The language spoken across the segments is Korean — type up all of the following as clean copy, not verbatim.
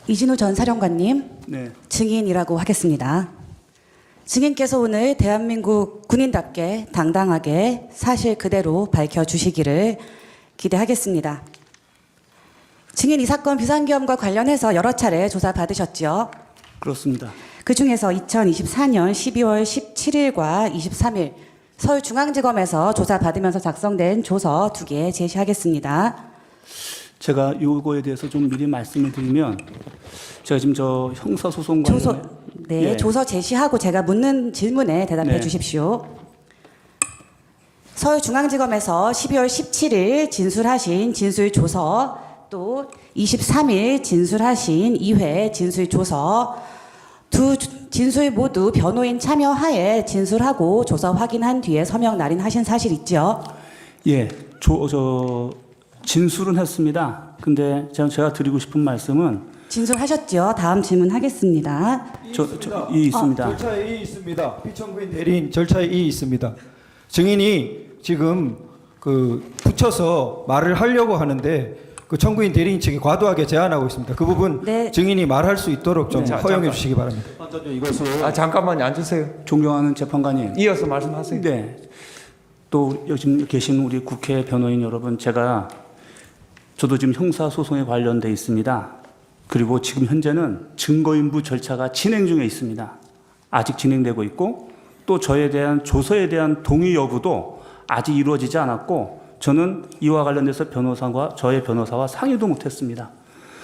이진우 전 사령관님, 네. 증인이라고 하겠습니다. 증인께서 오늘 대한민국 군인답게 당당하게 사실 그대로 밝혀주시기를 기대하겠습니다. 증인 이 사건 비상계엄과 관련해서 여러 차례 조사받으셨죠? 그렇습니다. 그중에서 2024년 12월 17일과 23일 서울중앙지검에서 조사받으면서 작성된 조서 2개 제시하겠습니다. 제가 요거에 대해서 좀 미리 말씀을 드리면 제가 지금 저 형사소송 관련해 네, 예. 조서 제시하고 제가 묻는 질문에 대답해 네. 주십시오. 서울중앙지검에서 12월 17일 진술하신 진술조서 또 23일 진술하신 2회 진술조서 두 진술 모두 변호인 참여하에 진술하고 조서 확인한 뒤에 서명 날인하신 사실 있죠? 예. 진술은 했습니다. 근데 제가 드리고 싶은 말씀은 진술하셨죠? 다음 질문하겠습니다. 이 있습니다. 절차에 이 있습니다. 피청구인 대리인 절차에 이 있습니다. 증인이 지금 붙여서 말을 하려고 하는데 그 청구인 대리인 측이 과도하게 제한하고 있습니다. 그 부분 네. 증인이 말할 수 있도록 좀 네. 허용해 주시기 바랍니다. 잠깐만요. 앉으세요. 존경하는 재판관님. 이어서 말씀하세요. 네. 또 요즘 계신 우리 국회 변호인 여러분, 저도 지금 형사소송에 관련돼 있습니다. 그리고 지금 현재는 증거인부 절차가 진행 중에 있습니다. 아직 진행되고 있고 또 저에 대한 조서에 대한 동의 여부도 아직 이루어지지 않았고 저는 이와 관련돼서 저의 변호사와 상의도 못했습니다.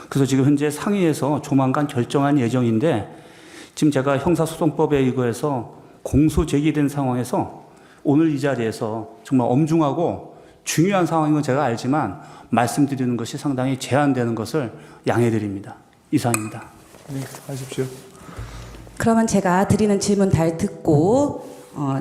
그래서 지금 현재 상의해서 조만간 결정한 예정인데 지금 제가 형사소송법에 의거해서 공소 제기된 상황에서 오늘 이 자리에서 정말 엄중하고 중요한 상황인 건 제가 알지만 말씀드리는 것이 상당히 제한되는 것을 양해드립니다. 이상입니다. 네, 하십시오. 그러면 제가 드리는 질문 잘 듣고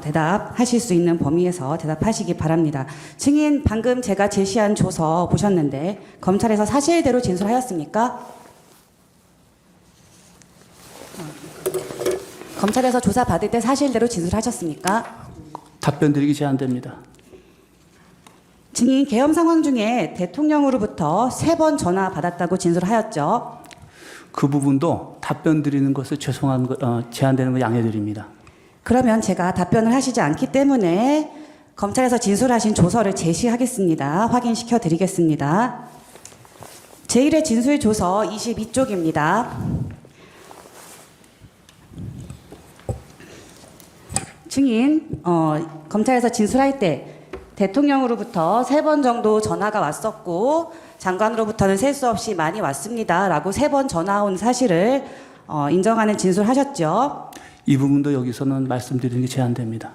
대답하실 수 있는 범위에서 대답하시기 바랍니다. 증인 방금 제가 제시한 조서 보셨는데 검찰에서 사실대로 진술하였습니까? 검찰에서 조사받을 때 사실대로 진술하셨습니까? 답변 드리기 제한됩니다. 증인 계엄 상황 중에 대통령으로부터 3번 전화 받았다고 진술하였죠. 그 부분도 답변 드리는 것을 제한되는 걸 양해드립니다. 그러면 제가 답변을 하시지 않기 때문에 검찰에서 진술하신 조서를 제시하겠습니다. 확인시켜 드리겠습니다. 제1회 진술 조서 22쪽입니다. 증인, 검찰에서 진술할 때 대통령으로부터 3번 정도 전화가 왔었고 장관으로부터는 셀 수 없이 많이 왔습니다. 라고 3번 전화 온 사실을 인정하는 진술하셨죠. 이 부분도 여기서는 말씀드리는 게 제한됩니다.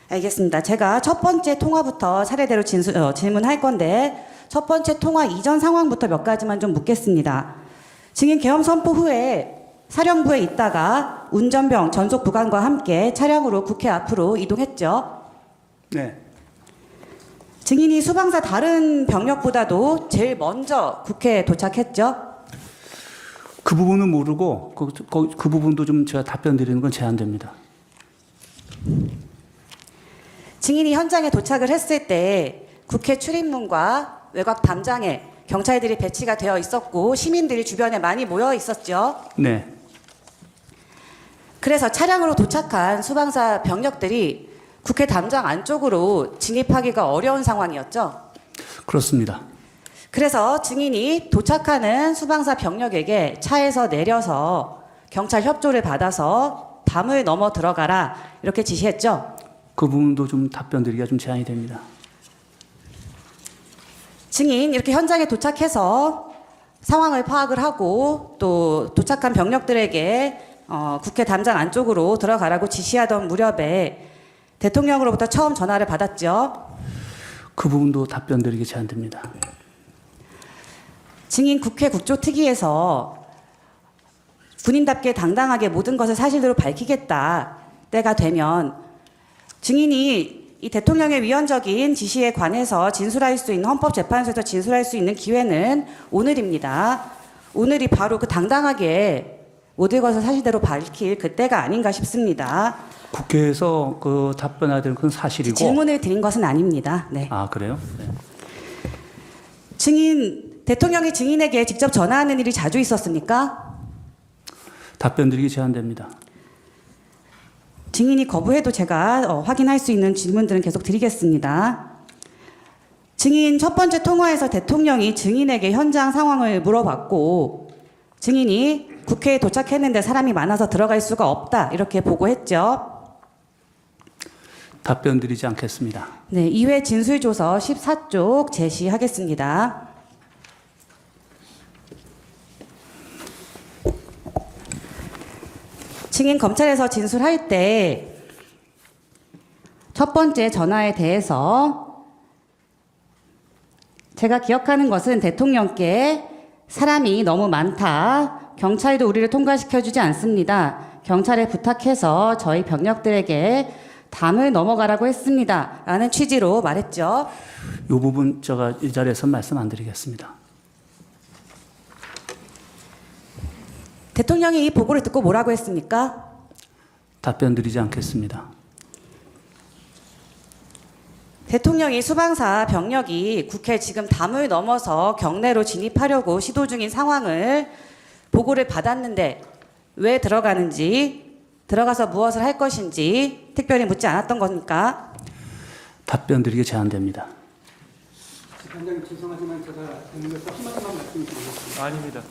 알겠습니다. 제가 첫 번째 통화부터 차례대로 질문할 건데 첫 번째 통화 이전 상황부터 몇 가지만 좀 묻겠습니다. 증인 계엄 선포 후에 사령부에 있다가 운전병 전속 부관과 함께 차량으로 국회 앞으로 이동했죠. 네. 증인이 수방사 다른 병력보다도 제일 먼저 국회에 도착했죠. 그 부분은 모르고 그 부분도 좀 제가 답변 드리는 건 제한됩니다. 증인이 현장에 도착을 했을 때 국회 출입문과 외곽 담장에 경찰들이 배치가 되어 있었고 시민들이 주변에 많이 모여 있었죠. 네. 그래서 차량으로 도착한 수방사 병력들이 국회 담장 안쪽으로 진입하기가 어려운 상황이었죠. 그렇습니다. 그래서 증인이 도착하는 수방사 병력에게 차에서 내려서 경찰 협조를 받아서 담을 넘어 들어가라 이렇게 지시했죠. 그 부분도 좀 답변 드리기가 좀 제한이 됩니다. 증인 이렇게 현장에 도착해서 상황을 파악을 하고 또 도착한 병력들에게 국회 담장 안쪽으로 들어가라고 지시하던 무렵에 대통령으로부터 처음 전화를 받았죠. 그 부분도 답변 드리기 제한됩니다. 증인 국회 국조특위에서 군인답게 당당하게 모든 것을 사실대로 밝히겠다 때가 되면 증인이 이 대통령의 위헌적인 지시에 관해서 진술할 수 있는 헌법재판소에서 진술할 수 있는 기회는 오늘입니다. 오늘이 바로 그 당당하게 모든 것을 사실대로 밝힐 그때가 아닌가 싶습니다. 국회에서 그 답변해야 될 건 사실이고. 질문을 드린 것은 아닙니다. 네. 아, 그래요? 네. 대통령이 증인에게 직접 전화하는 일이 자주 있었습니까? 답변 드리기 제한됩니다. 증인이 거부해도 제가 확인할 수 있는 질문들은 계속 드리겠습니다. 증인 첫 번째 통화에서 대통령이 증인에게 현장 상황을 물어봤고 증인이 국회에 도착했는데 사람이 많아서 들어갈 수가 없다 이렇게 보고했죠. 답변 드리지 않겠습니다. 네, 2회 진술조서 14쪽 제시하겠습니다. 증인 검찰에서 진술할 때 첫 번째 전화에 대해서 제가 기억하는 것은 대통령께 사람이 너무 많다. 경찰도 우리를 통과시켜주지 않습니다. 경찰에 부탁해서 저희 병력들에게 담을 넘어가라고 했습니다. 라는 취지로 말했죠. 이 부분 제가 이 자리에서 말씀 안 드리겠습니다. 대통령이 이 보고를 듣고 뭐라고 했습니까? 답변 드리지 않겠습니다. 대통령이 수방사 병력이 국회 지금 담을 넘어서 경내로 진입하려고 시도 중인 상황을 보고를 받았는데 왜 들어가는지, 들어가서 무엇을 할 것인지 특별히 묻지 않았던 겁니까? 답변 드리기 제한됩니다. 재판장님 죄송하지만 제가 대통령께서 한마디만 말씀드리겠습니다. 아닙니다.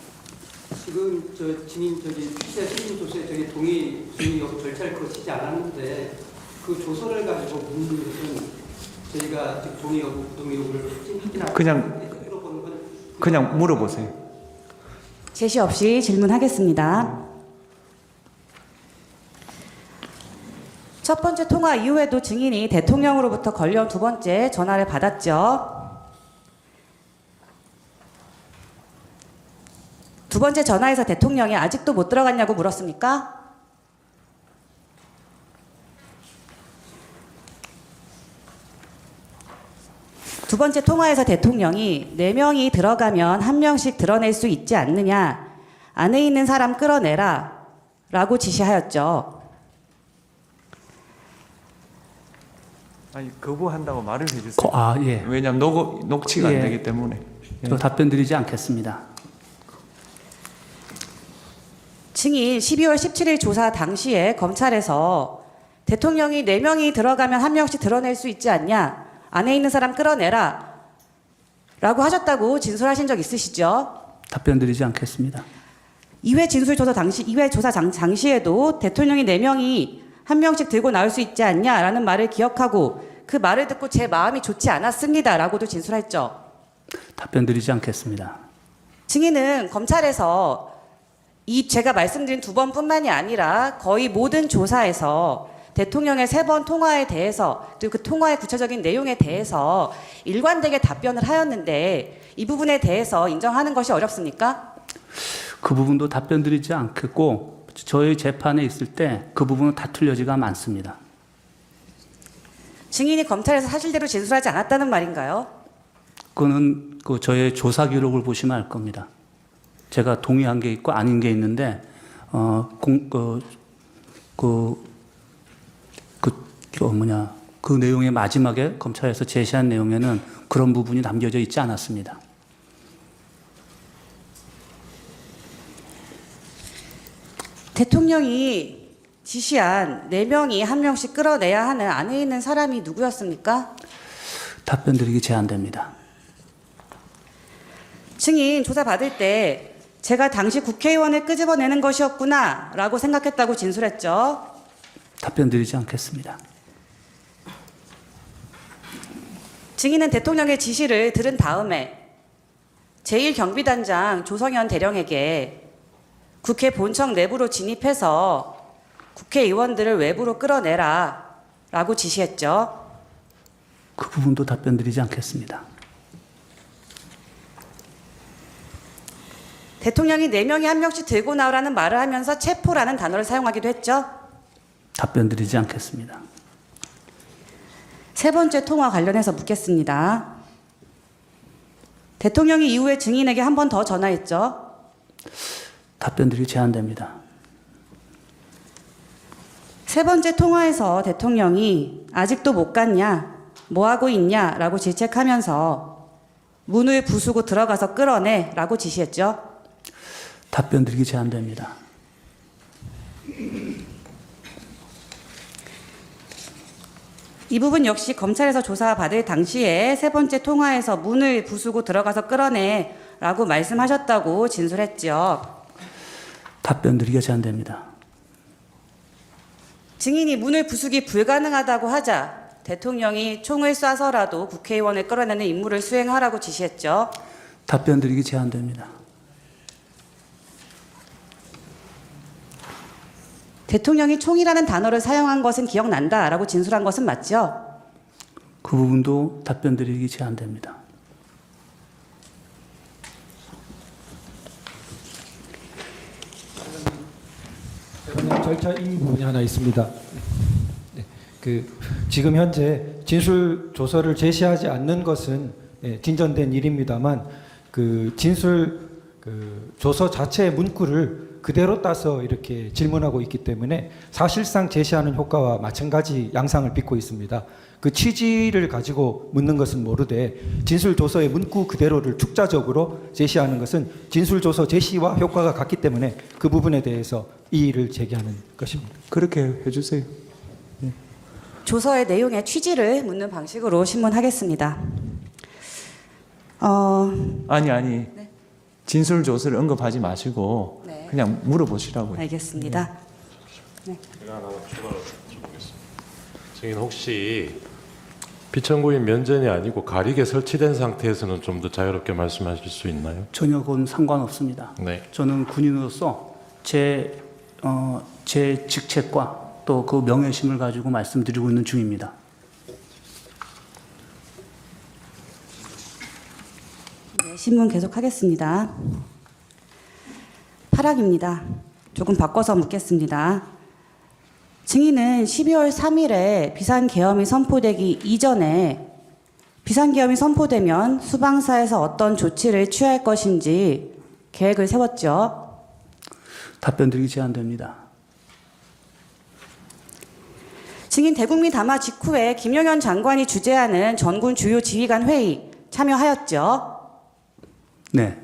지금 저 증인 취재 신문 조서에 저희 동의 여부 절차를 거치지 않았는데 그 조서를 가지고 묻는 것은 저희가 지금 동의 여부 부동의 여부를 확인하고 그냥 물어보세요. 제시 없이 질문하겠습니다. 첫 번째 통화 이후에도 증인이 대통령으로부터 걸려온 두 번째 전화를 받았죠. 두 번째 전화에서 대통령이 아직도 못 들어갔냐고 물었습니까? 두 번째 통화에서 대통령이 4명이 들어가면 1명씩 드러낼 수 있지 않느냐, 안에 있는 사람 끌어내라 라고 지시하였죠. 아니 거부한다고 말을 해주세요. 예. 왜냐하면 녹취가 예. 안 되기 때문에. 저 답변 드리지 않겠습니다. 증인 12월 17일 조사 당시에 검찰에서 대통령이 4명이 들어가면 1명씩 드러낼 수 있지 않냐, 안에 있는 사람 끌어내라 라고 하셨다고 진술하신 적 있으시죠? 답변 드리지 않겠습니다. 2회 진술조사 당시, 2회 조사 당시에도 대통령이 4명이 1명씩 들고 나올 수 있지 않냐라는 말을 기억하고 그 말을 듣고 제 마음이 좋지 않았습니다 라고도 진술했죠. 답변 드리지 않겠습니다. 증인은 검찰에서 이 제가 말씀드린 2번뿐만이 아니라 거의 모든 조사에서 대통령의 3번 통화에 대해서 그리고 그 통화의 구체적인 내용에 대해서 일관되게 답변을 하였는데 이 부분에 대해서 인정하는 것이 어렵습니까? 그 부분도 답변 드리지 않겠고 저희 재판에 있을 때 그 부분은 다툴 여지가 많습니다. 증인이 검찰에서 사실대로 진술하지 않았다는 말인가요? 그거는 그 저의 조사 기록을 보시면 알 겁니다. 제가 동의한 게 있고 아닌 게 있는데 그 내용의 마지막에 검찰에서 제시한 내용에는 그런 부분이 남겨져 있지 않았습니다. 대통령이 지시한 4명이 1명씩 끌어내야 하는 안에 있는 사람이 누구였습니까? 답변 드리기 제한됩니다. 증인 조사 받을 때 제가 당시 국회의원을 끄집어내는 것이었구나 라고 생각했다고 진술했죠. 답변 드리지 않겠습니다. 증인은 대통령의 지시를 들은 다음에 제1경비단장 조성현 대령에게 국회 본청 내부로 진입해서 국회의원들을 외부로 끌어내라 라고 지시했죠. 그 부분도 답변 드리지 않겠습니다. 대통령이 4명이 1명씩 들고 나오라는 말을 하면서 체포라는 단어를 사용하기도 했죠. 답변 드리지 않겠습니다. 세 번째 통화 관련해서 묻겠습니다. 대통령이 이후에 증인에게 한 번 더 전화했죠. 답변 드리기 제한됩니다. 세 번째 통화에서 대통령이 아직도 못 갔냐, 뭐 하고 있냐 라고 질책하면서 문을 부수고 들어가서 끌어내 라고 지시했죠. 답변 드리기 제한됩니다. 이 부분 역시 검찰에서 조사받을 당시에 세 번째 통화에서 문을 부수고 들어가서 끌어내라고 말씀하셨다고 진술했죠. 답변 드리기가 제한됩니다. 증인이 문을 부수기 불가능하다고 하자 대통령이 총을 쏴서라도 국회의원을 끌어내는 임무를 수행하라고 지시했죠. 답변 드리기 제한됩니다. 대통령이 총이라는 단어를 사용한 것은 기억난다라고 진술한 것은 맞죠? 그 부분도 답변 드리기 제한됩니다. 절차 이 부분이 하나 있습니다. 네, 지금 현재 진술 조서를 제시하지 않는 것은 진전된 일입니다만 진술 조서 자체의 문구를 그대로 따서 이렇게 질문하고 있기 때문에 사실상 제시하는 효과와 마찬가지 양상을 빚고 있습니다. 그 취지를 가지고 묻는 것은 모르되 진술 조서의 문구 그대로를 축자적으로 제시하는 것은 진술 조서 제시와 효과가 같기 때문에 그 부분에 대해서 이의를 제기하는 것입니다. 그렇게 해주세요. 조서의 내용의 취지를 묻는 방식으로 신문하겠습니다. 아니 네. 진술 조서를 언급하지 마시고 네. 그냥 물어보시라고요. 알겠습니다. 제가 하나 추가로 드려보겠습니다. 증인 혹시 피청구인 면전이 아니고 가리개 설치된 상태에서는 좀 더 자유롭게 말씀하실 수 있나요? 전혀 그건 상관없습니다. 네. 저는 군인으로서 제 직책과 또 그 명예심을 가지고 말씀드리고 있는 중입니다. 네, 신문 계속하겠습니다. 8항입니다. 조금 바꿔서 묻겠습니다. 증인은 12월 3일에 비상계엄이 선포되기 이전에 비상계엄이 선포되면 수방사에서 어떤 조치를 취할 것인지 계획을 세웠죠. 답변 드리기 제한됩니다. 증인 대국민 담화 직후에 김용현 장관이 주재하는 전군 주요 지휘관 회의 참여하였죠. 네.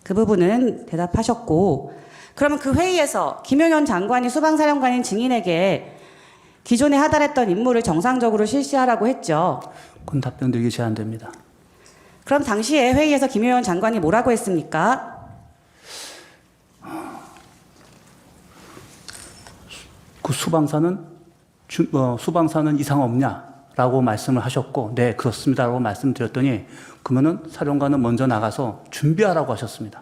그 부분은 대답하셨고, 그러면 그 회의에서 김용현 장관이 수방사령관인 증인에게 기존에 하달했던 임무를 정상적으로 실시하라고 했죠. 그건 답변 드리기 제한됩니다. 그럼 당시에 회의에서 김용현 장관이 뭐라고 했습니까? 그 수방사는 이상 없냐라고 말씀을 하셨고, 네, 그렇습니다라고 말씀드렸더니, 그러면은 사령관은 먼저 나가서 준비하라고 하셨습니다.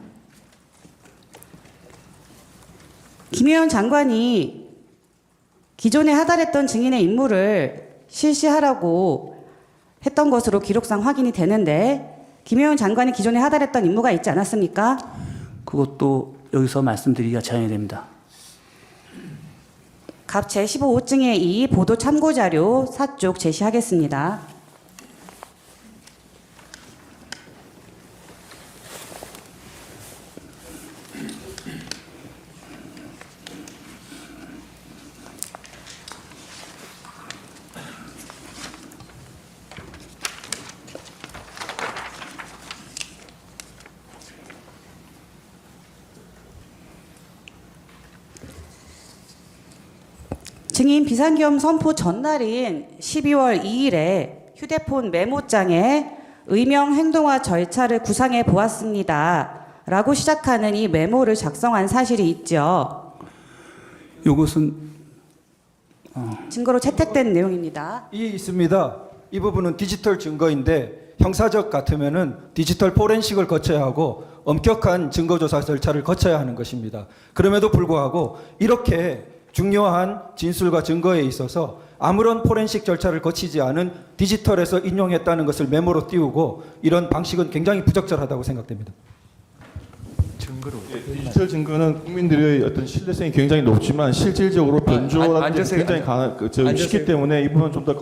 김용현 장관이 기존에 하달했던 증인의 임무를 실시하라고 했던 것으로 기록상 확인이 되는데, 김용현 장관이 기존에 하달했던 임무가 있지 않았습니까? 그것도 여기서 말씀드리기가 제한이 됩니다. 갑 제15호증의 2 보도 참고자료 4쪽 제시하겠습니다. 증인 비상계엄 선포 전날인 12월 2일에 휴대폰 메모장에 의명 행동화 절차를 구상해 보았습니다. 라고 시작하는 이 메모를 작성한 사실이 있죠. 이것은 증거로 채택된 내용입니다. 있습니다. 이 부분은 디지털 증거인데 형사적 같으면은 디지털 포렌식을 거쳐야 하고 엄격한 증거조사 절차를 거쳐야 하는 것입니다. 그럼에도 불구하고 이렇게 중요한 진술과 증거에 있어서 아무런 포렌식 절차를 거치지 않은 디지털에서 인용했다는 것을 메모로 띄우고 이런 방식은 굉장히 부적절하다고 생각됩니다. 증거로. 디지털 증거는 국민들의 어떤 신뢰성이 굉장히 높지만 실질적으로 변조가 굉장히 쉽기 때문에 이 부분은 좀 더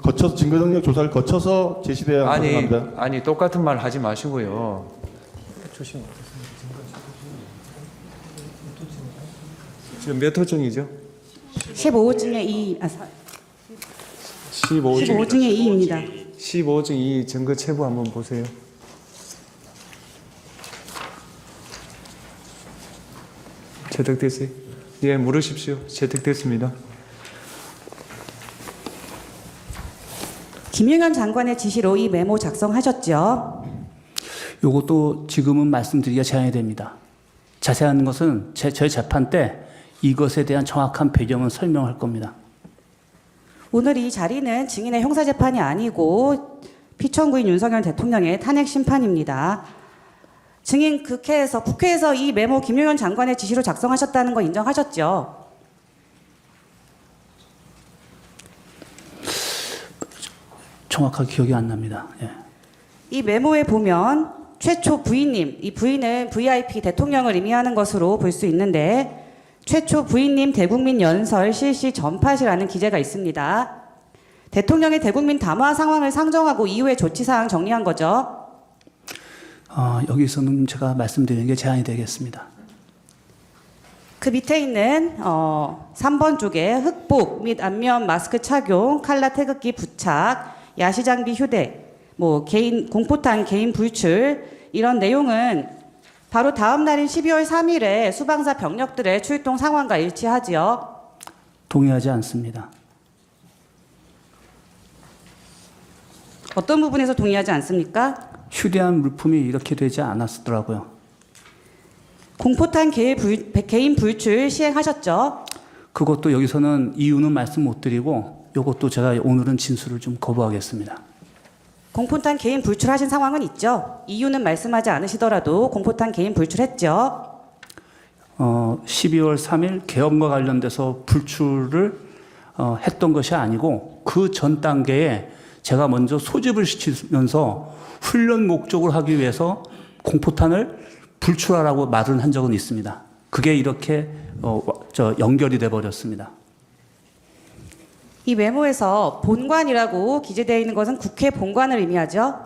거쳐서 증거 능력 조사를 거쳐서 제시돼야 합니다. 아니 똑같은 말 하지 마시고요. 지금 몇 호증이죠? 15호증의 2, 15호증의 2입니다. 15호증 2 증거 체부 한번 보세요. 채택됐어요? 예, 물으십시오. 채택됐습니다. 김용현 장관의 지시로 이 메모 작성하셨죠? 요것도 지금은 말씀드리기가 제한이 됩니다. 자세한 것은 저희 재판 때 이것에 대한 정확한 배경은 설명할 겁니다. 오늘 이 자리는 증인의 형사재판이 아니고 피청구인 윤석열 대통령의 탄핵 심판입니다. 증인 국회에서 이 메모 김용현 장관의 지시로 작성하셨다는 거 인정하셨죠? 정확하게 기억이 안 납니다. 예. 이 메모에 보면 최초 부인님, 이 부인은 VIP 대통령을 의미하는 것으로 볼 수 있는데 최초 부인님 대국민 연설 실시 전파시라는 기재가 있습니다. 대통령의 대국민 담화 상황을 상정하고 이후의 조치사항 정리한 거죠. 여기서는 제가 말씀드리는 게 제한이 되겠습니다. 그 밑에 있는 3번 쪽에 흑복 및 안면 마스크 착용, 칼라 태극기 부착, 야시장비 휴대, 개인 공포탄 개인 불출 이런 내용은 바로 다음 날인 12월 3일에 수방사 병력들의 출동 상황과 일치하지요. 동의하지 않습니다. 어떤 부분에서 동의하지 않습니까? 휴대한 물품이 이렇게 되지 않았더라고요. 공포탄 개인 불출 시행하셨죠? 그것도 여기서는 이유는 말씀 못 드리고 이것도 제가 오늘은 진술을 좀 거부하겠습니다. 공포탄 개인 불출하신 상황은 있죠? 이유는 말씀하지 않으시더라도 공포탄 개인 불출했죠? 12월 3일 계엄과 관련돼서 불출을 했던 것이 아니고 그 전 단계에 제가 먼저 소집을 시키면서 훈련 목적을 하기 위해서 공포탄을 불출하라고 말을 한 적은 있습니다. 그게 이렇게 연결이 돼 버렸습니다. 이 메모에서 본관이라고 기재되어 있는 것은 국회 본관을 의미하죠?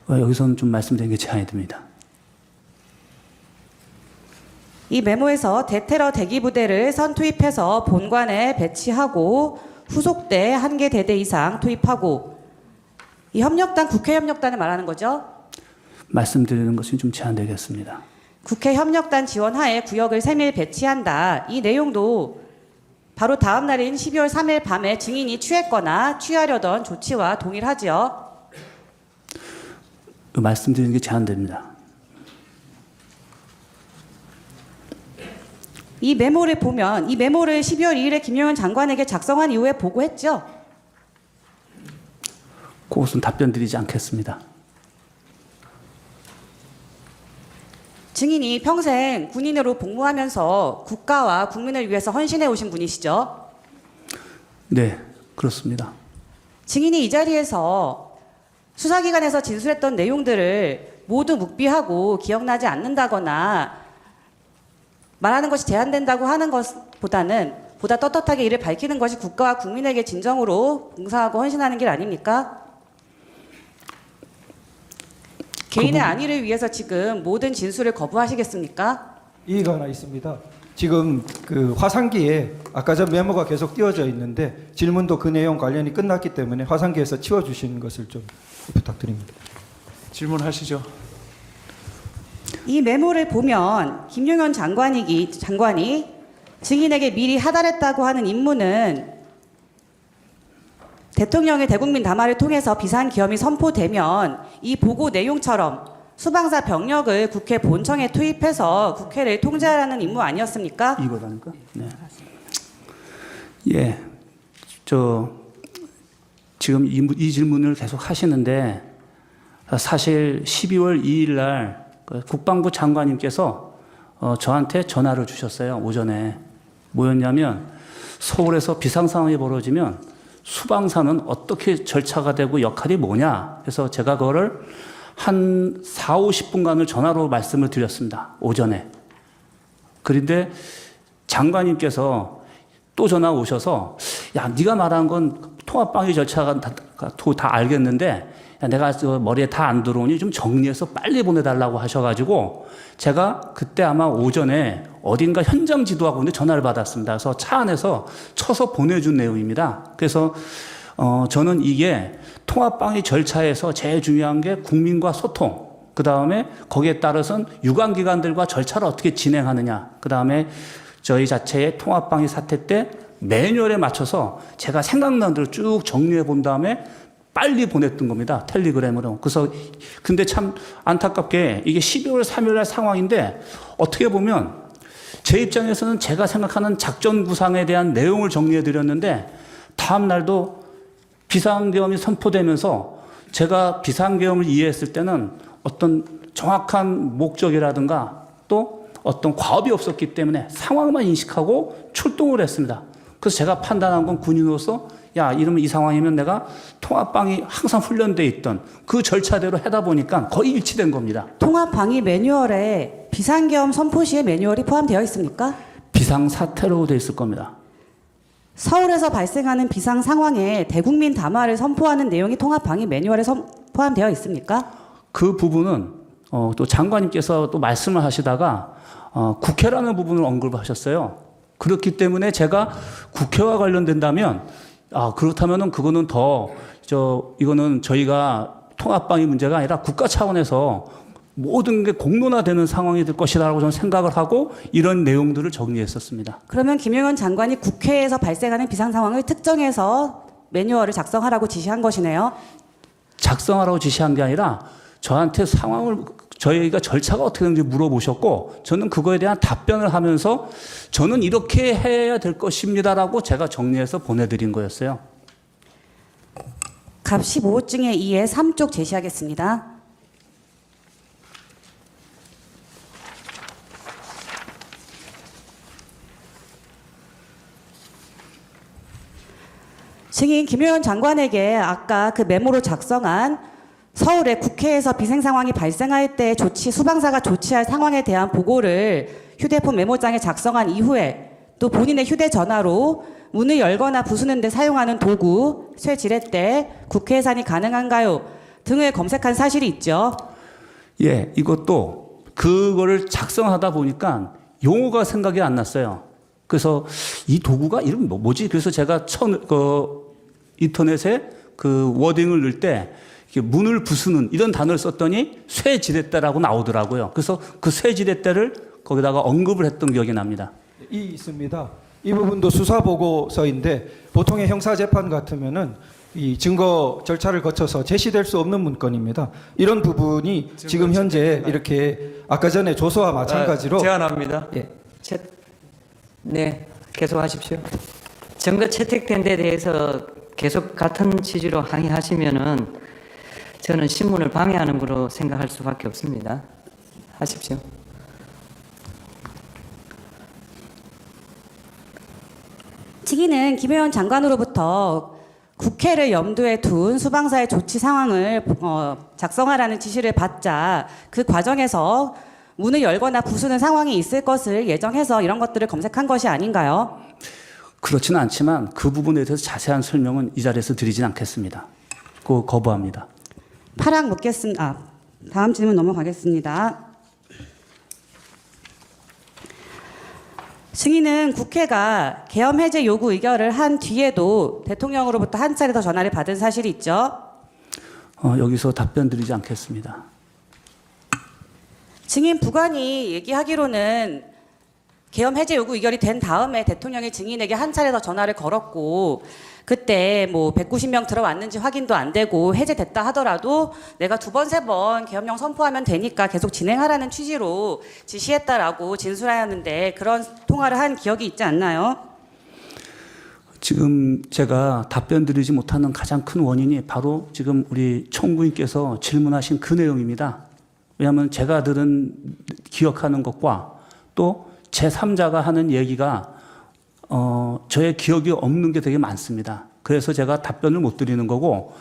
여기서는 좀 말씀드리는 게 제한이 됩니다. 이 메모에서 대테러 대기부대를 선투입해서 본관에 배치하고 후속대 1개 대대 이상 투입하고 이 협력단 국회 협력단을 말하는 거죠? 말씀드리는 것이 좀 제한되겠습니다. 국회 협력단 지원하에 구역을 세밀 배치한다. 이 내용도 바로 다음 날인 12월 3일 밤에 증인이 취했거나 취하려던 조치와 동일하지요. 말씀드리는 게 제한됩니다. 이 메모를 보면 이 메모를 12월 2일에 김용현 장관에게 작성한 이후에 보고했죠. 그것은 답변 드리지 않겠습니다. 증인이 평생 군인으로 복무하면서 국가와 국민을 위해서 헌신해 오신 분이시죠? 네, 그렇습니다. 증인이 이 자리에서 수사기관에서 진술했던 내용들을 모두 묵비하고 기억나지 않는다거나 말하는 것이 제한된다고 하는 것보다는 보다 떳떳하게 이를 밝히는 것이 국가와 국민에게 진정으로 봉사하고 헌신하는 길 아닙니까? 개인의 안위를 위해서 지금 모든 진술을 거부하시겠습니까? 이의가 하나 있습니다. 지금 그 화상기에 아까 전 메모가 계속 띄워져 있는데 질문도 그 내용 관련이 끝났기 때문에 화상기에서 치워주시는 것을 좀 부탁드립니다. 질문하시죠. 이 메모를 보면 김용현 장관이 증인에게 미리 하달했다고 하는 임무는 대통령의 대국민 담화를 통해서 비상기엄이 선포되면 이 보고 내용처럼 수방사 병력을 국회 본청에 투입해서 국회를 통제하라는 임무 아니었습니까? 이거라니까? 네. 예. 지금 이 질문을 계속 하시는데 사실 12월 2일 날 국방부 장관님께서 저한테 전화를 주셨어요. 오전에. 뭐였냐면 서울에서 비상 상황이 벌어지면 수방사는 어떻게 절차가 되고 역할이 뭐냐. 그래서 제가 그거를 한 4, 50분간을 전화로 말씀을 드렸습니다. 오전에. 그런데 장관님께서 또 전화 오셔서 야, 네가 말한 건 통합방위 절차가 다 알겠는데 야, 내가 머리에 다 안 들어오니 좀 정리해서 빨리 보내달라고 하셔가지고 제가 그때 아마 오전에 어딘가 현장 지도하고 전화를 받았습니다. 그래서 차 안에서 쳐서 보내준 내용입니다. 그래서 저는 이게 통합방위 절차에서 제일 중요한 게 국민과 소통, 그 다음에 거기에 따라서는 유관기관들과 절차를 어떻게 진행하느냐, 그 다음에 저희 자체의 통합방위 사태 때 매뉴얼에 맞춰서 제가 생각난 대로 쭉 정리해 본 다음에 빨리 보냈던 겁니다. 텔레그램으로. 그래서 근데 참 안타깝게 이게 12월 3일 날 상황인데 어떻게 보면 제 입장에서는 제가 생각하는 작전 구상에 대한 내용을 정리해 드렸는데 다음 날도 비상계엄이 선포되면서 제가 비상계엄을 이해했을 때는 어떤 정확한 목적이라든가 또 어떤 과업이 없었기 때문에 상황만 인식하고 출동을 했습니다. 그래서 제가 판단한 건 군인으로서 야, 이러면 이 상황이면 내가 통합방위 항상 훈련돼 있던 그 절차대로 하다 보니까 거의 일치된 겁니다. 통합방위 매뉴얼에 비상계엄 선포 시의 매뉴얼이 포함되어 있습니까? 비상사태로 돼 있을 겁니다. 서울에서 발생하는 비상 상황에 대국민 담화를 선포하는 내용이 통합방위 매뉴얼에 포함되어 있습니까? 그 부분은 또 장관님께서 또 말씀을 하시다가 국회라는 부분을 언급하셨어요. 그렇기 때문에 제가 국회와 관련된다면 그렇다면은 그거는 이거는 저희가 통합방위 문제가 아니라 국가 차원에서 모든 게 공론화되는 상황이 될 것이라고 저는 생각을 하고 이런 내용들을 정리했었습니다. 그러면 김용현 장관이 국회에서 발생하는 비상 상황을 특정해서 매뉴얼을 작성하라고 지시한 것이네요. 작성하라고 지시한 게 아니라 저한테 저희가 절차가 어떻게 되는지 물어보셨고 저는 그거에 대한 답변을 하면서 저는 이렇게 해야 될 것입니다라고 제가 정리해서 보내드린 거였어요. 갑 15호증의 2의 3쪽 제시하겠습니다. 증인 김용현 장관에게 아까 그 메모로 작성한 서울의 국회에서 비상 상황이 발생할 때 수방사가 조치할 상황에 대한 보고를 휴대폰 메모장에 작성한 이후에 또 본인의 휴대전화로 문을 열거나 부수는 데 사용하는 도구, 쇠지렛대, 국회 해산이 가능한가요? 등을 검색한 사실이 있죠. 예, 이것도 그거를 작성하다 보니까 용어가 생각이 안 났어요. 그래서 이 도구가 이름 뭐지? 그래서 제가 인터넷에 그 워딩을 넣을 때 문을 부수는 이런 단어를 썼더니 쇠지렛대라고 나오더라고요. 그래서 그 쇠지렛대를 거기다가 언급을 했던 기억이 납니다. 있습니다. 이 부분도 수사 보고서인데 보통의 형사 재판 같으면은 이 증거 절차를 거쳐서 제시될 수 없는 문건입니다. 이런 부분이 지금 현재 이렇게 아까 전에 조서와 마찬가지로 제안합니다. 예. 네, 계속하십시오. 증거 채택된 데 대해서 계속 같은 취지로 항의하시면은 저는 신문을 방해하는 거로 생각할 수밖에 없습니다. 하십시오. 증인은 김용현 장관으로부터 국회를 염두에 둔 수방사의 조치 상황을 작성하라는 지시를 받자 그 과정에서 문을 열거나 부수는 상황이 있을 것을 예정해서 이런 것들을 검색한 것이 아닌가요? 그렇지는 않지만 그 부분에 대해서 자세한 설명은 이 자리에서 드리진 않겠습니다. 그거 거부합니다. 파락 묻겠습니다. 다음 질문 넘어가겠습니다. 증인은 국회가 계엄 해제 요구 의결을 한 뒤에도 대통령으로부터 한 차례 더 전화를 받은 사실이 있죠. 여기서 답변 드리지 않겠습니다. 증인 부관이 얘기하기로는 계엄 해제 요구 의결이 된 다음에 대통령이 증인에게 한 차례 더 전화를 걸었고 그때 뭐 190명 들어왔는지 확인도 안 되고 해제됐다 하더라도 내가 2번, 3번 계엄령 선포하면 되니까 계속 진행하라는 취지로 지시했다라고 진술하였는데 그런 통화를 한 기억이 있지 않나요? 지금 제가 답변 드리지 못하는 가장 큰 원인이 바로 지금 우리 총무님께서 질문하신 그 내용입니다. 왜냐하면 제가 기억하는 것과 또 제3자가 하는 얘기가 저의 기억이 없는 게 되게 많습니다. 그래서 제가 답변을 못 드리는 거고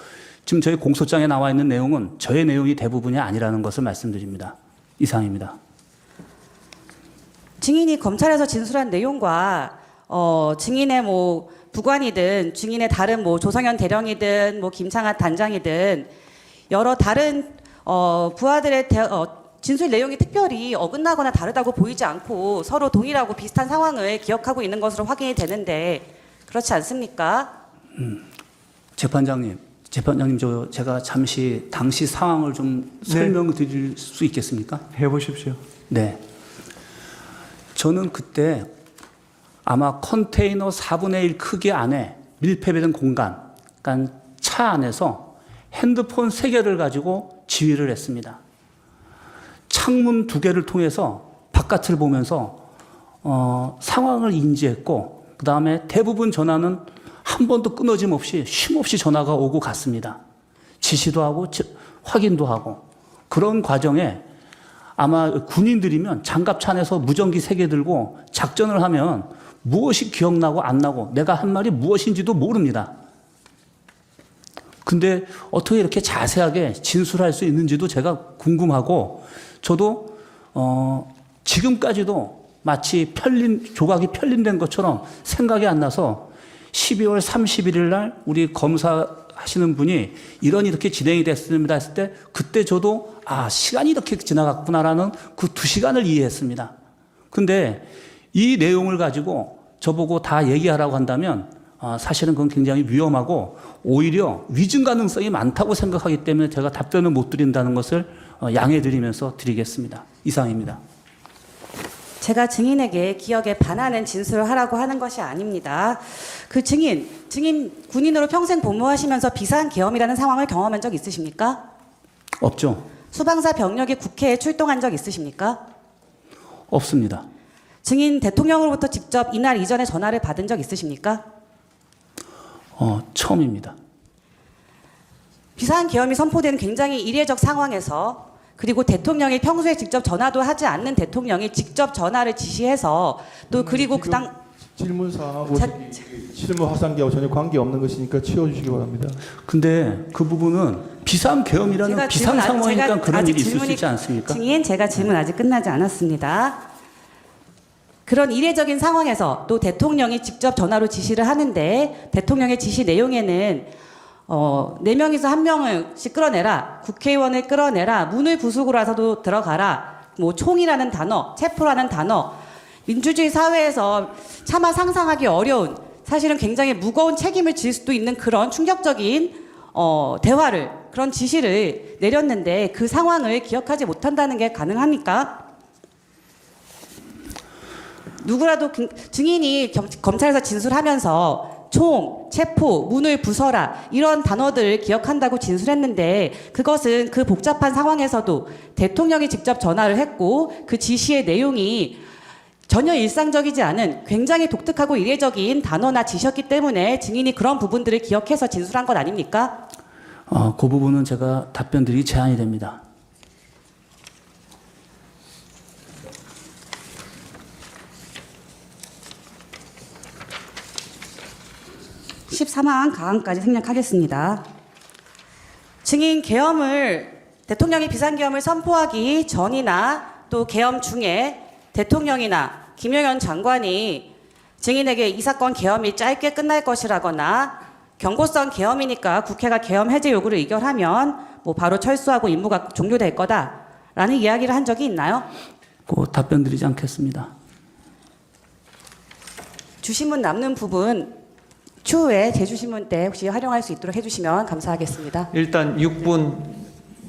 지금 저희 공소장에 나와 있는 내용은 저의 내용이 대부분이 아니라는 것을 말씀드립니다. 이상입니다. 증인이 검찰에서 진술한 내용과 증인의 뭐 부관이든 증인의 다른 뭐 조성현 대령이든 뭐 김창hat 단장이든 여러 다른 부하들의 진술 내용이 특별히 어긋나거나 다르다고 보이지 않고 서로 동일하고 비슷한 상황을 기억하고 있는 것으로 확인이 되는데 그렇지 않습니까? 재판장님 제가 잠시 당시 상황을 좀 설명을 드릴 수 있겠습니까? 해보십시오. 네. 저는 그때 아마 컨테이너 4분의 1 크기 안에 밀폐된 공간, 그러니까 차 안에서 핸드폰 3개를 가지고 지휘를 했습니다. 창문 2개를 통해서 바깥을 보면서 상황을 인지했고, 그 다음에 대부분 전화는 한 번도 끊어짐 없이 쉼없이 전화가 오고 갔습니다. 지시도 하고 확인도 하고. 그런 과정에 아마 군인들이면 장갑차 안에서 무전기 3개 들고 작전을 하면 무엇이 기억나고 안 나고 내가 한 말이 무엇인지도 모릅니다. 근데 어떻게 이렇게 자세하게 진술할 수 있는지도 제가 궁금하고, 저도 지금까지도 마치 조각이 편린된 것처럼 생각이 안 나서 12월 31일 날 우리 검사하시는 분이 이렇게 진행이 됐습니다 했을 때, 그때 저도 시간이 이렇게 지나갔구나라는 그 2시간을 이해했습니다. 근데 이 내용을 가지고 저보고 다 얘기하라고 한다면 사실은 그건 굉장히 위험하고 오히려 위증 가능성이 많다고 생각하기 때문에 제가 답변을 못 드린다는 것을 양해 드리면서 드리겠습니다. 이상입니다. 제가 증인에게 기억에 반하는 진술을 하라고 하는 것이 아닙니다. 그 증인 군인으로 평생 복무하시면서 비상계엄이라는 상황을 경험한 적 있으십니까? 없죠? 수방사 병력이 국회에 출동한 적 있으십니까? 없습니다. 증인 대통령으로부터 직접 이날 이전에 전화를 받은 적 있으십니까? 처음입니다. 비상계엄이 선포되는 굉장히 이례적 상황에서, 그리고 대통령이 평소에 직접 전화도 하지 않는 대통령이 직접 전화를 지시해서 또 그리고 질문 사항하고 실무 확산기하고 전혀 관계 없는 것이니까 치워주시기 바랍니다. 근데 그 부분은 비상계엄이라는 비상 상황이니까 그런 일이 있을 수 있지 않습니까? 증인, 제가 질문 아직 끝나지 않았습니다. 그런 이례적인 상황에서 또 대통령이 직접 전화로 지시를 하는데, 대통령의 지시 내용에는 4명이서 1명씩 끌어내라, 국회의원을 끌어내라, 문을 부수고 나서도 들어가라, 뭐 총이라는 단어, 체포라는 단어, 민주주의 사회에서 차마 상상하기 어려운, 사실은 굉장히 무거운 책임을 질 수도 있는 그런 충격적인 대화를, 그런 지시를 내렸는데 그 상황을 기억하지 못한다는 게 가능합니까? 누구라도 증인이 검찰에서 진술하면서 총, 체포, 문을 부숴라 이런 단어들을 기억한다고 진술했는데, 그것은 그 복잡한 상황에서도 대통령이 직접 전화를 했고 그 지시의 내용이 전혀 일상적이지 않은 굉장히 독특하고 이례적인 단어나 지시였기 때문에 증인이 그런 부분들을 기억해서 진술한 것 아닙니까? 그 부분은 제가 답변드리기 제한이 됩니다. 14만 가항까지 생략하겠습니다. 증인 대통령이 비상계엄을 선포하기 전이나 또 계엄 중에 대통령이나 김용현 장관이 증인에게 이 사건 계엄이 짧게 끝날 것이라거나 경고성 계엄이니까 국회가 계엄 해제 요구를 의결하면 뭐 바로 철수하고 임무가 종료될 거다라는 이야기를 한 적이 있나요? 답변드리지 않겠습니다. 주신문 남는 부분 추후에 재주신문 때 혹시 활용할 수 있도록 해주시면 감사하겠습니다. 일단 6분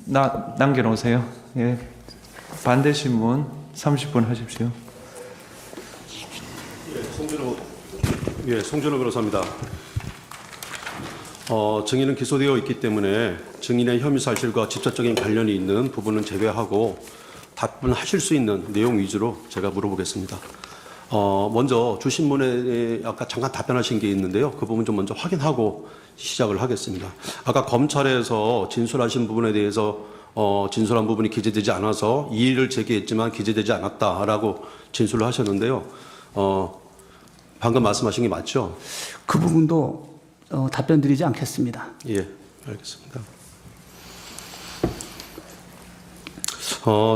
남겨놓으세요. 예. 반대 신문 30분 하십시오. 송준호 변호사입니다. 증인은 기소되어 있기 때문에 증인의 혐의 사실과 직접적인 관련이 있는 부분은 제외하고 답변하실 수 있는 내용 위주로 제가 물어보겠습니다. 먼저 주신문에 아까 잠깐 답변하신 게 있는데요. 그 부분 좀 먼저 확인하고 시작을 하겠습니다. 아까 검찰에서 진술하신 부분에 대해서 진술한 부분이 기재되지 않아서 이의를 제기했지만 기재되지 않았다라고 진술을 하셨는데요. 방금 말씀하신 게 맞죠? 그 부분도 답변드리지 않겠습니다. 예, 알겠습니다.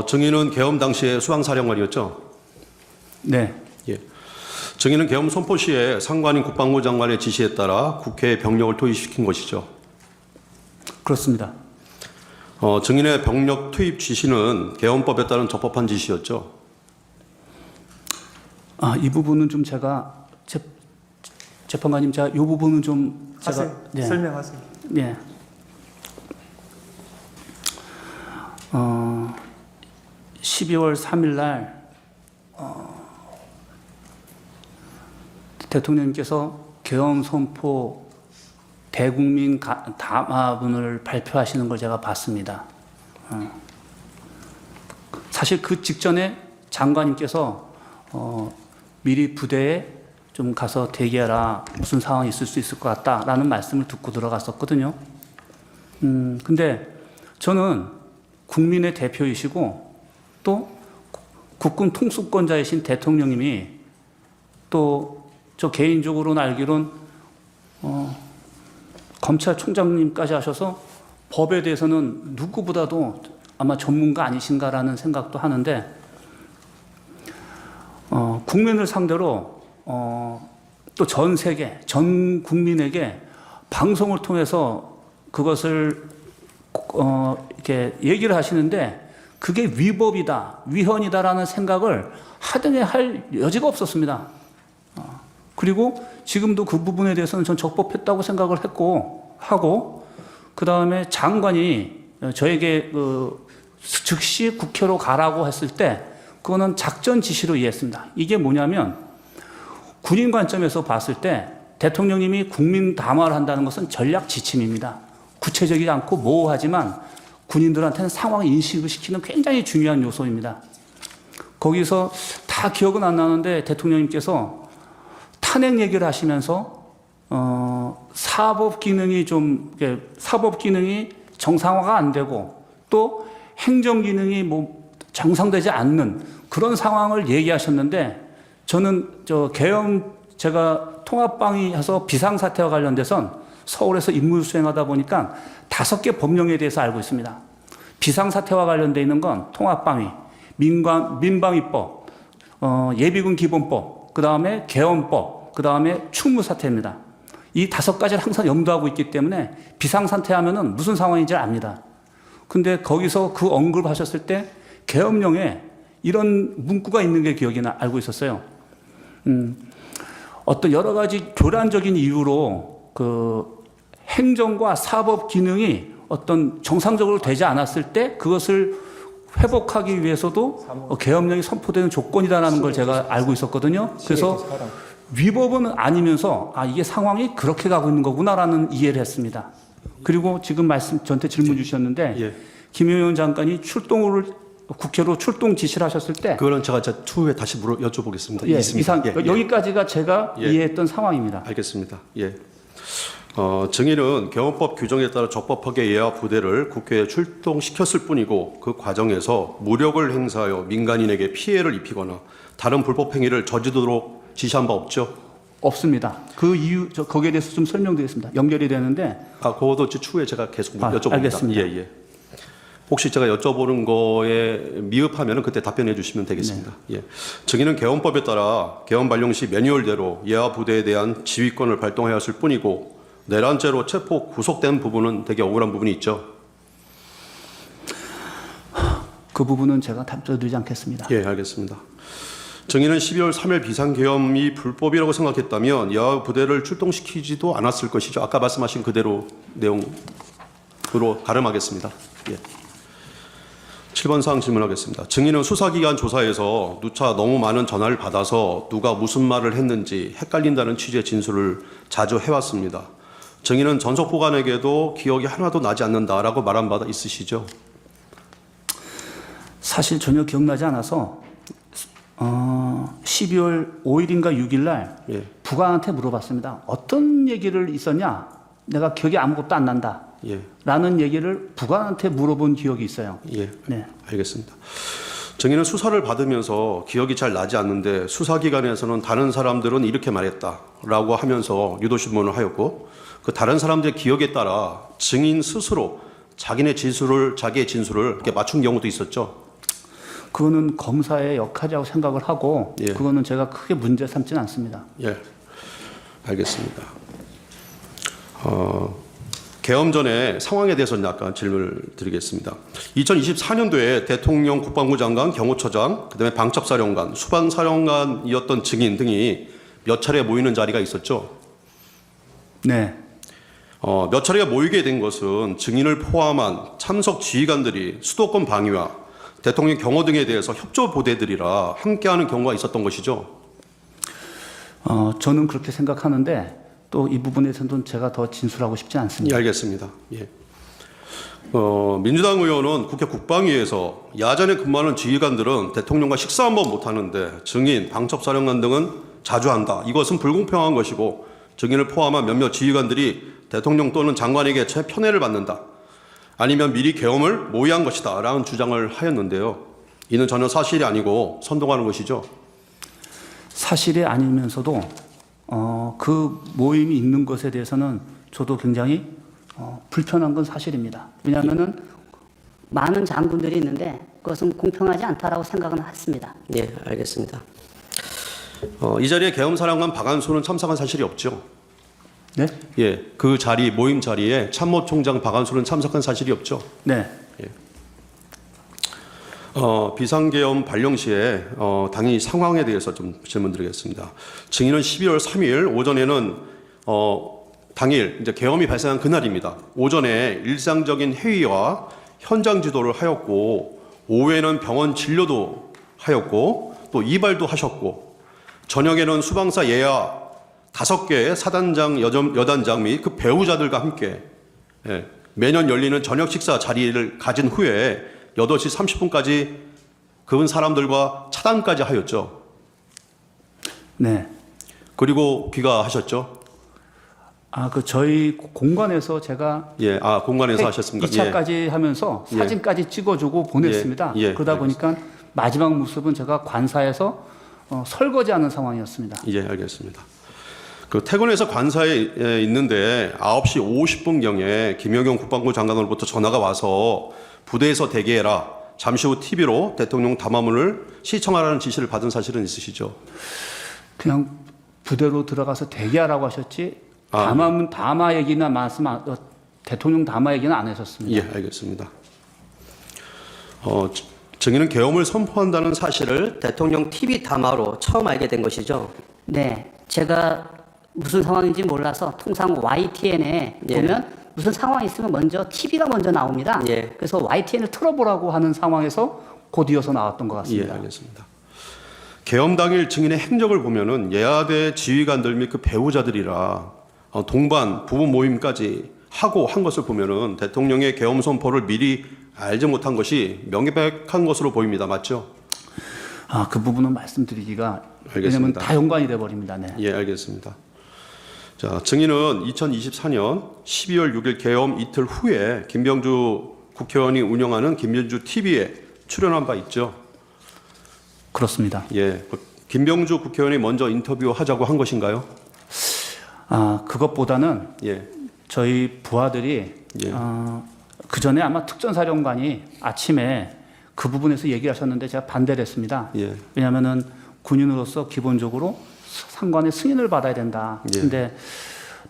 증인은 계엄 당시에 수방사령관이었죠? 네. 예. 증인은 계엄 선포 시에 상관인 국방부 장관의 지시에 따라 국회에 병력을 투입시킨 것이죠. 그렇습니다. 증인의 병력 투입 지시는 계엄법에 따른 적법한 지시였죠. 이 부분은 좀 제가 재판관님, 이 부분은 좀 하세요. 네. 설명하세요. 네. 12월 3일 날 대통령님께서 계엄 선포 대국민 담화문을 발표하시는 걸 제가 봤습니다. 사실 그 직전에 장관님께서 미리 부대에 좀 가서 대기하라, 무슨 상황이 있을 수 있을 것 같다라는 말씀을 듣고 들어갔었거든요. 근데 저는 국민의 대표이시고 또 국군 통수권자이신 대통령님이 또 저 개인적으로는 알기론 검찰총장님까지 하셔서 법에 대해서는 누구보다도 아마 전문가 아니신가라는 생각도 하는데 국민을 상대로 또 전 세계, 전 국민에게 방송을 통해서 그것을 이렇게 얘기를 하시는데 그게 위법이다, 위헌이다라는 생각을 하등에 할 여지가 없었습니다. 그리고 지금도 그 부분에 대해서는 전 적법했다고 생각을 하고 그 다음에 장관이 저에게 즉시 국회로 가라고 했을 때 그거는 작전 지시로 이해했습니다. 이게 뭐냐면 군인 관점에서 봤을 때 대통령님이 국민 담화를 한다는 것은 전략 지침입니다. 구체적이지 않고 모호하지만 군인들한테는 상황 인식을 시키는 굉장히 중요한 요소입니다. 거기서 다 기억은 안 나는데 대통령님께서 탄핵 얘기를 하시면서 사법 기능이 정상화가 안 되고 또 행정 기능이 뭐 정상되지 않는 그런 상황을 얘기하셨는데 저는 제가 통합방위해서 비상사태와 관련돼선 서울에서 임무 수행하다 보니까 5개 법령에 대해서 알고 있습니다. 비상사태와 관련돼 있는 건 통합방위, 민방위법, 예비군 기본법, 그 다음에 개헌법, 그 다음에 충무사태입니다. 이 5가지를 항상 염두하고 있기 때문에 비상사태 하면은 무슨 상황인지 압니다. 근데 거기서 그 언급하셨을 때 계엄령에 이런 문구가 있는 게 알고 있었어요. 어떤 여러 가지 교란적인 이유로 그 행정과 사법 기능이 어떤 정상적으로 되지 않았을 때 그것을 회복하기 위해서도 계엄령이 선포되는 조건이다라는 걸 제가 알고 있었거든요. 그래서 위법은 아니면서 이게 상황이 그렇게 가고 있는 거구나라는 이해를 했습니다. 그리고 지금 저한테 질문 주셨는데 예. 김용현 장관이 국회로 출동 지시를 하셨을 때 그거는 제가 추후에 다시 여쭤보겠습니다. 예, 있습니다. 여기까지가 제가 예. 이해했던 상황입니다. 알겠습니다. 예. 증인은 개헌법 규정에 따라 적법하게 예하 부대를 국회에 출동시켰을 뿐이고 그 과정에서 무력을 행사하여 민간인에게 피해를 입히거나 다른 불법 행위를 저지르도록 지시한 바 없죠? 없습니다. 그 이유 거기에 대해서 좀 설명드리겠습니다. 연결이 되는데 그것도 추후에 제가 계속 여쭤봅니다. 알겠습니다. 예. 혹시 제가 여쭤보는 거에 미흡하면 그때 답변해 주시면 되겠습니다. 예. 증인은 개헌법에 따라 개헌 발령 시 매뉴얼대로 예하 부대에 대한 지휘권을 발동해야 했을 뿐이고 내란죄로 체포 구속된 부분은 되게 억울한 부분이 있죠. 그 부분은 제가 답변드리지 않겠습니다. 예, 알겠습니다. 증인은 12월 3일 비상계엄이 불법이라고 생각했다면 예하 부대를 출동시키지도 않았을 것이죠. 아까 말씀하신 그대로 내용으로 가름하겠습니다. 예. 7번 사항 질문하겠습니다. 증인은 수사기관 조사에서 누차 너무 많은 전화를 받아서 누가 무슨 말을 했는지 헷갈린다는 취지의 진술을 자주 해왔습니다. 증인은 전속 보관에게도 기억이 하나도 나지 않는다라고 말한 바 있으시죠? 사실 전혀 기억나지 않아서 12월 5일인가 6일 날 예. 부관한테 물어봤습니다. 어떤 얘기를 있었냐? 내가 기억이 아무것도 안 난다. 예. 라는 얘기를 부관한테 물어본 기억이 있어요. 예. 네. 알겠습니다. 증인은 수사를 받으면서 기억이 잘 나지 않는데 수사기관에서는 다른 사람들은 이렇게 말했다라고 하면서 유도신문을 하였고 그 다른 사람들의 기억에 따라 증인 스스로 자기의 진술을 이렇게 맞춘 경우도 있었죠. 그거는 검사의 역할이라고 생각을 하고 예. 그거는 제가 크게 문제 삼지는 않습니다. 예, 알겠습니다. 개엄 전에 상황에 대해서는 약간 질문을 드리겠습니다. 2024년도에 대통령, 국방부 장관, 경호처장, 그다음에 방첩사령관, 수방사령관이었던 증인 등이 몇 차례 모이는 자리가 있었죠. 네. 몇 차례가 모이게 된 것은 증인을 포함한 참석 지휘관들이 수도권 방위와 대통령 경호 등에 대해서 협조 보대들이라 함께하는 경우가 있었던 것이죠. 저는 그렇게 생각하는데 또 이 부분에서는 제가 더 진술하고 싶지 예, 않습니다. 알겠습니다. 예. 민주당 의원은 국회 국방위에서 야전에 근무하는 지휘관들은 대통령과 식사 한번 못 하는데 증인, 방첩사령관 등은 자주 한다. 이것은 불공평한 것이고 증인을 포함한 몇몇 지휘관들이 대통령 또는 장관에게 편애를 받는다. 아니면 미리 계엄을 모의한 것이다. 라는 주장을 하였는데요. 이는 전혀 사실이 아니고 선동하는 것이죠. 사실이 아니면서도 그 모임이 있는 것에 대해서는 저도 굉장히 불편한 건 사실입니다. 왜냐하면은 많은 장군들이 있는데 그것은 공평하지 않다라고 생각은 했습니다. 예, 알겠습니다. 이 자리에 계엄사령관 박안수는 참석한 사실이 없죠. 네? 예, 그 자리 모임 자리에 참모총장 박안수는 참석한 사실이 없죠. 네. 비상계엄 발령 시에 당연히 상황에 대해서 좀 질문드리겠습니다. 증인은 12월 3일 오전에는 당일 이제 계엄이 발생한 그날입니다. 오전에 일상적인 회의와 현장 지도를 하였고 오후에는 병원 진료도 하였고 또 이발도 하셨고 저녁에는 수방사 예하 5개의 사단장, 여단장 및 그 배우자들과 함께 매년 열리는 저녁 식사 자리를 가진 후에 8시 30분까지 그은 사람들과 차단까지 하였죠. 네. 그리고 귀가하셨죠. 저희 공간에서 제가 예, 공간에서 하셨습니까? 2차까지 하면서 예. 사진까지 찍어주고 보냈습니다. 예, 예, 그러다 보니까 마지막 모습은 제가 관사에서 설거지하는 상황이었습니다. 예, 알겠습니다. 그 퇴근해서 관사에 있는데 9시 50분경에 김영경 국방부 장관으로부터 전화가 와서 부대에서 대기해라. 잠시 후 TV로 대통령 담화문을 시청하라는 지시를 받은 사실은 있으시죠? 그냥 부대로 들어가서 대기하라고 하셨지 담화 얘기나 대통령 담화 얘기는 안 하셨습니다. 예, 알겠습니다. 증인은 계엄을 선포한다는 사실을 대통령 TV 담화로 처음 알게 된 것이죠. 네, 제가 무슨 상황인지 몰라서 통상 YTN에 예. 보면 무슨 상황이 있으면 먼저 TV가 먼저 나옵니다. 예. 그래서 YTN을 틀어보라고 하는 상황에서 곧 이어서 나왔던 것 예, 같습니다. 알겠습니다. 계엄 당일 증인의 행적을 보면은 예하대 지휘관들 및 그 배우자들이라 동반 부부 모임까지 하고 한 것을 보면은 대통령의 계엄 선포를 미리 알지 못한 것이 명백한 것으로 보입니다. 맞죠? 그 부분은 말씀드리기가 알겠습니다. 왜냐하면 다 연관이 돼 버립니다. 네. 예, 알겠습니다. 자, 증인은 2024년 12월 6일 계엄 이틀 후에 김병주 국회의원이 운영하는 김병주 TV에 출연한 바 있죠. 그렇습니다. 예, 김병주 국회의원이 먼저 인터뷰하자고 한 것인가요? 그것보다는 예, 저희 부하들이 예. 그 전에 아마 특전사령관이 아침에 그 부분에서 얘기를 하셨는데 제가 반대를 했습니다. 예. 왜냐하면은 군인으로서 기본적으로 상관의 승인을 받아야 된다. 예. 근데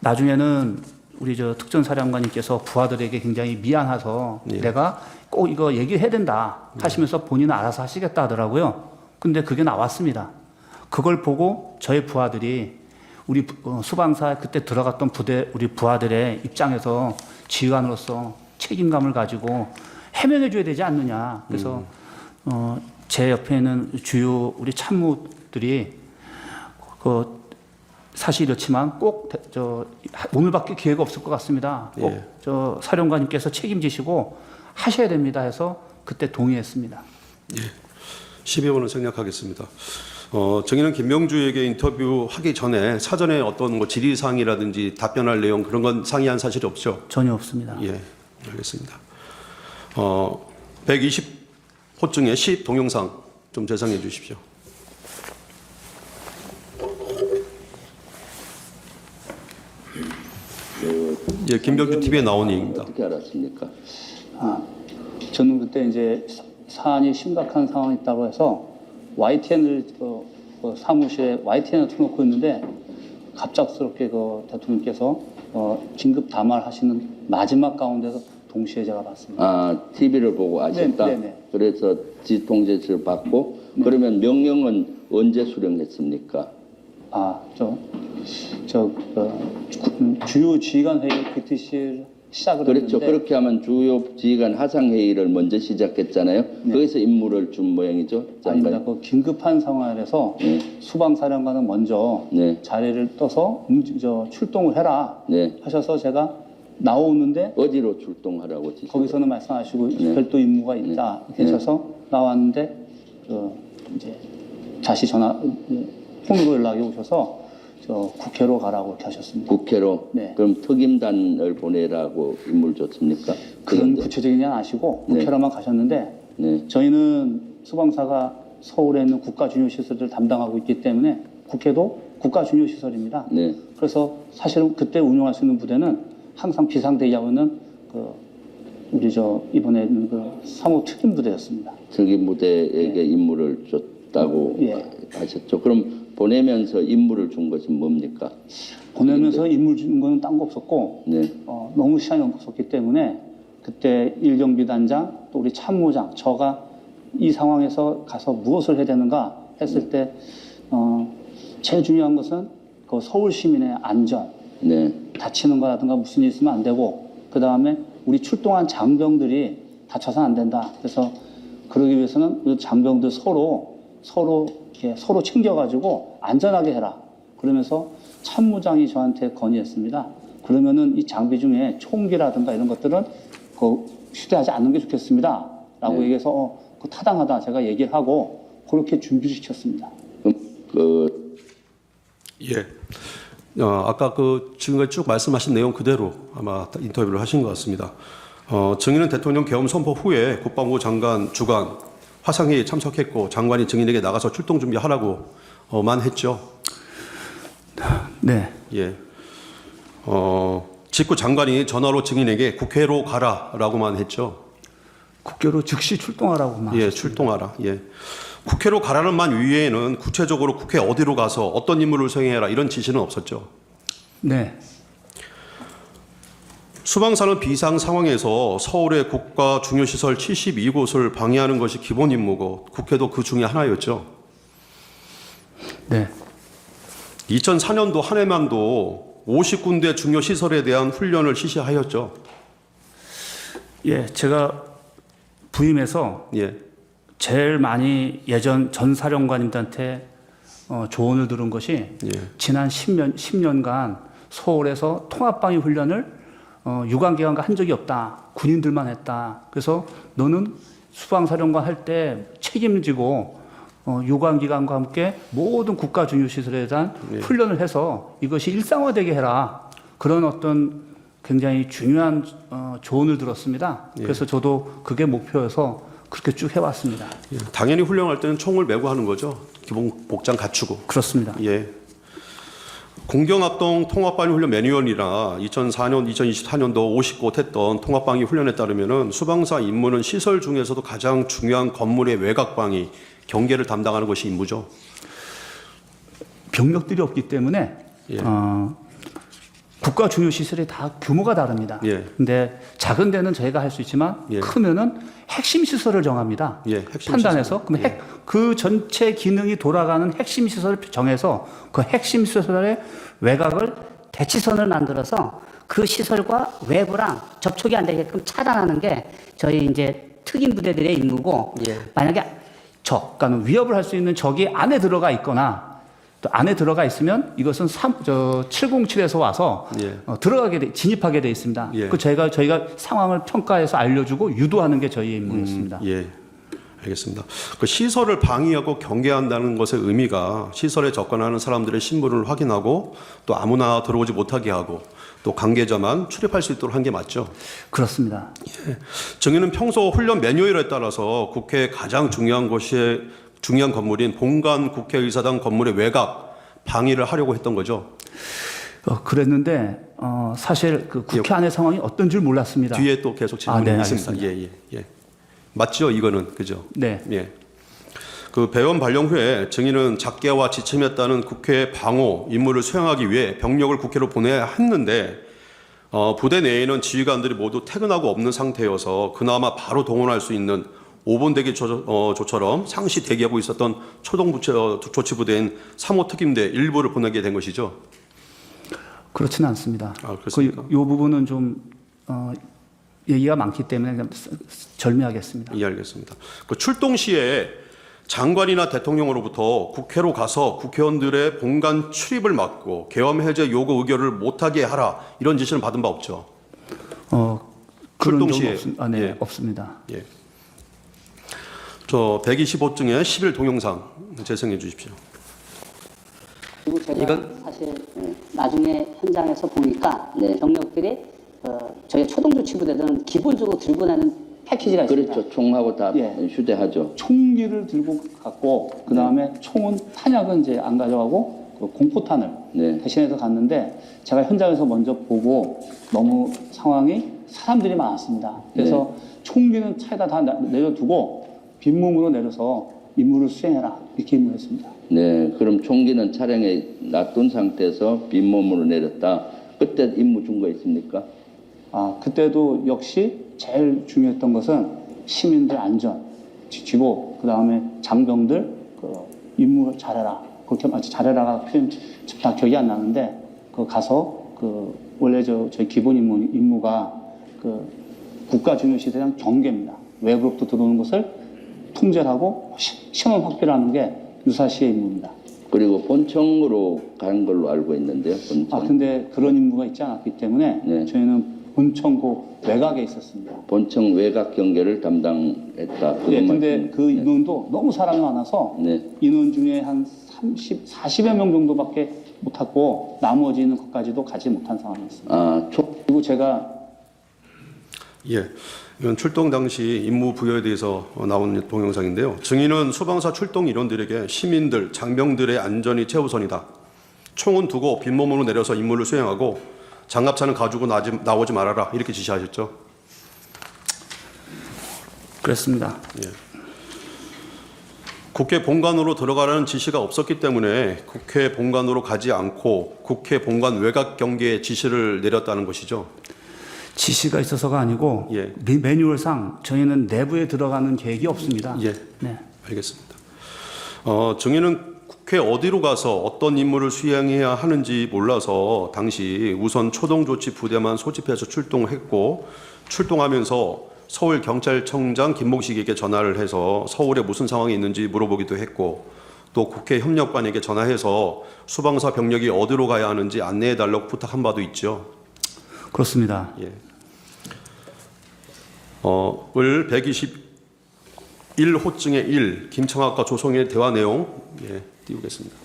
나중에는 우리 특전사령관님께서 부하들에게 굉장히 미안해서 예. 내가 꼭 이거 얘기해야 된다 하시면서 본인은 알아서 하시겠다 하더라고요. 근데 그게 나왔습니다. 그걸 보고 저희 부하들이 우리 수방사 그때 들어갔던 부대 우리 부하들의 입장에서 지휘관으로서 책임감을 가지고 해명해 줘야 되지 않느냐. 그래서 제 옆에는 주요 우리 참모들이 사실 이렇지만 꼭 오늘밖에 기회가 없을 것 같습니다. 꼭 예. 사령관님께서 책임지시고 하셔야 됩니다 해서 그때 동의했습니다. 12번은 생략하겠습니다. 증인은 김명주에게 인터뷰하기 전에 사전에 어떤 질의사항이라든지 답변할 내용 그런 건 상의한 사실이 없죠? 전혀 없습니다. 예, 알겠습니다. 120호 중에 10 동영상 좀 재상해 주십시오. 예, 김병주 TV에 나온 얘기입니다. 어떻게 알았습니까? 저는 그때 이제 사안이 심각한 상황이 있다고 해서 YTN을 사무실에 YTN을 틀어놓고 있는데 갑작스럽게 대통령께서 긴급 담화를 하시는 마지막 가운데서 동시에 제가 봤습니다. TV를 보고 아셨다? 네네. 그래서 지통제지를 받고 그러면 명령은 언제 수령했습니까? 주요 지휘관 회의 BTC를 시작을 그렇죠. 했는데 그렇게 하면 주요 지휘관 화상 회의를 먼저 시작했잖아요. 네. 거기서 임무를 준 모양이죠. 아닙니다. 장관. 그 긴급한 상황에서 수방사령관은 먼저 네. 자리를 떠서 출동을 해라 네. 하셔서 제가 나오는데 어디로 출동하라고 지시? 거기서는 말씀하시고 네. 별도 임무가 있다 이렇게 네. 하셔서 나왔는데 이제 다시 폰으로 연락이 오셔서 국회로 가라고 이렇게 하셨습니다. 국회로. 네. 그럼 특임단을 보내라고 임무를 줬습니까? 그런 그런데. 구체적인 건 아시고 네. 국회로만 가셨는데 네. 저희는 수방사가 서울에 있는 국가중요시설을 담당하고 있기 때문에 국회도 국가중요시설입니다. 네. 그래서 사실은 그때 운영할 수 있는 부대는 항상 비상대기하고 있는 우리 이번에 있는 3호 특임부대였습니다. 특임부대에게 임무를 줬다고 예. 하셨죠. 그럼 보내면서 임무를 준 것은 뭡니까? 보내면서 임무 주는 거는 딴 거 없었고 네. 너무 시간이 없었기 때문에 그때 일경비단장 또 우리 참모장 저가 이 상황에서 가서 무엇을 해야 되는가 했을 때 제일 중요한 것은 그 서울 시민의 안전, 네. 다치는 거라든가 무슨 일 있으면 안 되고 그 다음에 우리 출동한 장병들이 다쳐서는 안 된다. 그래서 그러기 위해서는 우리 장병들 서로 챙겨가지고 안전하게 해라. 그러면서 참모장이 저한테 건의했습니다. 그러면은 이 장비 중에 총기라든가 이런 것들은 휴대하지 않는 게 좋겠습니다. 라고 네. 얘기해서 타당하다 제가 얘기를 하고 그렇게 준비를 시켰습니다. 예. 아까 지금까지 쭉 말씀하신 내용 그대로 아마 인터뷰를 하신 것 같습니다. 증인은 대통령 계엄 선포 후에 국방부 장관 주관 화상회의에 참석했고 장관이 증인에게 나가서 출동 준비하라고만 했죠. 네. 예. 직후 장관이 전화로 증인에게 국회로 가라라고만 했죠. 국회로 즉시 출동하라고만. 예, 출동하라. 예. 국회로 가라는 말 위에는 구체적으로 국회 어디로 가서 어떤 임무를 수행해라 이런 지시는 없었죠. 네. 수방사는 비상 상황에서 서울의 국가 중요시설 72곳을 방해하는 것이 기본 임무고 국회도 그 중에 하나였죠. 네. 2004년도 한 해만도 50군데 중요시설에 대한 훈련을 실시하였죠. 예, 제가 부임해서 예. 제일 많이 예전 전 사령관님들한테 조언을 들은 것이 예. 지난 10년간 서울에서 통합방위 훈련을 유관기관과 한 적이 없다. 군인들만 했다. 그래서 너는 수방사령관 할 때 책임지고 유관기관과 함께 모든 국가 중요시설에 대한 예. 훈련을 해서 이것이 일상화되게 해라. 그런 어떤 굉장히 중요한 조언을 들었습니다. 예. 그래서 저도 그게 목표여서 그렇게 쭉 해왔습니다. 예. 당연히 훈련할 때는 총을 메고 하는 거죠. 기본 복장 갖추고. 그렇습니다. 예. 공경합동 통합방위 훈련 매뉴얼이나 2004년, 2024년도 50곳 했던 통합방위 훈련에 따르면은 수방사 임무는 시설 중에서도 가장 중요한 건물의 외곽방위, 경계를 담당하는 것이 임무죠. 병력들이 없기 때문에 예. 국가 중요 시설이 다 규모가 다릅니다. 예. 근데 작은 데는 저희가 할 수 있지만 예. 크면은 핵심 시설을 정합니다. 예, 핵심 판단해서 시설. 그럼 그 전체 기능이 돌아가는 핵심 시설을 정해서 그 핵심 시설의 외곽을 대치선을 만들어서 그 시설과 외부랑 접촉이 안 되게끔 차단하는 게 저희 이제 특임 부대들의 임무고 예. 만약에 그러니까 위협을 할 수 있는 적이 안에 들어가 있거나 또 안에 들어가 있으면 이것은 707에서 와서 예. 진입하게 돼 있습니다. 예. 그 저희가 상황을 평가해서 알려주고 유도하는 게 저희의 임무였습니다. 예. 알겠습니다. 그 시설을 방위하고 경계한다는 것의 의미가 시설에 접근하는 사람들의 신분을 확인하고 또 아무나 들어오지 못하게 하고 또 관계자만 출입할 수 있도록 한 게 맞죠. 그렇습니다. 예. 증인은 평소 훈련 매뉴얼에 따라서 국회의 가장 중요한 건물인 본관 국회의사당 건물의 외곽 방위를 하려고 했던 거죠. 그랬는데 사실 그 국회 안의 상황이 어떤 줄 몰랐습니다. 뒤에 또 계속 질문이 네, 있습니다. 알겠습니다. 예. 맞죠, 이거는 그죠? 네. 예. 그 배원 발령 후에 증인은 작계와 지침에 따른 국회 방호 임무를 수행하기 위해 병력을 국회로 보내야 했는데 부대 내에는 지휘관들이 모두 퇴근하고 없는 상태여서 그나마 바로 동원할 수 있는 5번 대기조처럼 상시 대기하고 있었던 초동조치부대인 3호 특임대 일부를 보내게 된 것이죠. 그렇지는 않습니다. 그렇습니까? 이 부분은 좀 얘기가 많기 때문에 절묘하겠습니다. 예, 알겠습니다. 그 출동 시에 장관이나 대통령으로부터 국회로 가서 국회의원들의 본관 출입을 막고 계엄 해제 요구 의결을 못하게 하라 이런 지시는 받은 바 없죠. 그런 출동 적은 시에 네, 예. 없습니다. 예. 저 125중에 11 동영상 재생해 주십시오. 그리고 제가 사실 나중에 현장에서 보니까 병력들이 저희 초동조치부대들은 기본적으로 들고 다니는 패키지가 있습니다. 그렇죠. 총하고 다 예. 휴대하죠. 총기를 들고 갔고 그 다음에 총은 탄약은 이제 안 가져가고 그 공포탄을 네. 대신해서 갔는데 제가 현장에서 먼저 보고 너무 상황이 사람들이 많았습니다. 그래서 총기는 차에다 다 내려두고 빈몸으로 내려서 임무를 수행해라 이렇게 임무했습니다. 네, 그럼 총기는 차량에 놔둔 상태에서 빈몸으로 내렸다. 그때 임무 준 거 있습니까? 그때도 역시 제일 중요했던 것은 시민들 안전 지키고 그 다음에 장병들 임무 잘해라. 그렇게 마치 잘해라가 표현 다 기억이 안 나는데 가서 원래 저희 기본 임무가 국가 중요시대장 경계입니다. 외부로부터 들어오는 것을 통제하고 신원 확보를 하는 게 유사시의 임무입니다. 그리고 본청으로 가는 걸로 알고 있는데요. 본청. 근데 그런 임무가 있지 않았기 때문에 네. 저희는 본청고 외곽에 있었습니다. 본청 외곽 경계를 담당했다. 네, 근데 그 인원도 너무 사람이 많아서 인원 중에 한 40여 명 정도밖에 못 탔고 나머지는 것까지도 가지 못한 상황이었습니다. 그리고 제가 이건 출동 당시 임무 부여에 대해서 나온 동영상인데요. 증인은 수방사 출동 인원들에게 시민들, 장병들의 안전이 최우선이다. 총은 두고 빈몸으로 내려서 임무를 수행하고 장갑차는 가지고 나오지 말아라 이렇게 지시하셨죠. 그렇습니다. 예. 국회 본관으로 들어가라는 지시가 없었기 때문에 국회 본관으로 가지 않고 국회 본관 외곽 경계에 지시를 내렸다는 것이죠. 지시가 있어서가 아니고 매뉴얼상 저희는 내부에 들어가는 계획이 없습니다. 예, 네. 알겠습니다. 증인은 국회 어디로 가서 어떤 임무를 수행해야 하는지 몰라서 당시 우선 초동조치 부대만 소집해서 출동했고 출동하면서 서울경찰청장 김목식에게 전화를 해서 서울에 무슨 상황이 있는지 물어보기도 했고 또 국회 협력관에게 전화해서 수방사 병력이 어디로 가야 하는지 안내해달라고 부탁한 바도 있죠. 그렇습니다. 예. 을 121호증의 1 김청학과 조성의 대화 내용 띄우겠습니다.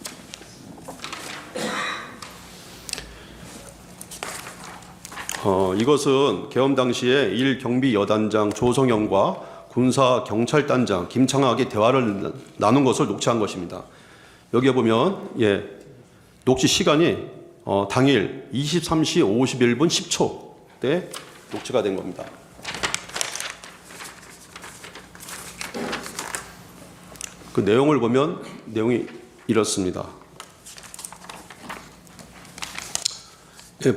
이것은 계엄 당시에 1경비 여단장 조성영과 군사 경찰단장 김청학이 대화를 나눈 것을 녹취한 것입니다. 여기에 보면 녹취 시간이 당일 23시 51분 10초 때 녹취가 된 겁니다. 그 내용을 보면 내용이 이렇습니다.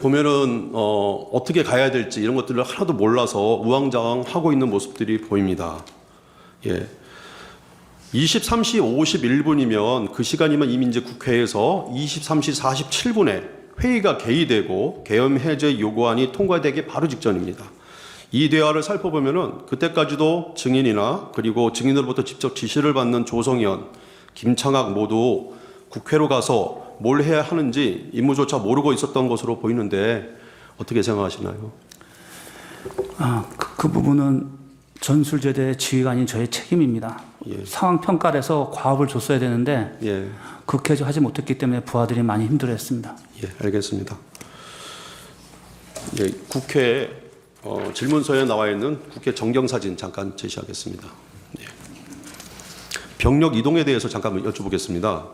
보면은 어떻게 가야 될지 이런 것들을 하나도 몰라서 우왕좌왕하고 있는 모습들이 보입니다. 23시 51분이면 그 시간이면 이미 이제 국회에서 23시 47분에 회의가 개의되고 계엄 해제 요구안이 통과되기 바로 직전입니다. 이 대화를 살펴보면은 그때까지도 증인이나 그리고 증인으로부터 직접 지시를 받는 조성현, 김창학 모두 국회로 가서 뭘 해야 하는지 임무조차 모르고 있었던 것으로 보이는데 어떻게 생각하시나요? 그 부분은 전술제대 지휘가 아닌 저의 책임입니다. 상황 평가를 해서 과업을 줬어야 되는데 그렇게 하지 못했기 때문에 부하들이 많이 힘들어했습니다. 알겠습니다. 국회 질문서에 나와 있는 국회 정경사진 잠깐 제시하겠습니다. 병력 이동에 대해서 잠깐 여쭤보겠습니다.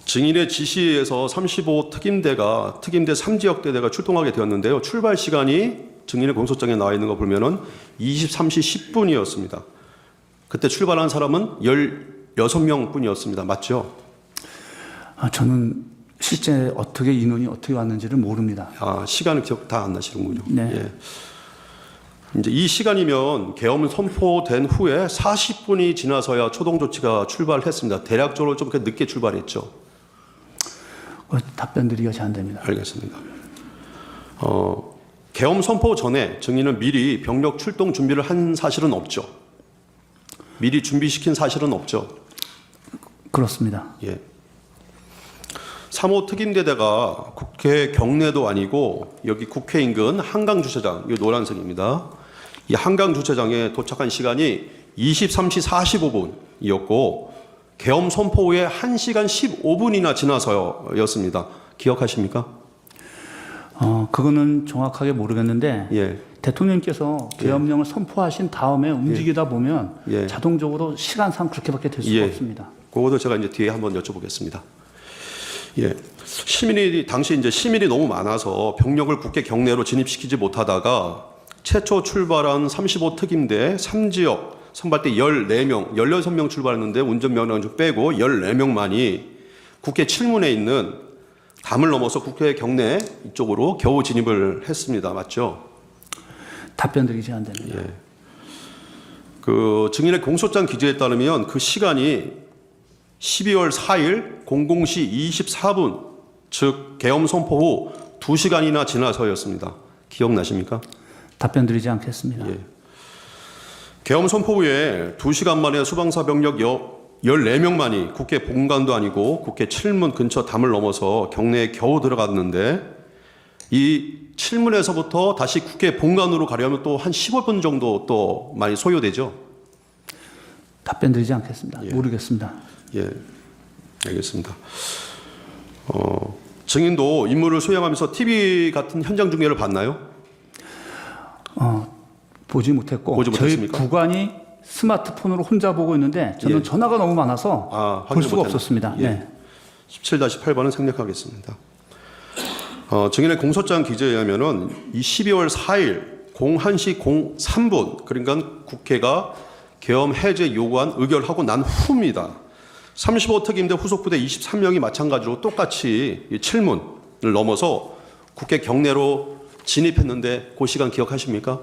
증인의 지시에 의해서 35 특임대 3지역대대가 출동하게 되었는데요. 출발 시간이 증인의 공소장에 나와 있는 거 보면은 23시 10분이었습니다. 그때 출발한 사람은 16명 뿐이었습니다. 맞죠? 저는 실제 인원이 어떻게 왔는지를 모릅니다. 시간은 기억 다 안 나시는군요. 네. 이제 이 시간이면 계엄 선포된 후에 40분이 지나서야 초동 조치가 출발했습니다. 대략적으로 좀 늦게 출발했죠. 답변 드리기가 잘 안 됩니다. 알겠습니다. 계엄 선포 전에 증인은 미리 병력 출동 준비를 한 사실은 없죠. 미리 준비시킨 사실은 없죠. 그렇습니다. 예. 3호 특임대대가 국회 경내도 아니고 여기 국회 인근 한강 주차장, 이 노란색입니다. 이 한강 주차장에 도착한 시간이 23시 45분이었고 계엄 선포 후에 1시간 15분이나 지나서였습니다. 기억하십니까? 그거는 정확하게 모르겠는데 예. 대통령께서 계엄령을 선포하신 다음에 움직이다 보면 자동적으로 시간상 그렇게밖에 될 수가 없습니다. 그것도 제가 이제 뒤에 한번 여쭤보겠습니다. 예. 당시 이제 시민이 너무 많아서 병력을 국회 경내로 진입시키지 못하다가 최초 출발한 35 특임대 3지역 선발대 14명, 16명 출발했는데 운전면허 좀 빼고 14명만이 국회 칠문에 있는 담을 넘어서 국회 경내 이쪽으로 겨우 진입을 했습니다. 맞죠? 답변 드리기 제한됩니다. 예. 그 증인의 공소장 기재에 따르면 그 시간이 12월 4일 00시 24분, 즉 계엄 선포 후 2시간이나 지나서였습니다. 기억나십니까? 답변 드리지 않겠습니다. 예. 계엄 선포 후에 2시간 만에 수방사 병력 14명만이 국회 본관도 아니고 국회 칠문 근처 담을 넘어서 경내에 겨우 들어갔는데 이 칠문에서부터 다시 국회 본관으로 가려면 또 한 15분 정도 또 많이 소요되죠. 답변 드리지 않겠습니다. 모르겠습니다. 예, 알겠습니다. 증인도 임무를 수행하면서 TV 같은 현장 중계를 봤나요? 보지 못했고 저희 못했습니까? 부관이 스마트폰으로 혼자 보고 있는데 저는 전화가 너무 많아서 볼 수가 없었습니다. 예. 네. 17-8번은 생략하겠습니다. 증인의 공소장 기재에 의하면은 이 12월 4일 01시 03분 그러니까 국회가 계엄 해제 요구안 의결하고 난 후입니다. 35 특임대 후속부대 23명이 마찬가지로 똑같이 이 칠문을 넘어서 국회 경내로 진입했는데 그 시간 기억하십니까?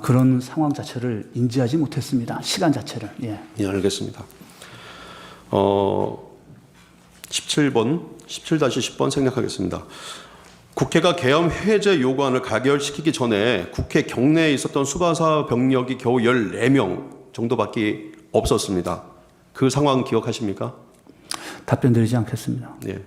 그런 상황 자체를 인지하지 못했습니다. 시간 자체를. 예. 예, 알겠습니다. 17번, 17-10번 생략하겠습니다. 국회가 계엄 해제 요구안을 가결시키기 전에 국회 경내에 있었던 수방사 병력이 겨우 14명 정도밖에 없었습니다. 그 상황 기억하십니까? 답변 드리지 않겠습니다. 예.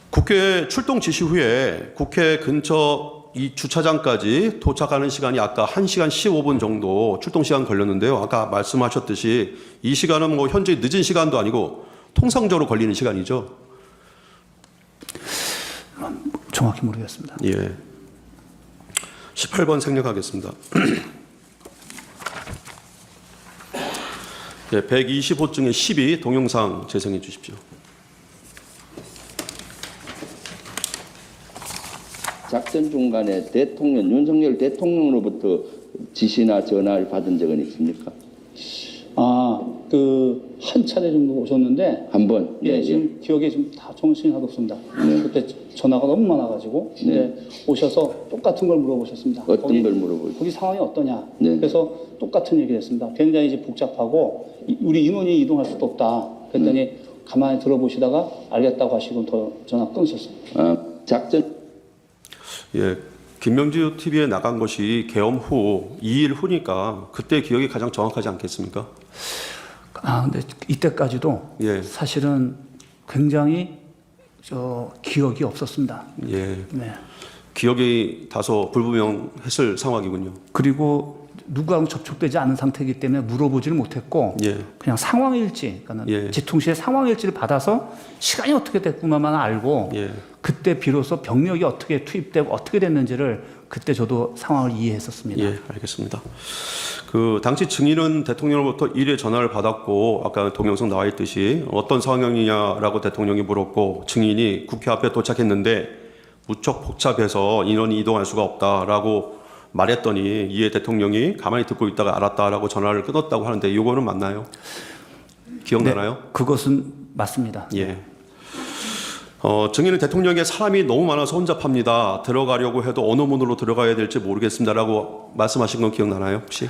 국회 출동 지시 후에 국회 근처 이 주차장까지 도착하는 시간이 아까 1시간 15분 정도 출동 시간 걸렸는데요. 아까 말씀하셨듯이 이 시간은 뭐 현재 늦은 시간도 아니고 통상적으로 걸리는 시간이죠. 정확히 모르겠습니다. 예. 18번 생략하겠습니다. 예, 125 중에 12 동영상 재생해 주십시오. 작전 중간에 윤석열 대통령으로부터 지시나 전화를 받은 적은 있습니까? 한 차례 정도 오셨는데 한 번. 예, 지금 기억에 지금 다 정신이 하나도 없습니다. 그때 전화가 너무 많아가지고 오셔서 똑같은 걸 물어보셨습니다. 어떤 걸 물어보셨어요? 거기 상황이 어떠냐. 네. 그래서 똑같은 얘기를 했습니다. 굉장히 이제 복잡하고 우리 인원이 이동할 수도 없다. 그랬더니 가만히 들어보시다가 알겠다고 하시고 더 전화 끊으셨습니다. 작전. 예, 김명주 TV에 나간 것이 계엄 후 2일 후니까 그때 기억이 가장 정확하지 않겠습니까? 근데 이때까지도 사실은 굉장히 기억이 없었습니다. 예. 네. 기억이 다소 불분명했을 상황이군요. 그리고 누구하고 접촉되지 않은 상태이기 때문에 물어보지를 못했고 그냥 상황일지, 그러니까 지통실의 상황일지를 받아서 시간이 어떻게 됐구나만 알고 그때 비로소 병력이 어떻게 투입되고 어떻게 됐는지를 그때 저도 상황을 이해했었습니다. 예, 알겠습니다. 그 당시 증인은 대통령으로부터 1회 전화를 받았고 아까 동영상 나와 있듯이 어떤 상황이냐라고 대통령이 물었고 증인이 국회 앞에 도착했는데 무척 복잡해서 인원이 이동할 수가 없다라고 말했더니 이에 대통령이 가만히 듣고 있다가 알았다라고 전화를 끊었다고 하는데 이거는 맞나요? 기억나나요? 네, 그것은 맞습니다. 예. 증인은 대통령에게 사람이 너무 많아서 혼잡합니다. 들어가려고 해도 어느 문으로 들어가야 될지 모르겠습니다라고 말씀하신 건 기억나나요 혹시?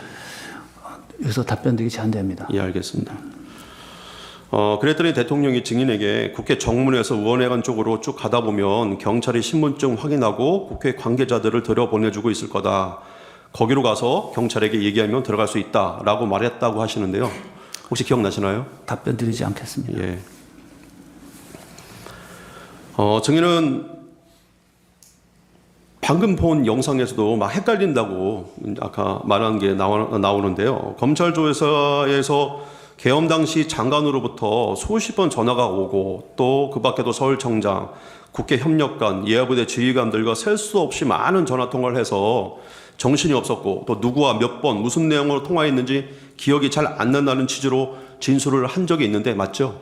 여기서 답변 드리기 제한됩니다. 예, 알겠습니다. 그랬더니 대통령이 증인에게 국회 정문에서 의원회관 쪽으로 쭉 가다 보면 경찰이 신분증 확인하고 국회 관계자들을 들여보내주고 있을 거다. 거기로 가서 경찰에게 얘기하면 들어갈 수 있다라고 말했다고 하시는데요. 혹시 기억나시나요? 답변 드리지 않겠습니다. 예. 증인은 방금 본 영상에서도 막 헷갈린다고 아까 말한 게 나오는데요. 검찰 조사에서 계엄 당시 장관으로부터 수십 번 전화가 오고 또 그 밖에도 서울청장, 국회 협력관, 예하부대 지휘관들과 셀 수 없이 많은 전화 통화를 해서 정신이 없었고 또 누구와 몇 번 무슨 내용으로 통화했는지 기억이 잘 안 난다는 취지로 진술을 한 적이 있는데 맞죠?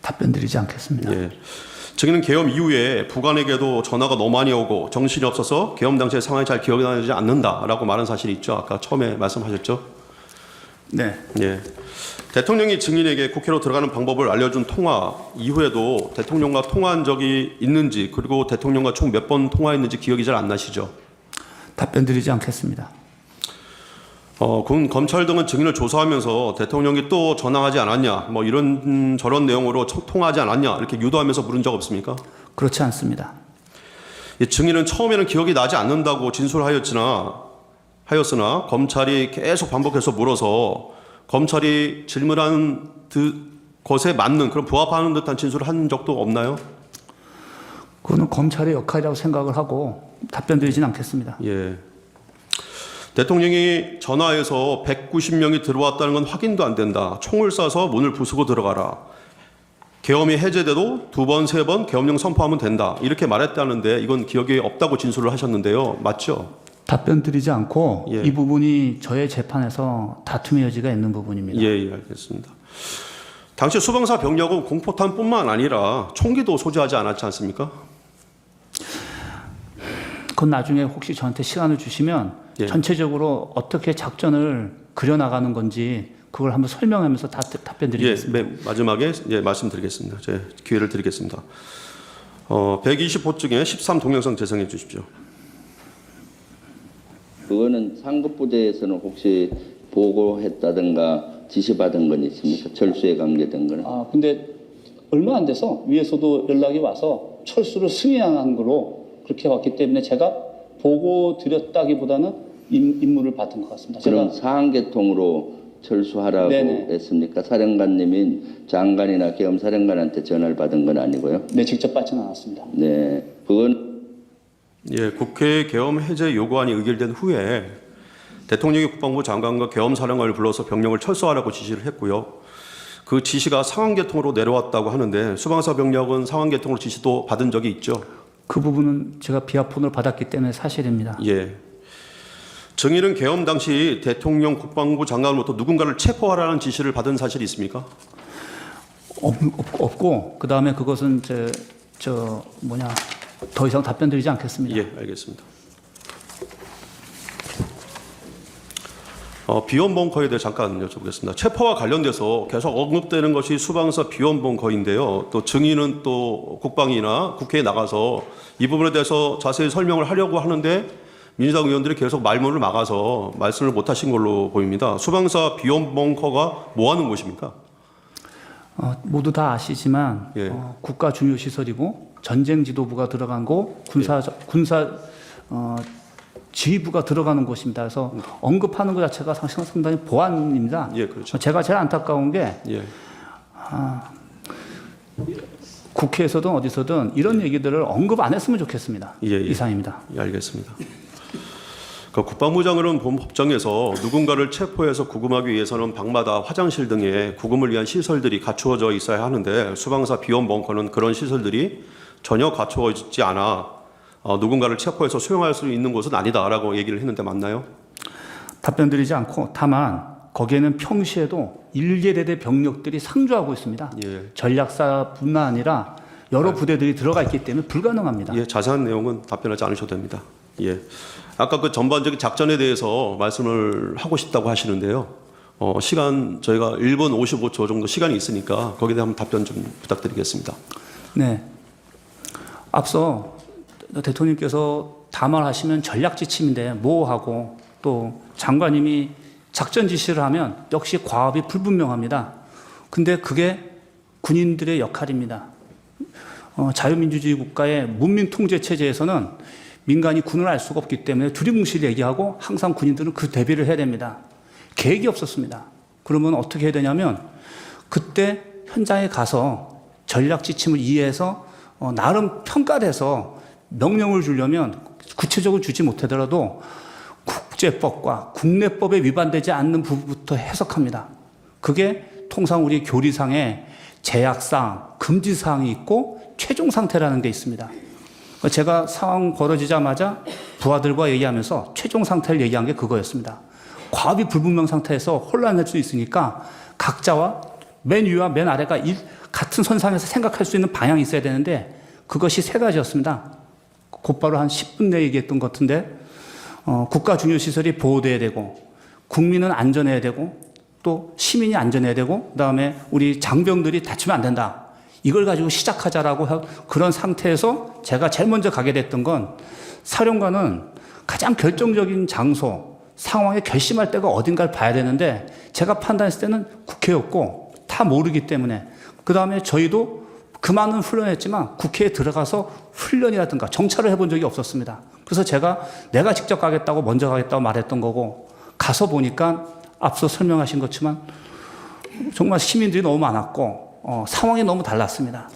답변 드리지 않겠습니다. 예. 증인은 계엄 이후에 부관에게도 전화가 너무 많이 오고 정신이 없어서 계엄 당시의 상황이 잘 기억이 나지 않는다라고 말한 사실이 있죠. 아까 처음에 말씀하셨죠? 네. 예. 대통령이 증인에게 국회로 들어가는 방법을 알려준 통화 이후에도 대통령과 통화한 적이 있는지 그리고 대통령과 총 몇 번 통화했는지 기억이 잘 안 나시죠? 답변 드리지 않겠습니다. 군 검찰 등은 증인을 조사하면서 대통령이 또 전화하지 않았냐, 뭐 이런 저런 내용으로 통화하지 않았냐 이렇게 유도하면서 물은 적 없습니까? 그렇지 않습니다. 이 증인은 처음에는 기억이 나지 않는다고 진술하였으나 검찰이 계속 반복해서 물어서 검찰이 질문한 것에 맞는 그런 부합하는 듯한 진술을 한 적도 없나요? 그거는 검찰의 역할이라고 생각을 하고 답변 드리진 않겠습니다. 예. 대통령이 전화해서 190명이 들어왔다는 건 확인도 안 된다. 총을 쏴서 문을 부수고 들어가라. 계엄이 해제돼도 2번, 3번 계엄령 선포하면 된다. 이렇게 말했다는데 이건 기억이 없다고 진술을 하셨는데요. 맞죠? 답변 드리지 않고 예. 이 부분이 저의 재판에서 다툼의 여지가 있는 부분입니다. 예, 알겠습니다. 당시 수방사 병력은 공포탄뿐만 아니라 총기도 소지하지 않았지 않습니까? 그건 나중에 혹시 저한테 시간을 주시면 예. 전체적으로 어떻게 작전을 그려나가는 건지 그걸 한번 설명하면서 답변 드리겠습니다. 예, 마지막에 말씀드리겠습니다. 제 기회를 드리겠습니다. 120호 중에 13 동영상 재생해 주십시오. 그거는 상급부대에서는 혹시 보고했다든가 지시받은 건 있습니까? 철수에 관계된 거는? 근데 얼마 안 돼서 위에서도 연락이 와서 철수를 승인하는 걸로 그렇게 왔기 때문에 제가 보고 드렸다기보다는 임무를 받은 것 같습니다. 그럼 사항계통으로 철수하라고 네네. 했습니까? 사령관님이 장관이나 계엄사령관한테 전화를 받은 건 아니고요? 네, 직접 받지는 않았습니다. 네, 그건 예, 국회 계엄 해제 요구안이 의결된 후에 대통령이 국방부 장관과 계엄사령관을 불러서 병력을 철수하라고 지시를 했고요. 그 지시가 상황계통으로 내려왔다고 하는데 수방사 병력은 상황계통으로 지시도 받은 적이 있죠. 그 부분은 제가 비하폰을 받았기 때문에 사실입니다. 예. 증인은 계엄 당시 대통령 국방부 장관으로부터 누군가를 체포하라는 지시를 받은 사실이 있습니까? 없고 그 다음에 그것은 더 이상 답변 드리지 않겠습니다. 예, 알겠습니다. 비원 벙커에 대해 잠깐 여쭤보겠습니다. 체포와 관련돼서 계속 언급되는 것이 수방사 비원 벙커인데요. 또 증인은 또 국방이나 국회에 나가서 이 부분에 대해서 자세히 설명을 하려고 하는데 민주당 의원들이 계속 말문을 막아서 말씀을 못 하신 걸로 보입니다. 수방사 비원 벙커가 뭐 하는 곳입니까? 모두 다 아시지만 예. 국가 중요 시설이고 전쟁 지도부가 들어간 곳, 군사 지휘부가 들어가는 곳입니다. 그래서 언급하는 것 자체가 상당히 보안입니다. 예, 그렇죠. 제가 제일 안타까운 게 예. 국회에서든 어디서든 이런 얘기들을 언급 안 했으면 좋겠습니다. 예, 예. 이상입니다. 예, 알겠습니다. 국방부 장관은 본 법정에서 누군가를 체포해서 구금하기 위해서는 방마다 화장실 등의 구금을 위한 시설들이 갖추어져 있어야 하는데 수방사 비원 벙커는 그런 시설들이 전혀 갖추어지지 않아 누군가를 체포해서 수용할 수 있는 곳은 아니다라고 얘기를 했는데 맞나요? 답변 드리지 않고 다만 거기에는 평시에도 일개대대 병력들이 상주하고 있습니다. 예. 전략사뿐만 아니라 여러 부대들이 들어가 있기 때문에 불가능합니다. 예, 자세한 내용은 답변하지 않으셔도 됩니다. 예. 아까 그 전반적인 작전에 대해서 말씀을 하고 싶다고 하시는데요. 시간 저희가 1분 55초 정도 시간이 있으니까 거기에 대한 답변 좀 부탁드리겠습니다. 네. 앞서 대통령께서 담화하시면 전략 지침인데 모호하고 또 장관님이 작전 지시를 하면 역시 과업이 불분명합니다. 근데 그게 군인들의 역할입니다. 자유민주주의 국가의 문민통제 체제에서는 민간이 군을 알 수가 없기 때문에 두리뭉실 얘기하고 항상 군인들은 그 대비를 해야 됩니다. 계획이 없었습니다. 그러면 어떻게 해야 되냐면 그때 현장에 가서 전략 지침을 이해해서 나름 평가를 해서 명령을 주려면 구체적으로 주지 못하더라도 국제법과 국내법에 위반되지 않는 부분부터 해석합니다. 그게 통상 우리 교리상에 제약사항, 금지사항이 있고 최종 상태라는 게 있습니다. 제가 상황 벌어지자마자 부하들과 얘기하면서 최종 상태를 얘기한 게 그거였습니다. 과업이 불분명 상태에서 혼란할 수 있으니까 각자와 맨 위와 맨 아래가 같은 선상에서 생각할 수 있는 방향이 있어야 되는데 그것이 세 가지였습니다. 곧바로 한 10분 내에 얘기했던 것 같은데 국가 중요시설이 보호돼야 되고 국민은 안전해야 되고 또 시민이 안전해야 되고 그다음에 우리 장병들이 다치면 안 된다. 이걸 가지고 시작하자라고 그런 상태에서 제가 제일 먼저 가게 됐던 건 사령관은 가장 결정적인 장소, 상황에 결심할 때가 어딘가를 봐야 되는데 제가 판단했을 때는 국회였고 다 모르기 때문에 그다음에 저희도 그 많은 훈련했지만 국회에 들어가서 훈련이라든가 정찰을 해본 적이 없었습니다. 그래서 내가 직접 가겠다고 먼저 가겠다고 말했던 거고 가서 보니까 앞서 설명하신 것처럼 정말 시민들이 너무 많았고 상황이 너무 달랐습니다.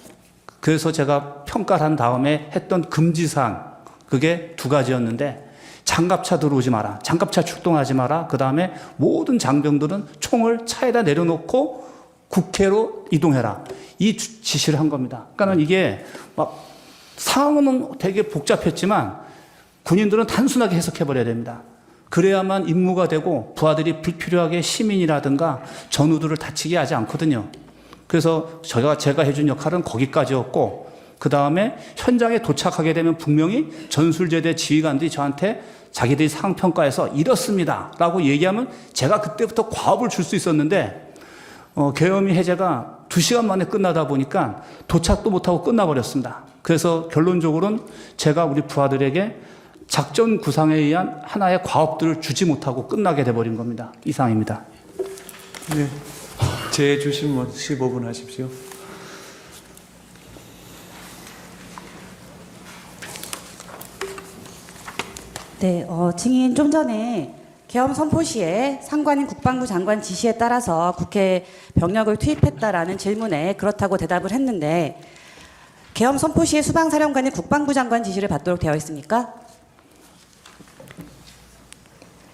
그래서 제가 평가를 한 다음에 했던 금지사항 그게 두 가지였는데 장갑차 들어오지 마라. 장갑차 출동하지 마라. 그 다음에 모든 장병들은 총을 차에다 내려놓고 국회로 이동해라. 이 지시를 한 겁니다. 그러니까 이게 막 상황은 되게 복잡했지만 군인들은 단순하게 해석해버려야 됩니다. 그래야만 임무가 되고 부하들이 불필요하게 시민이라든가 전우들을 다치게 하지 않거든요. 그래서 제가 해준 역할은 거기까지였고 그 다음에 현장에 도착하게 되면 분명히 전술제대 지휘관들이 저한테 자기들이 상평가에서 이렇습니다 라고 얘기하면 제가 그때부터 과업을 줄 수 있었는데 계엄이 해제가 2시간 만에 끝나다 보니까 도착도 못하고 끝나버렸습니다. 그래서 결론적으로는 제가 우리 부하들에게 작전 구상에 의한 하나의 과업들을 주지 못하고 끝나게 돼버린 겁니다. 이상입니다. 네, 제 주신문 15분 하십시오. 네, 증인 좀 전에 계엄 선포 시에 상관인 국방부 장관 지시에 따라서 국회 병력을 투입했다라는 질문에 그렇다고 대답을 했는데 계엄 선포 시에 수방사령관이 국방부 장관 지시를 받도록 되어 있습니까?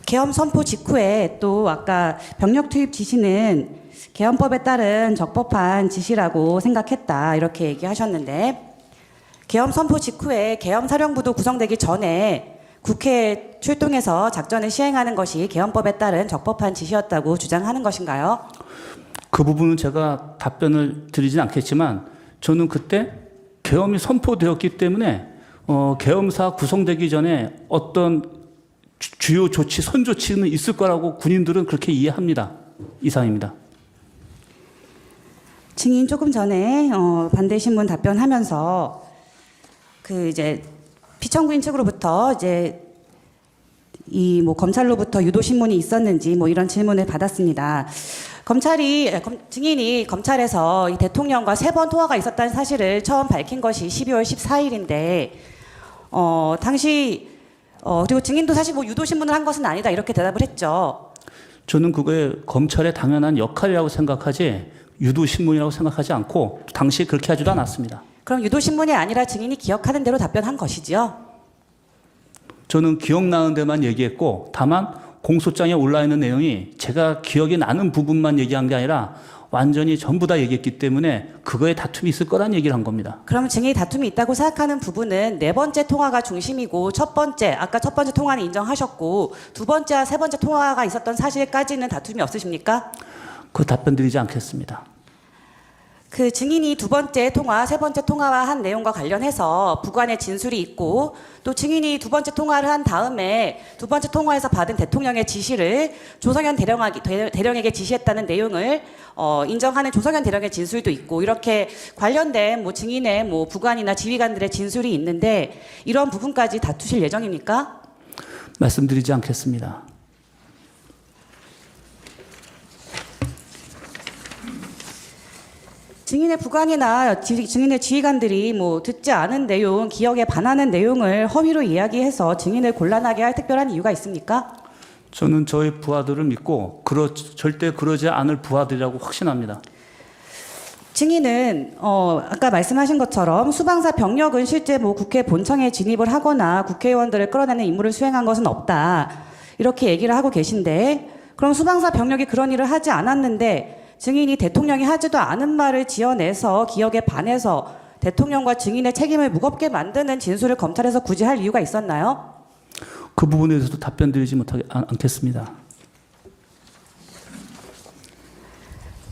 계엄 선포 직후에 또 아까 병력 투입 지시는 계엄법에 따른 적법한 지시라고 생각했다 이렇게 얘기하셨는데 계엄 선포 직후에 계엄 사령부도 구성되기 전에 국회에 출동해서 작전을 시행하는 것이 계엄법에 따른 적법한 지시였다고 주장하는 것인가요? 그 부분은 제가 답변을 드리진 않겠지만 저는 그때 계엄이 선포되었기 때문에 계엄사 구성되기 전에 어떤 주요 조치, 선조치는 있을 거라고 군인들은 그렇게 이해합니다. 이상입니다. 증인 조금 전에 반대 신문 답변하면서 이제 피청구인 측으로부터 이제 이 검찰로부터 유도 신문이 있었는지 이런 질문을 받았습니다. 증인이 검찰에서 이 대통령과 3번 통화가 있었다는 사실을 처음 밝힌 것이 12월 14일인데 당시 그리고 증인도 사실 유도 신문을 한 것은 아니다 이렇게 대답을 했죠. 저는 그거에 검찰의 당연한 역할이라고 생각하지 유도 신문이라고 생각하지 않고 당시에 그렇게 하지도 않았습니다. 그럼 유도 신문이 아니라 증인이 기억하는 대로 답변한 것이지요? 저는 기억나는 데만 얘기했고 다만 공소장에 올라있는 내용이 제가 기억이 나는 부분만 얘기한 게 아니라 완전히 전부 다 얘기했기 때문에 그거에 다툼이 있을 거란 얘기를 한 겁니다. 그럼 증인이 다툼이 있다고 생각하는 부분은 4번째 통화가 중심이고 아까 첫 번째 통화는 인정하셨고 2번째와 3번째 통화가 있었던 사실까지는 다툼이 없으십니까? 그 답변 드리지 않겠습니다. 그 증인이 2번째 통화, 3번째 통화와 한 내용과 관련해서 부관의 진술이 있고 또 증인이 2번째 통화를 한 다음에 2번째 통화에서 받은 대통령의 지시를 조성현 대령에게 지시했다는 내용을 인정하는 조성현 대령의 진술도 있고 이렇게 관련된 증인의 부관이나 지휘관들의 진술이 있는데 이런 부분까지 다투실 예정입니까? 말씀드리지 않겠습니다. 증인의 부관이나 증인의 지휘관들이 뭐 듣지 않은 내용, 기억에 반하는 내용을 허위로 이야기해서 증인을 곤란하게 할 특별한 이유가 있습니까? 저는 저희 부하들을 믿고 절대 그러지 않을 부하들이라고 확신합니다. 증인은 아까 말씀하신 것처럼 수방사 병력은 실제 뭐 국회 본청에 진입을 하거나 국회의원들을 끌어내는 임무를 수행한 것은 없다. 이렇게 얘기를 하고 계신데 그럼 수방사 병력이 그런 일을 하지 않았는데 증인이 대통령이 하지도 않은 말을 지어내서 기억에 반해서 대통령과 증인의 책임을 무겁게 만드는 진술을 검찰에서 굳이 할 이유가 있었나요? 그 부분에 대해서도 답변 드리지 않겠습니다.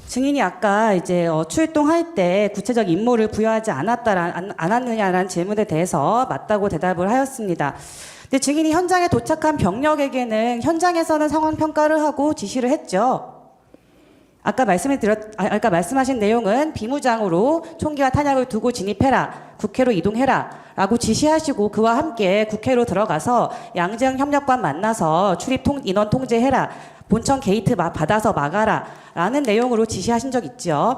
증인이 아까 이제 출동할 때 구체적 임무를 부여하지 않았느냐라는 질문에 대해서 맞다고 대답을 하였습니다. 근데 증인이 현장에 도착한 병력에게는 현장에서는 상황 평가를 하고 지시를 했죠. 아까 말씀하신 내용은 비무장으로 총기와 탄약을 두고 진입해라, 국회로 이동해라 라고 지시하시고 그와 함께 국회로 들어가서 양재영 협력관 만나서 출입 인원 통제해라, 본청 게이트 받아서 막아라 라는 내용으로 지시하신 적 있죠.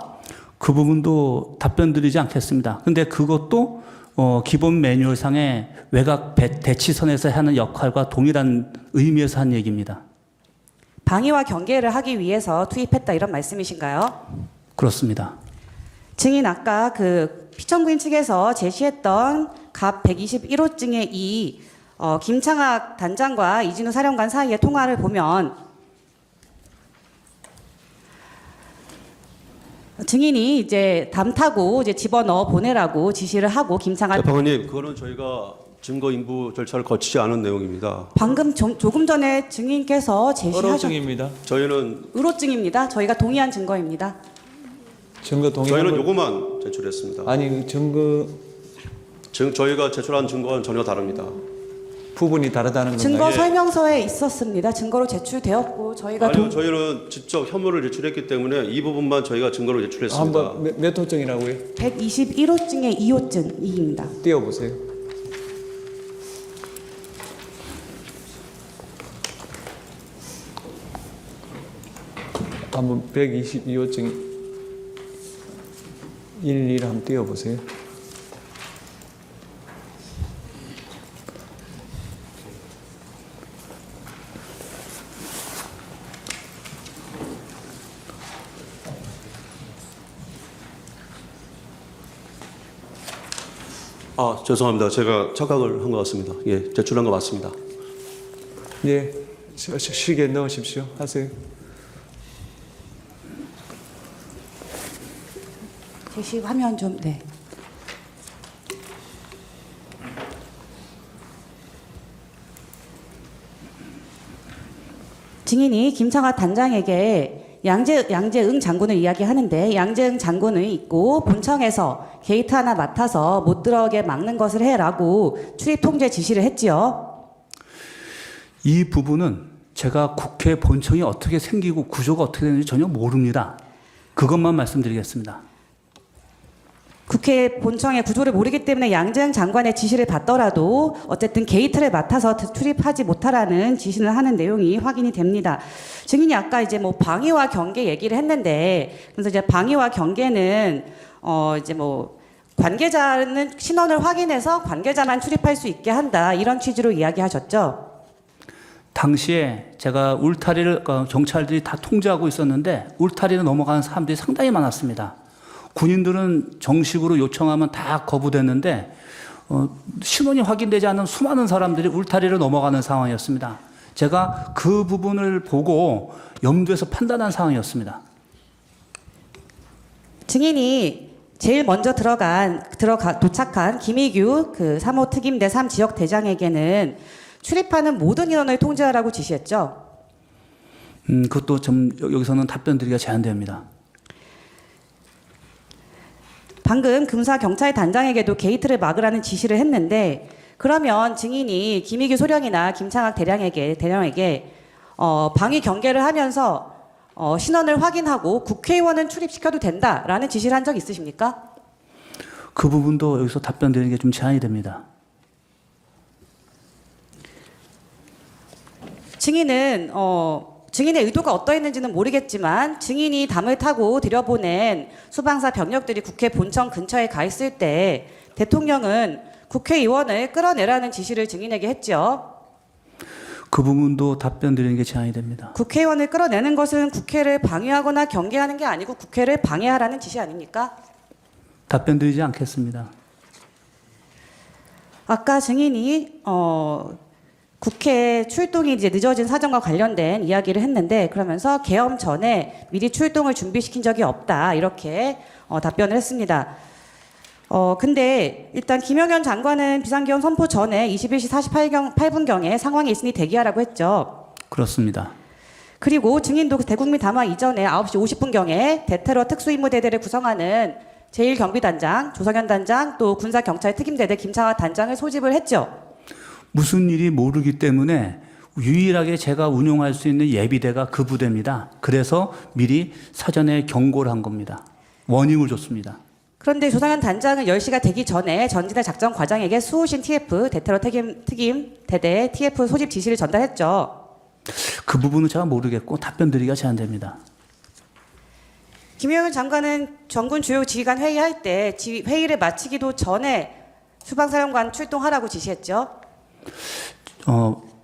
그 부분도 답변 드리지 않겠습니다. 근데 그것도 기본 매뉴얼상의 외곽 대치선에서 하는 역할과 동일한 의미에서 한 얘기입니다. 방위와 경계를 하기 위해서 투입했다 이런 말씀이신가요? 그렇습니다. 증인 아까 그 피청구인 측에서 제시했던 갑 121호증의 김창학 단장과 이진우 사령관 사이의 통화를 보면 증인이 이제 담 타고 이제 집어넣어 보내라고 지시를 하고 김창학 재판관님, 그거는 저희가 증거 인부 절차를 거치지 않은 내용입니다. 방금 조금 전에 증인께서 의로증입니다. 저희는 의로증입니다. 저희가 동의한 증거입니다. 증거 동의. 저희는 요거만 제출했습니다. 아니 증거 저희가 제출한 증거와는 전혀 다릅니다. 부분이 다르다는 건가요? 증거 설명서에 있었습니다. 증거로 제출되었고 저희가 아니요, 저희는 직접 혐의를 제출했기 때문에 이 부분만 저희가 증거로 제출했습니다. 한번 몇 호증이라고요? 121호증의 2호증 2입니다. 띄워보세요. 한번 122호증 11 한번 띄워보세요. 죄송합니다. 제가 착각을 한 것 같습니다. 예, 제출한 거 맞습니다. 예, 시계 넣으십시오. 하세요. 제시 화면 좀 네. 증인이 김창학 단장에게 양재응 장군을 이야기하는데 양재응 장군이 있고 본청에서 게이트 하나 맡아서 못 들어오게 막는 것을 해라고 출입 통제 지시를 했지요. 이 부분은 제가 국회 본청이 어떻게 생기고 구조가 어떻게 되는지 전혀 모릅니다. 그것만 말씀드리겠습니다. 국회 본청의 구조를 모르기 때문에 양재응 장관의 지시를 받더라도 어쨌든 게이트를 맡아서 출입하지 못하라는 지시를 하는 내용이 확인이 됩니다. 증인이 아까 이제 뭐 방위와 경계 얘기를 했는데 그래서 이제 방위와 경계는 이제 뭐 관계자는 신원을 확인해서 관계자만 출입할 수 있게 한다 이런 취지로 이야기하셨죠. 당시에 제가 울타리를 경찰들이 다 통제하고 있었는데 울타리를 넘어가는 사람들이 상당히 많았습니다. 군인들은 정식으로 요청하면 다 거부됐는데 신원이 확인되지 않은 수많은 사람들이 울타리를 넘어가는 상황이었습니다. 제가 그 부분을 보고 염두에서 판단한 상황이었습니다. 증인이 제일 먼저 도착한 김희규 그 3호 특임대 3지역 대장에게는 출입하는 모든 인원을 통제하라고 지시했죠. 그것도 좀 여기서는 답변 드리기가 제한됩니다. 방금 금사 경찰 단장에게도 게이트를 막으라는 지시를 했는데 그러면 증인이 김희규 소령이나 김창학 대령에게 방위 경계를 하면서 신원을 확인하고 국회의원은 출입시켜도 된다라는 지시를 한 적 있으십니까? 그 부분도 여기서 답변 드리는 게 좀 제한이 됩니다. 증인의 의도가 어떠했는지는 모르겠지만 증인이 담을 타고 들여보낸 수방사 병력들이 국회 본청 근처에 가 있을 때 대통령은 국회의원을 끌어내라는 지시를 증인에게 했죠. 그 부분도 답변 드리는 게 제한이 됩니다. 국회의원을 끌어내는 것은 국회를 방해하거나 경계하는 게 아니고 국회를 방해하라는 지시 아닙니까? 답변 드리지 않겠습니다. 아까 증인이 국회 출동이 이제 늦어진 사정과 관련된 이야기를 했는데 그러면서 계엄 전에 미리 출동을 준비시킨 적이 없다 이렇게 답변을 했습니다. 근데 일단 김영현 장관은 비상계엄 선포 전에 21시 48분경에 상황이 있으니 대기하라고 했죠. 그렇습니다. 그리고 증인도 대국민 담화 이전에 9시 50분경에 대테러 특수임무대대를 구성하는 제1경비단장, 조성현 단장, 또 군사경찰 특임대대 김창화 단장을 소집을 했죠. 무슨 일이 모르기 때문에 유일하게 제가 운용할 수 있는 예비대가 그 부대입니다. 그래서 미리 사전에 경고를 한 겁니다. 워닝을 줬습니다. 그런데 조성현 단장은 10시가 되기 전에 전진의 작전 과장에게 수호신 TF, 대테러 특임 대대 TF 소집 지시를 전달했죠. 그 부분은 제가 모르겠고 답변 드리기가 제한됩니다. 김영현 장관은 전군 주요 지휘관 회의할 때 회의를 마치기도 전에 수방사령관 출동하라고 지시했죠.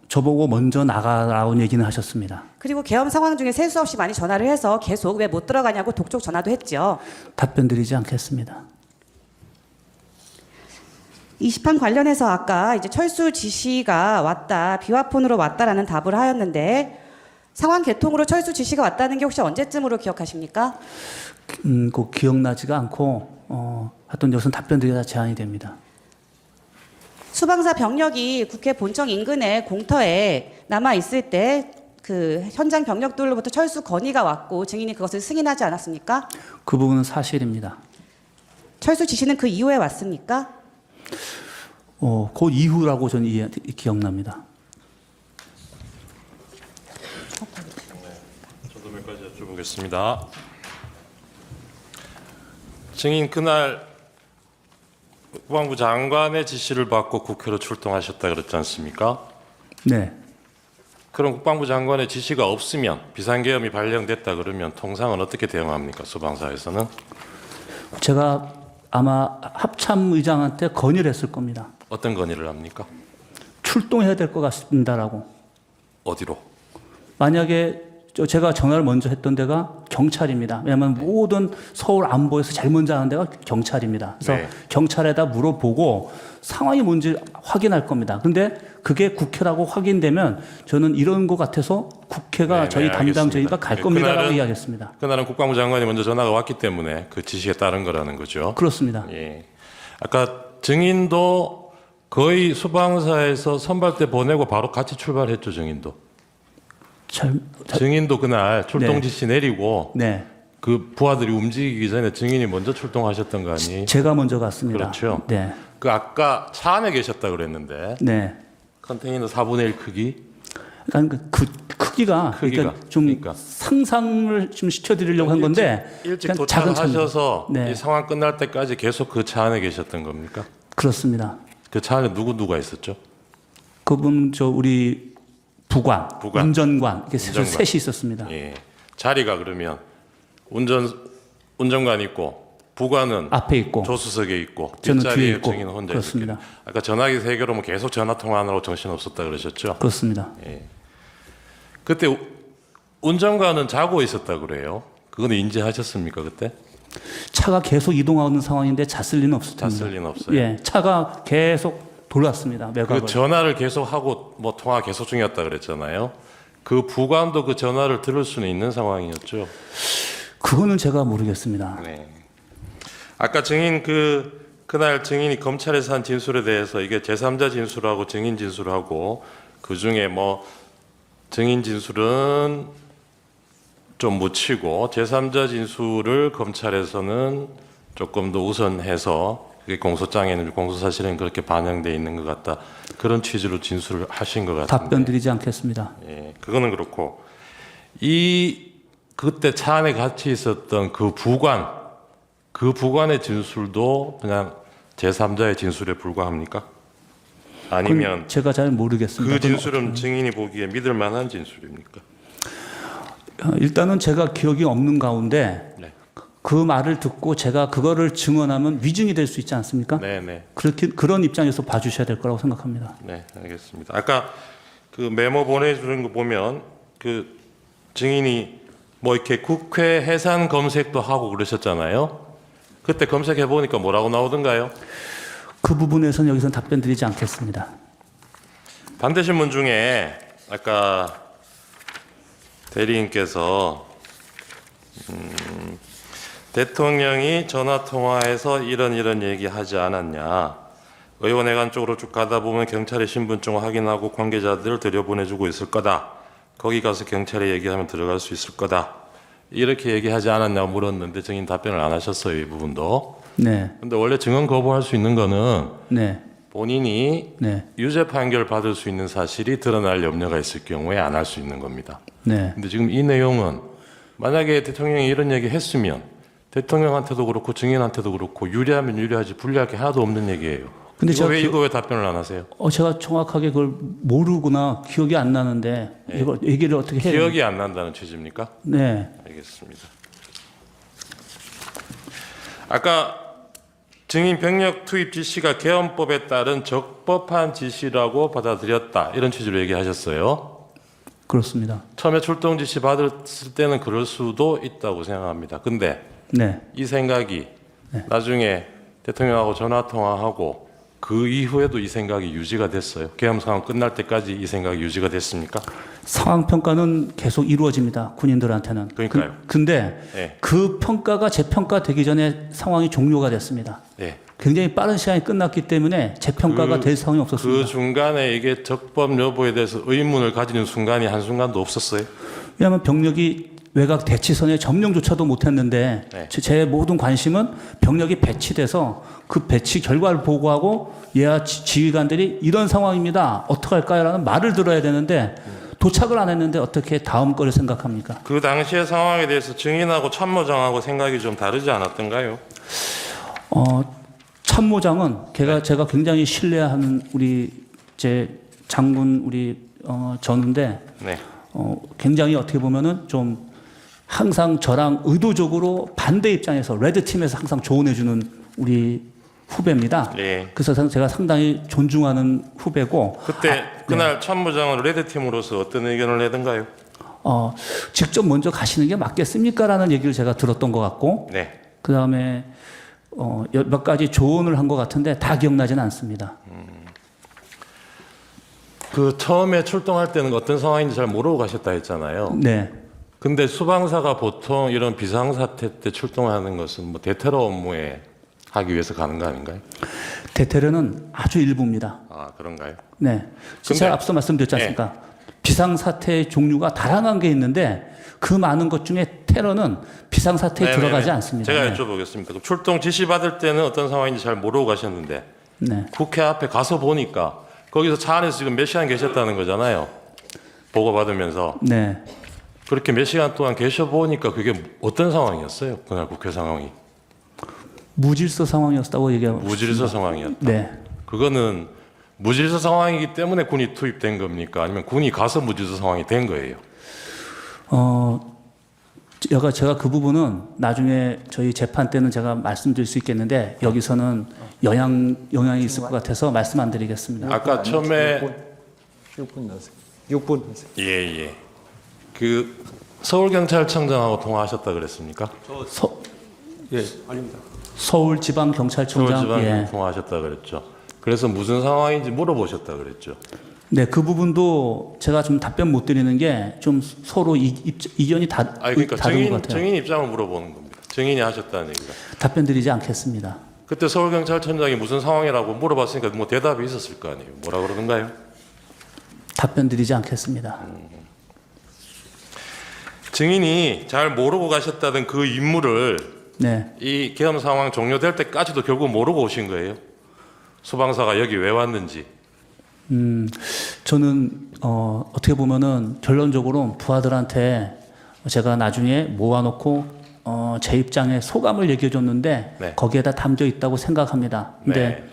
저보고 먼저 나가라고 얘기는 하셨습니다. 그리고 계엄 상황 중에 셀 수 없이 많이 전화를 해서 계속 왜 못 들어가냐고 독촉 전화도 했죠. 답변 드리지 않겠습니다. 20판 관련해서 아까 이제 철수 지시가 왔다, 비화폰으로 왔다라는 답을 하였는데 상황 개통으로 철수 지시가 왔다는 게 혹시 언제쯤으로 기억하십니까? 꼭 기억나지가 않고 하여튼 여기서 답변 드리기가 제한이 됩니다. 수방사 병력이 국회 본청 인근의 공터에 남아 있을 때 그 현장 병력들로부터 철수 건의가 왔고 증인이 그것을 승인하지 않았습니까? 그 부분은 사실입니다. 철수 지시는 그 이후에 왔습니까? 그 이후라고 저는 기억납니다. 저도 몇 가지 여쭤보겠습니다. 증인 그날 국방부 장관의 지시를 받고 국회로 출동하셨다 그랬지 않습니까? 네. 그럼 국방부 장관의 지시가 없으면 비상계엄이 발령됐다 그러면 통상은 어떻게 대응합니까? 수방사에서는? 제가 아마 합참의장한테 건의를 했을 겁니다. 어떤 건의를 합니까? 출동해야 될 것 같습니다라고. 어디로? 만약에 제가 전화를 먼저 했던 데가 경찰입니다. 왜냐하면 모든 서울 안보에서 제일 먼저 하는 데가 경찰입니다. 그래서 네. 경찰에다 물어보고 상황이 뭔지 확인할 겁니다. 그런데 그게 국회라고 확인되면 저는 이런 것 같아서 국회가 네, 저희 담당 저희가 갈 겁니다라고 이야기했습니다. 그날은 국방부 장관이 먼저 전화가 왔기 때문에 그 지시에 따른 거라는 거죠. 그렇습니다. 예. 아까 증인도 거의 수방사에서 선발대 보내고 바로 같이 출발했죠, 증인도. 증인도 그날 출동 지시 내리고 네. 그 부하들이 움직이기 전에 증인이 먼저 출동하셨던 거 아니? 제가 먼저 갔습니다. 그렇죠. 네. 그 아까 차 안에 계셨다 그랬는데 네. 컨테이너 4분의 1 크기? 그러니까 그 크기가 그러니까 좀 상상을 좀 시켜드리려고 한 건데 일찍 그냥 작은 도착하셔서 차입니다. 네. 이 상황 끝날 때까지 계속 그 차 안에 계셨던 겁니까? 그렇습니다. 그 차 안에 누가 있었죠? 그분 우리 부관, 운전관 이렇게 운전관. 셋이 있었습니다. 예. 자리가 그러면 운전관 있고 부관은 앞에 있고 조수석에 있고 저는 뒤에 뒷자리에 있고 증인 혼자 그렇습니다. 있었기. 아까 전화기 3개로 뭐 계속 전화 통화하느라고 정신 없었다 그러셨죠? 그렇습니다. 예. 그때 운전관은 자고 있었다 그래요. 그거는 인지하셨습니까 그때? 차가 계속 이동하는 상황인데 잤을 리는 없었습니다. 잤을 리는 없어요. 예, 차가 계속 돌았습니다. 매각을. 그 전화를 계속 하고 뭐 통화 계속 중이었다 그랬잖아요. 그 부관도 그 전화를 들을 수는 있는 상황이었죠. 그거는 제가 모르겠습니다. 네. 아까 증인 그날 증인이 검찰에서 한 진술에 대해서 이게 제3자 진술하고 증인 진술하고 그 중에 뭐 증인 진술은 좀 묻히고 제3자 진술을 검찰에서는 조금 더 우선해서 그게 공소장에는 공소사실은 그렇게 반영돼 있는 것 같다. 그런 취지로 진술을 하신 것 같은데. 답변 드리지 않겠습니다. 예, 그거는 그렇고 그때 차 안에 같이 있었던 그 부관의 진술도 그냥 제3자의 진술에 불과합니까? 아니면 제가 잘 모르겠습니다. 그 진술은 증인이 보기에 믿을 만한 진술입니까? 일단은 제가 기억이 없는 가운데 네. 그 말을 듣고 제가 그거를 증언하면 위증이 될 수 있지 않습니까? 네네. 그런 입장에서 봐주셔야 될 거라고 생각합니다. 네, 알겠습니다. 아까 그 메모 보내주는 거 보면 그 증인이 뭐 이렇게 국회 해산 검색도 하고 그러셨잖아요. 그때 검색해 보니까 뭐라고 나오던가요? 그 부분에서는 여기서 답변 드리지 않겠습니다. 반대신문 중에 아까 대리인께서 대통령이 전화통화해서 이런 얘기하지 않았냐. 의원회관 쪽으로 쭉 가다 보면 경찰의 신분증을 확인하고 관계자들을 들여보내주고 있을 거다. 거기 가서 경찰에 얘기하면 들어갈 수 있을 거다. 이렇게 얘기하지 않았냐고 물었는데 증인 답변을 안 하셨어요. 이 부분도. 네. 근데 원래 증언 거부할 수 있는 거는 네. 본인이 네. 유죄 판결 받을 수 있는 사실이 드러날 염려가 있을 경우에 안 할 수 있는 겁니다. 네. 근데 지금 이 내용은 만약에 대통령이 이런 얘기 했으면 대통령한테도 그렇고 증인한테도 그렇고 유리하면 유리하지 불리할 게 하나도 없는 얘기예요. 근데 이거 왜 답변을 안 하세요? 제가 정확하게 그걸 모르구나 기억이 안 나는데 네. 이걸 얘기를 어떻게 해야 기억이 안 난다는 취지입니까? 네. 알겠습니다. 아까 증인 병력 투입 지시가 개헌법에 따른 적법한 지시라고 받아들였다. 이런 취지로 얘기하셨어요. 그렇습니다. 처음에 출동 지시 받았을 때는 그럴 수도 있다고 생각합니다. 근데 네. 이 생각이 나중에 대통령하고 전화 통화하고 그 이후에도 이 생각이 유지가 됐어요. 계엄 상황 끝날 때까지 이 생각이 유지가 됐습니까? 상황 평가는 계속 이루어집니다. 군인들한테는. 그러니까요. 근데 네. 그 평가가 재평가되기 전에 상황이 종료가 됐습니다. 네. 굉장히 빠른 시간이 끝났기 때문에 재평가가 될 상황이 없었습니다. 그 중간에 이게 적법 여부에 대해서 의문을 가지는 순간이 한순간도 없었어요? 왜냐하면 병력이 외곽 대치선에 점령조차도 못했는데 네. 제 모든 관심은 병력이 배치돼서 그 배치 결과를 보고하고 예하 지휘관들이 이런 상황입니다. 어떻게 할까요? 라는 말을 들어야 되는데 도착을 안 했는데 어떻게 다음 거를 생각합니까? 그 당시의 상황에 대해서 증인하고 참모장하고 생각이 좀 다르지 않았던가요? 참모장은 제가 굉장히 신뢰하는 우리 제 장군 우리 전우인데 네. 굉장히 어떻게 보면은 좀 항상 저랑 의도적으로 반대 입장에서 레드팀에서 항상 조언해주는 우리 후배입니다. 네. 그래서 제가 상당히 존중하는 후배고. 그때 그날 참모장은 레드팀으로서 어떤 의견을 내던가요? 직접 먼저 가시는 게 맞겠습니까라는 얘기를 제가 들었던 것 같고. 네. 그 다음에 몇 가지 조언을 한 것 같은데 다 기억나지는 않습니다. 그 처음에 출동할 때는 어떤 상황인지 잘 모르고 가셨다 했잖아요. 네. 근데 수방사가 보통 이런 비상사태 때 출동하는 것은 뭐 대테러 업무에 하기 위해서 가는 거 아닌가요? 대테러는 아주 일부입니다. 아, 그런가요? 네. 제가 앞서 말씀드렸지 않습니까? 비상사태의 종류가 다양한 게 있는데 그 많은 것 중에 테러는 비상사태에 네네네. 들어가지 않습니다. 제가 네. 여쭤보겠습니다. 그럼 출동 지시 받을 때는 어떤 상황인지 잘 모르고 가셨는데 네. 국회 앞에 가서 보니까 거기서 차 안에서 지금 몇 시간 계셨다는 거잖아요. 보고받으면서. 네. 그렇게 몇 시간 동안 계셔 보니까 그게 어떤 상황이었어요? 그날 국회 상황이. 무질서 상황이었다고 얘기하고 무질서 상황이었다. 네. 그거는 무질서 상황이기 때문에 군이 투입된 겁니까? 아니면 군이 가서 무질서 상황이 된 거예요? 제가 그 부분은 나중에 저희 재판 때는 제가 말씀드릴 수 있겠는데 여기서는 영향이 있을 것 같아서 말씀 안 드리겠습니다. 아까 처음에 6분 하세요. 6분 하세요. 예. 그 서울경찰청장하고 통화하셨다 그랬습니까? 예, 아닙니다. 서울지방경찰청장. 서울지방 통화하셨다 그랬죠. 그래서 무슨 상황인지 물어보셨다 그랬죠. 네, 그 부분도 제가 좀 답변 못 드리는 게 좀 서로 이견이 그러니까 다른 것 같아요. 증인 입장을 물어보는 겁니다. 증인이 하셨다는 얘기가. 답변 드리지 않겠습니다. 그때 서울경찰청장이 무슨 상황이라고 물어봤으니까 뭐 대답이 있었을 거 아니에요. 뭐라 그러던가요? 답변 드리지 않겠습니다. 증인이 잘 모르고 가셨다던 그 임무를 네. 이 계엄 상황 종료될 때까지도 결국 모르고 오신 거예요? 수방사가 여기 왜 왔는지. 저는 어떻게 보면은 결론적으로 부하들한테 제가 나중에 모아놓고 제 입장에 소감을 얘기해줬는데 네. 거기에다 담겨 있다고 생각합니다. 근데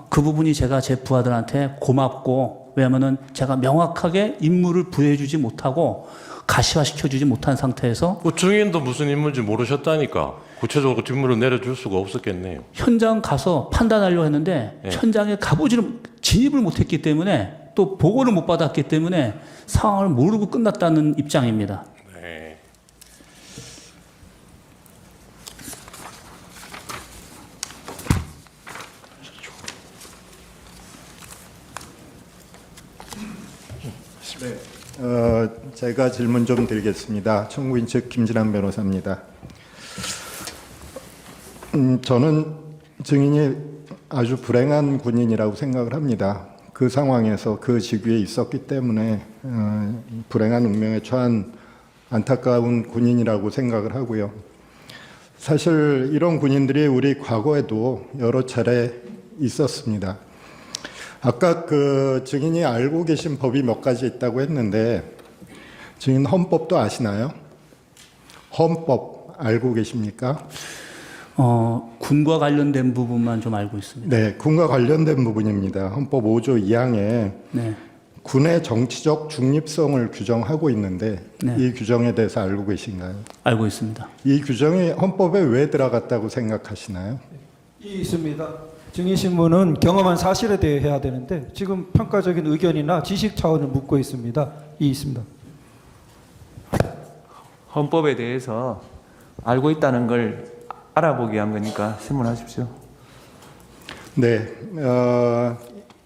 그 부분이 제가 제 부하들한테 고맙고 왜냐면은 제가 명확하게 임무를 부여해주지 못하고 가시화시켜주지 못한 상태에서 그 증인도 무슨 인물인지 모르셨다니까. 구체적으로 직무를 내려줄 수가 없었겠네요. 현장 가서 판단하려고 했는데 예. 현장에 진입을 못했기 때문에 또 보고를 못 받았기 때문에 상황을 모르고 끝났다는 입장입니다. 네. 제가 질문 좀 드리겠습니다. 청구인 측 김진환 변호사입니다. 저는 증인이 아주 불행한 군인이라고 생각을 합니다. 그 상황에서 그 직위에 있었기 때문에 불행한 운명에 처한 안타까운 군인이라고 생각을 하고요. 사실 이런 군인들이 우리 과거에도 여러 차례 있었습니다. 아까 그 증인이 알고 계신 법이 몇 가지 있다고 했는데 증인 헌법도 아시나요? 헌법 알고 계십니까? 군과 관련된 부분만 좀 알고 있습니다. 네, 군과 관련된 부분입니다. 헌법 5조 2항에 네. 군의 정치적 중립성을 규정하고 있는데 네. 이 규정에 대해서 알고 계신가요? 알고 있습니다. 이 규정이 헌법에 왜 들어갔다고 생각하시나요? 있습니다. 증인 신문은 경험한 사실에 대해 해야 되는데 지금 평가적인 의견이나 지식 차원을 묻고 있습니다. 있습니다. 헌법에 대해서 알고 있다는 걸 알아보기 위한 거니까 신문하십시오. 네,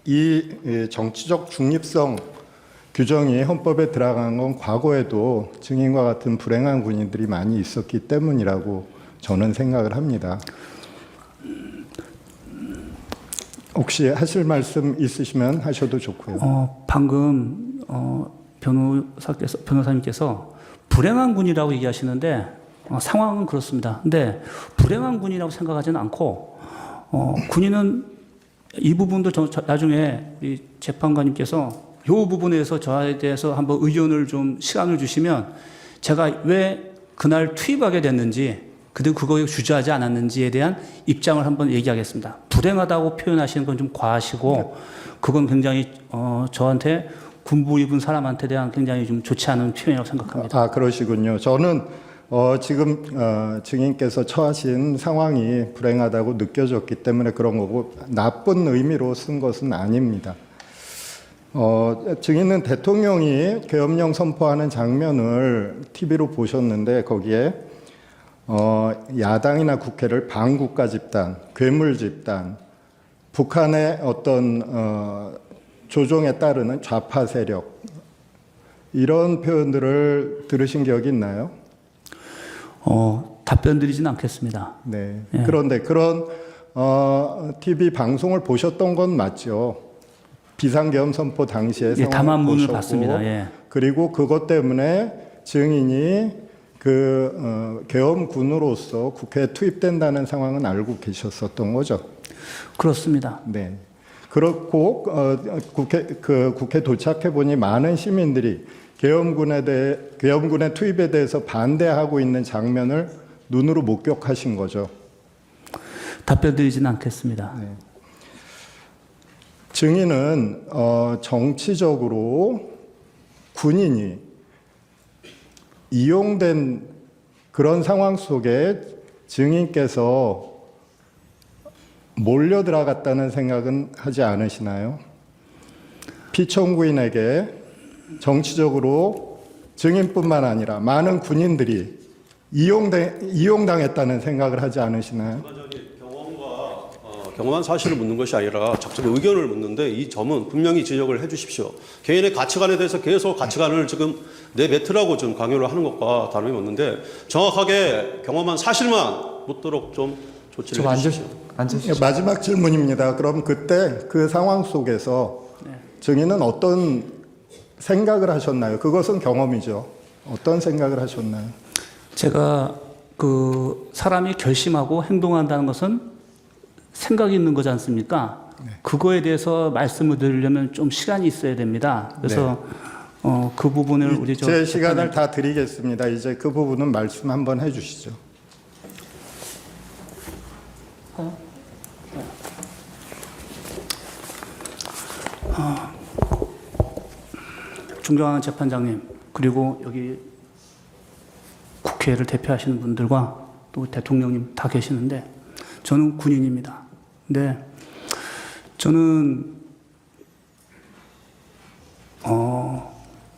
이 정치적 중립성 규정이 헌법에 들어간 건 과거에도 증인과 같은 불행한 군인들이 많이 있었기 때문이라고 저는 생각을 합니다. 혹시 하실 말씀 있으시면 하셔도 좋고요. 방금 변호사님께서 불행한 군이라고 얘기하시는데 상황은 그렇습니다. 근데 불행한 군이라고 생각하지는 않고 군인은 이 부분도 나중에 이 재판관님께서 이 부분에서 저에 대해서 한번 의견을 좀 시간을 주시면 제가 왜 그날 투입하게 됐는지 그리고 그거에 주저하지 않았는지에 대한 입장을 한번 얘기하겠습니다. 불행하다고 표현하시는 건 좀 과하시고 그건 굉장히 저한테 군부 입은 사람한테 대한 굉장히 좀 좋지 않은 표현이라고 생각합니다. 아, 그러시군요. 저는 지금 증인께서 처하신 상황이 불행하다고 느껴졌기 때문에 그런 거고 나쁜 의미로 쓴 것은 아닙니다. 증인은 대통령이 계엄령 선포하는 장면을 TV로 보셨는데 거기에 야당이나 국회를 반국가 집단, 괴물 집단, 북한의 어떤 조종에 따르는 좌파 세력 이런 표현들을 들으신 기억이 있나요? 답변 드리진 않겠습니다. 네. 예. 그런데 그런 TV 방송을 보셨던 건 맞죠? 비상계엄 선포 당시에 예, 담화문을 보셨고, 봤습니다. 예. 그리고 그것 때문에 증인이 계엄군으로서 국회에 투입된다는 상황은 알고 계셨었던 거죠? 그렇습니다. 네. 그렇고 국회 도착해 보니 많은 시민들이 계엄군의 투입에 대해서 반대하고 있는 장면을 눈으로 목격하신 거죠. 답변 드리지는 않겠습니다. 네. 증인은 정치적으로 군인이 이용된 그런 상황 속에 증인께서 몰려 들어갔다는 생각은 하지 않으시나요? 피청구인에게 정치적으로 증인뿐만 아니라 많은 군인들이 이용당했다는 생각을 하지 않으시나요? 경험한 사실을 묻는 것이 아니라 적절히 의견을 묻는데 이 점은 분명히 지적을 해 주십시오. 개인의 가치관에 대해서 계속 가치관을 지금 내뱉으라고 좀 강요를 하는 것과 다름이 없는데 정확하게 경험한 사실만 묻도록 좀 조치를 해 주십시오. 마지막 질문입니다. 그럼 그때 그 상황 속에서 증인은 어떤 생각을 하셨나요? 그것은 경험이죠. 어떤 생각을 하셨나요? 제가 그 사람이 결심하고 행동한다는 것은 생각이 있는 거지 않습니까? 네. 그거에 대해서 말씀을 드리려면 좀 시간이 있어야 됩니다. 그래서 그 부분을 우리 제 시간을 다 드리겠습니다. 이제 그 부분은 말씀 한번 해주시죠. 존경하는 재판장님, 그리고 여기 국회를 대표하시는 분들과 또 대통령님 다 계시는데 저는 군인입니다. 근데 저는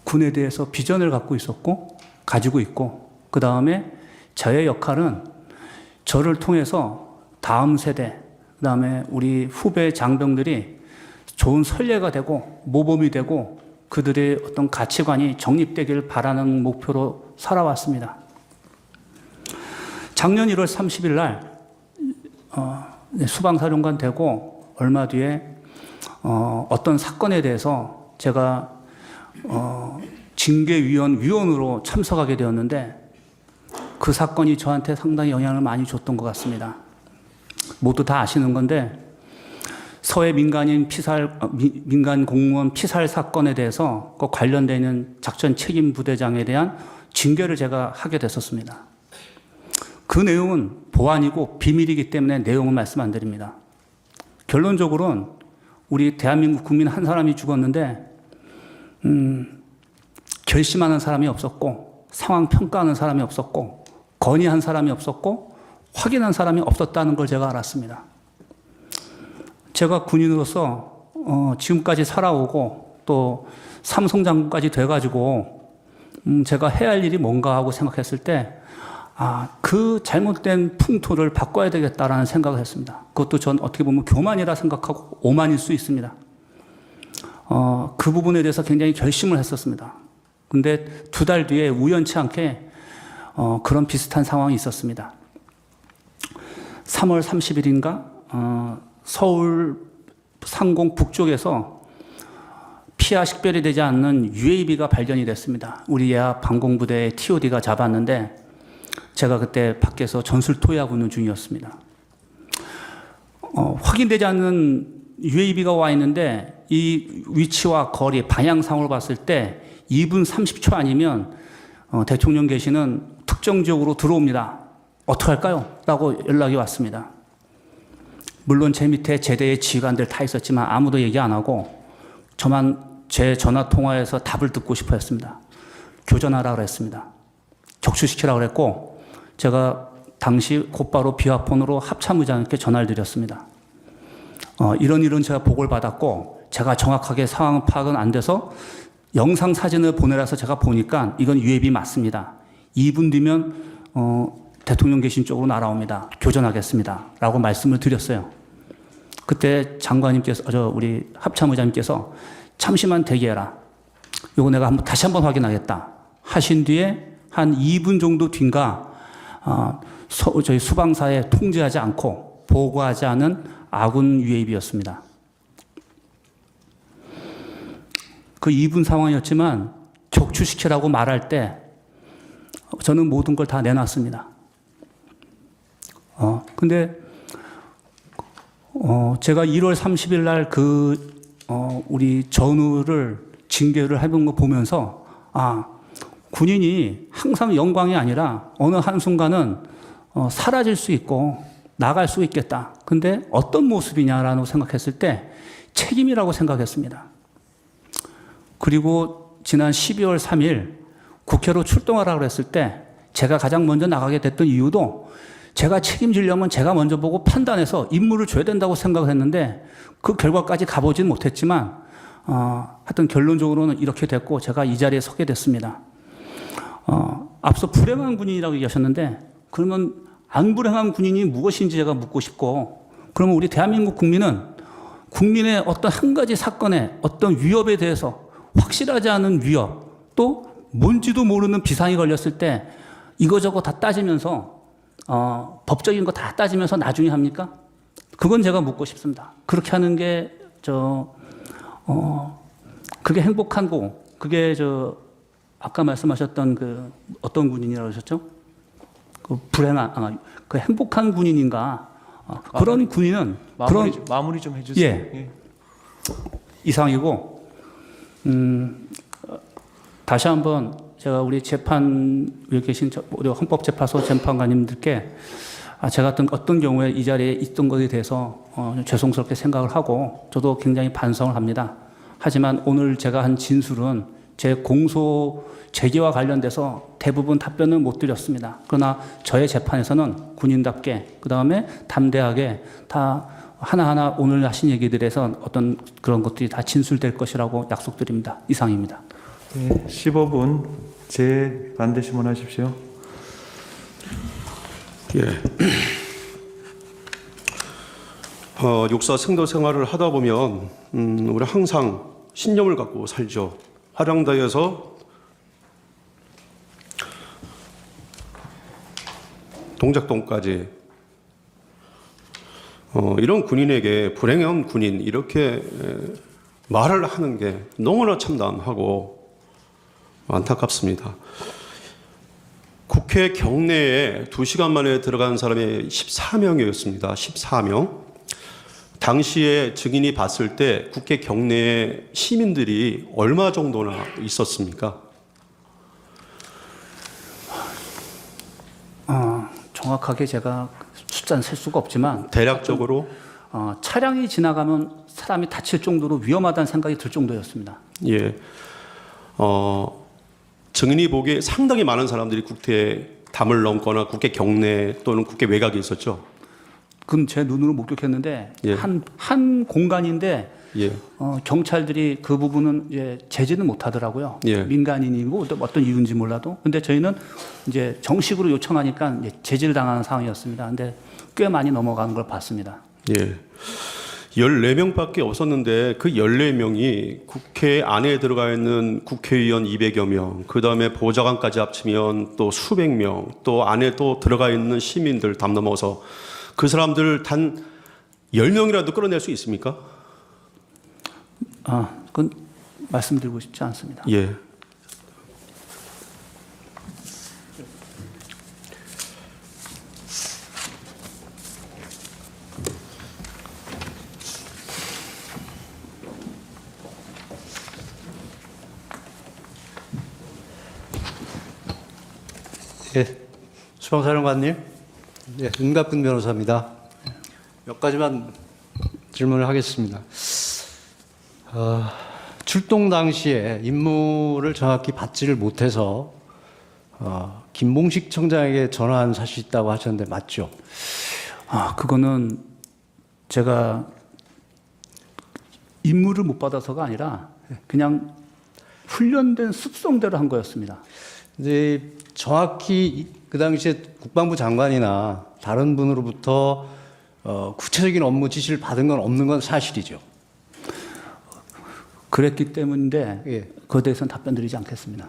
군에 대해서 비전을 갖고 있었고 가지고 있고 그 다음에 저의 역할은 저를 통해서 다음 세대 그 다음에 우리 후배 장병들이 좋은 선례가 되고 모범이 되고 그들의 어떤 가치관이 정립되기를 바라는 목표로 살아왔습니다. 작년 1월 30일 날 수방사령관 되고 얼마 뒤에 어떤 사건에 대해서 제가 징계위원으로 참석하게 되었는데 그 사건이 저한테 상당히 영향을 많이 줬던 것 같습니다. 모두 다 아시는 건데 서해 민간 공무원 피살 사건에 대해서 그 관련되어 있는 작전 책임 부대장에 대한 징계를 제가 하게 됐었습니다. 그 내용은 보안이고 비밀이기 때문에 내용은 말씀 안 드립니다. 결론적으로는 우리 대한민국 국민 한 사람이 죽었는데 결심하는 사람이 없었고 상황 평가하는 사람이 없었고 건의한 사람이 없었고 확인한 사람이 없었다는 걸 제가 알았습니다. 제가 군인으로서 지금까지 살아오고 또 삼성장군까지 돼가지고 제가 해야 할 일이 뭔가 하고 생각했을 때 그 잘못된 풍토를 바꿔야 되겠다라는 생각을 했습니다. 그것도 전 어떻게 보면 교만이라 생각하고 오만일 수 있습니다. 그 부분에 대해서 굉장히 결심을 했었습니다. 근데 2달 뒤에 우연치 않게 그런 비슷한 상황이 있었습니다. 3월 30일인가 서울 상공 북쪽에서 피하 식별이 되지 않는 UAV가 발견이 됐습니다. 우리 예하 방공부대의 TOD가 잡았는데 제가 그때 밖에서 전술 토의하고 있는 중이었습니다. 확인되지 않는 UAV가 와 있는데 이 위치와 거리, 방향상으로 봤을 때 2분 30초 아니면 대통령 계시는 특정 지역으로 들어옵니다. 어떡할까요? 라고 연락이 왔습니다. 물론 제 밑에 제대의 지휘관들 다 있었지만 아무도 얘기 안 하고 저만 제 전화 통화에서 답을 듣고 싶어 했습니다. 교전하라고 그랬습니다. 격추시키라고 그랬고 제가 당시 곧바로 비화폰으로 합참의장님께 전화를 드렸습니다. 이런 제가 보고를 받았고 제가 정확하게 상황 파악은 안 돼서 영상 사진을 보내라서 제가 보니까 이건 UAV 맞습니다. 2분 뒤면 대통령 계신 쪽으로 날아옵니다. 교전하겠습니다. 라고 말씀을 드렸어요. 그때 장관님께서, 우리 합참의장님께서 잠시만 대기해라. 이거 내가 다시 한번 확인하겠다. 하신 뒤에 한 2분 정도 뒤인가, 저희 수방사에 통제하지 않고 보고하지 않은 아군 UAV였습니다. 그 2분 상황이었지만 격추시키라고 말할 때 저는 모든 걸 다 내놨습니다. 근데 제가 1월 30일 날 우리 전우를 징계를 해본 거 보면서 군인이 항상 영광이 아니라 어느 한순간은 사라질 수 있고 나갈 수 있겠다. 근데 어떤 모습이냐라고 생각했을 때 책임이라고 생각했습니다. 그리고 지난 12월 3일 국회로 출동하라고 했을 때 제가 가장 먼저 나가게 됐던 이유도 제가 책임지려면 제가 먼저 보고 판단해서 임무를 줘야 된다고 생각을 했는데 그 결과까지 가보진 못했지만 하여튼 결론적으로는 이렇게 됐고 제가 이 자리에 서게 됐습니다. 앞서 불행한 군인이라고 얘기하셨는데 그러면 안 불행한 군인이 무엇인지 제가 묻고 싶고 그러면 우리 대한민국 국민은 국민의 어떤 한 가지 사건에 어떤 위협에 대해서 확실하지 않은 위협 또 뭔지도 모르는 비상이 걸렸을 때 이거저거 다 따지면서 법적인 거 다 따지면서 나중에 합니까? 그건 제가 묻고 싶습니다. 그렇게 하는 게 그게 행복한 거 그게 아까 말씀하셨던 어떤 군인이라고 하셨죠? 그 불행한 그 행복한 군인인가? 그런 군인은 마무리 좀 해주세요. 예. 이상이고 다시 한번 제가 우리 여기 계신 우리 헌법재판소 재판관님들께 제가 어떤 경우에 이 자리에 있던 것에 대해서 죄송스럽게 생각을 하고 저도 굉장히 반성을 합니다. 하지만 오늘 제가 한 진술은 제 공소 제기와 관련돼서 대부분 답변은 못 드렸습니다. 그러나 저의 재판에서는 군인답게 그다음에 담대하게 다 하나하나 오늘 하신 얘기들에서 어떤 그런 것들이 다 진술될 것이라고 약속드립니다. 이상입니다. 네, 15분 제 반대 신문하십시오. 예. 육사 승도 생활을 하다 보면 우리 항상 신념을 갖고 살죠. 화량다에서 동작동까지 이런 군인에게 불행한 군인 이렇게 말을 하는 게 너무나 참담하고 안타깝습니다. 국회 경내에 2시간 만에 들어간 사람이 14명이었습니다. 14명. 당시에 증인이 봤을 때 국회 경내에 시민들이 얼마 정도나 있었습니까? 정확하게 제가 숫자는 셀 수가 없지만 대략적으로 차량이 지나가면 사람이 다칠 정도로 위험하다는 생각이 들 정도였습니다. 예. 증인이 보기에 상당히 많은 사람들이 국회에 담을 넘거나 국회 경내 또는 국회 외곽에 있었죠. 그건 제 눈으로 목격했는데 예. 한 공간인데 예. 경찰들이 그 부분은 이제 제지는 못하더라고요. 예. 민간인이고 어떤 이유인지 몰라도. 근데 저희는 이제 정식으로 요청하니까 이제 제지를 당하는 상황이었습니다. 근데 꽤 많이 넘어가는 걸 봤습니다. 예. 14명밖에 없었는데 그 14명이 국회 안에 들어가 있는 국회의원 200여 명, 그 다음에 보좌관까지 합치면 또 수백 명, 또 안에 또 들어가 있는 시민들 담 넘어서 그 사람들 단 10명이라도 끌어낼 수 있습니까? 그건 말씀드리고 싶지 않습니다. 예. 예, 수방사령관님, 예, 윤갑근 변호사입니다. 몇 가지만 질문을 하겠습니다. 출동 당시에 임무를 정확히 받지를 못해서 김봉식 청장에게 전화한 사실이 있다고 하셨는데 맞죠? 그거는 제가 임무를 못 받아서가 아니라 그냥 훈련된 습성대로 한 거였습니다. 이제 정확히 그 당시에 국방부 장관이나 다른 분으로부터 구체적인 업무 지시를 받은 건 없는 건 사실이죠. 그랬기 때문인데 예. 그에 대해서는 답변드리지 않겠습니다.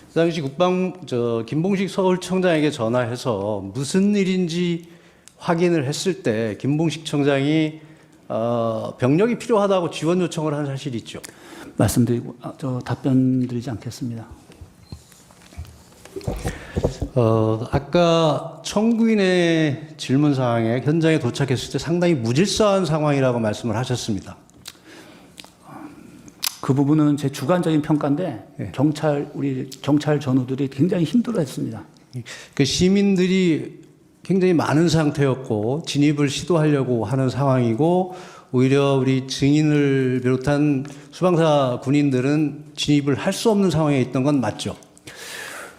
그 당시 김봉식 서울청장에게 전화해서 무슨 일인지 확인을 했을 때 김봉식 청장이 병력이 필요하다고 지원 요청을 한 사실이 있죠. 말씀드리고 답변드리지 않겠습니다. 아까 청구인의 질문 사항에 현장에 도착했을 때 상당히 무질서한 상황이라고 말씀을 하셨습니다. 그 부분은 제 주관적인 평가인데 예. 우리 경찰 전우들이 굉장히 힘들어했습니다. 그 시민들이 굉장히 많은 상태였고 진입을 시도하려고 하는 상황이고 오히려 우리 증인을 비롯한 수방사 군인들은 진입을 할 수 없는 상황에 있던 건 맞죠?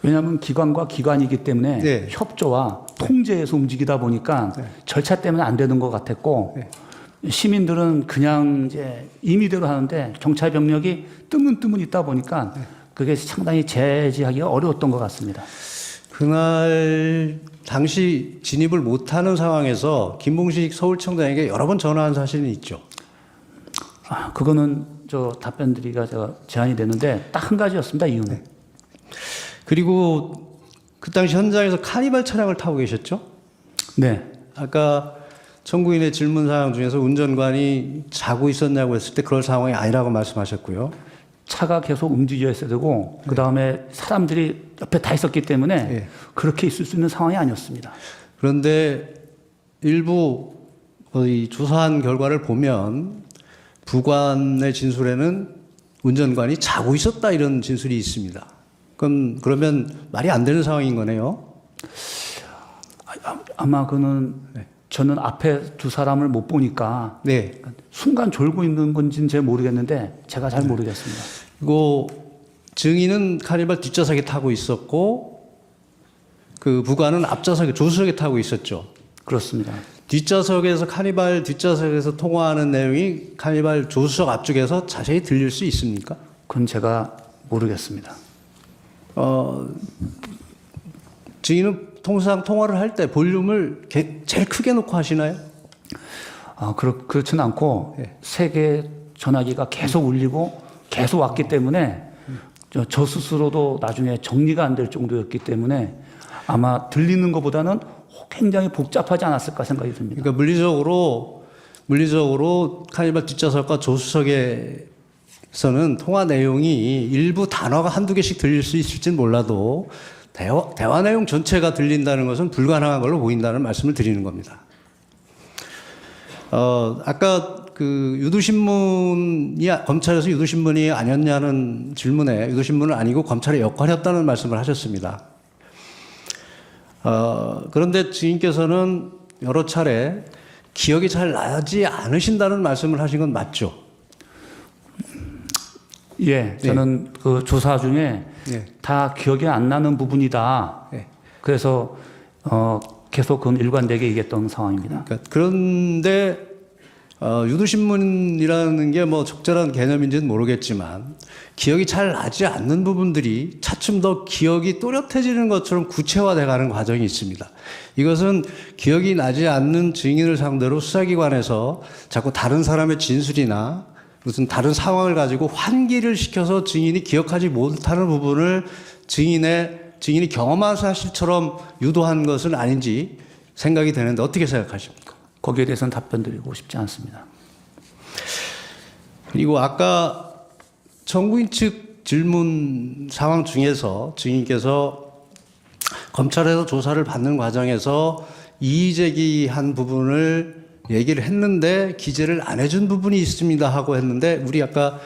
왜냐하면 기관과 기관이기 때문에 네. 협조와 통제에서 움직이다 보니까 절차 때문에 안 되는 것 같았고 시민들은 그냥 이제 임의대로 하는데 경찰 병력이 뜨문뜨문 있다 보니까 그게 상당히 제지하기가 어려웠던 것 같습니다. 그날 당시 진입을 못하는 상황에서 김봉식 서울청장에게 여러 번 전화한 사실은 있죠. 그거는 답변드리기가 제한이 되는데 딱 한 가지였습니다. 이유는. 그리고 그 당시 현장에서 카니발 차량을 타고 계셨죠? 네. 아까 청구인의 질문 사항 중에서 운전관이 자고 있었냐고 했을 때 그럴 상황이 아니라고 말씀하셨고요. 차가 계속 움직여 있어야 되고 그 다음에 사람들이 옆에 다 있었기 때문에 그렇게 있을 수 있는 상황이 아니었습니다. 그런데 일부 조사한 결과를 보면 부관의 진술에는 운전관이 자고 있었다 이런 진술이 있습니다. 그러면 말이 안 되는 상황인 거네요. 아마 그는 저는 앞에 두 사람을 못 보니까 순간 졸고 있는 건지는 잘 모르겠는데 제가 잘 모르겠습니다. 이거 증인은 카니발 뒷좌석에 타고 있었고 그 부관은 앞좌석에 조수석에 타고 있었죠. 그렇습니다. 카니발 뒷좌석에서 통화하는 내용이 카니발 조수석 앞쪽에서 자세히 들릴 수 있습니까? 그건 제가 모르겠습니다. 증인은 통상 통화를 할 때 볼륨을 제일 크게 놓고 하시나요? 그렇지는 않고 세 개의 전화기가 계속 울리고 계속 왔기 때문에 저 스스로도 나중에 정리가 안 될 정도였기 때문에 아마 들리는 것보다는 굉장히 복잡하지 않았을까 생각이 듭니다. 그러니까 물리적으로 카니발 뒷좌석과 조수석에서는 통화 내용이 일부 단어가 한두 개씩 들릴 수 있을지는 몰라도 대화 내용 전체가 들린다는 것은 불가능한 걸로 보인다는 말씀을 드리는 겁니다. 아까 그 유도신문이 검찰에서 유도신문이 아니었냐는 질문에 유도신문은 아니고 검찰의 역할이었다는 말씀을 하셨습니다. 그런데 증인께서는 여러 차례 기억이 잘 나지 않으신다는 말씀을 하신 건 맞죠? 예, 저는 그 조사 중에 다 기억이 안 나는 부분이다. 그래서 계속 그건 일관되게 얘기했던 상황입니다. 그런데 유도신문이라는 게 뭐 적절한 개념인지는 모르겠지만 기억이 잘 나지 않는 부분들이 차츰 더 기억이 또렷해지는 것처럼 구체화돼가는 과정이 있습니다. 이것은 기억이 나지 않는 증인을 상대로 수사기관에서 자꾸 다른 사람의 진술이나 무슨 다른 상황을 가지고 환기를 시켜서 증인이 기억하지 못하는 부분을 증인이 경험한 사실처럼 유도한 것은 아닌지 생각이 되는데 어떻게 생각하십니까? 거기에 대해서는 답변 드리고 싶지 않습니다. 그리고 아까 청구인 측 질문 상황 중에서 증인께서 검찰에서 조사를 받는 과정에서 이의 제기한 부분을 얘기를 했는데 기재를 안 해준 부분이 있습니다 하고 했는데 우리 아까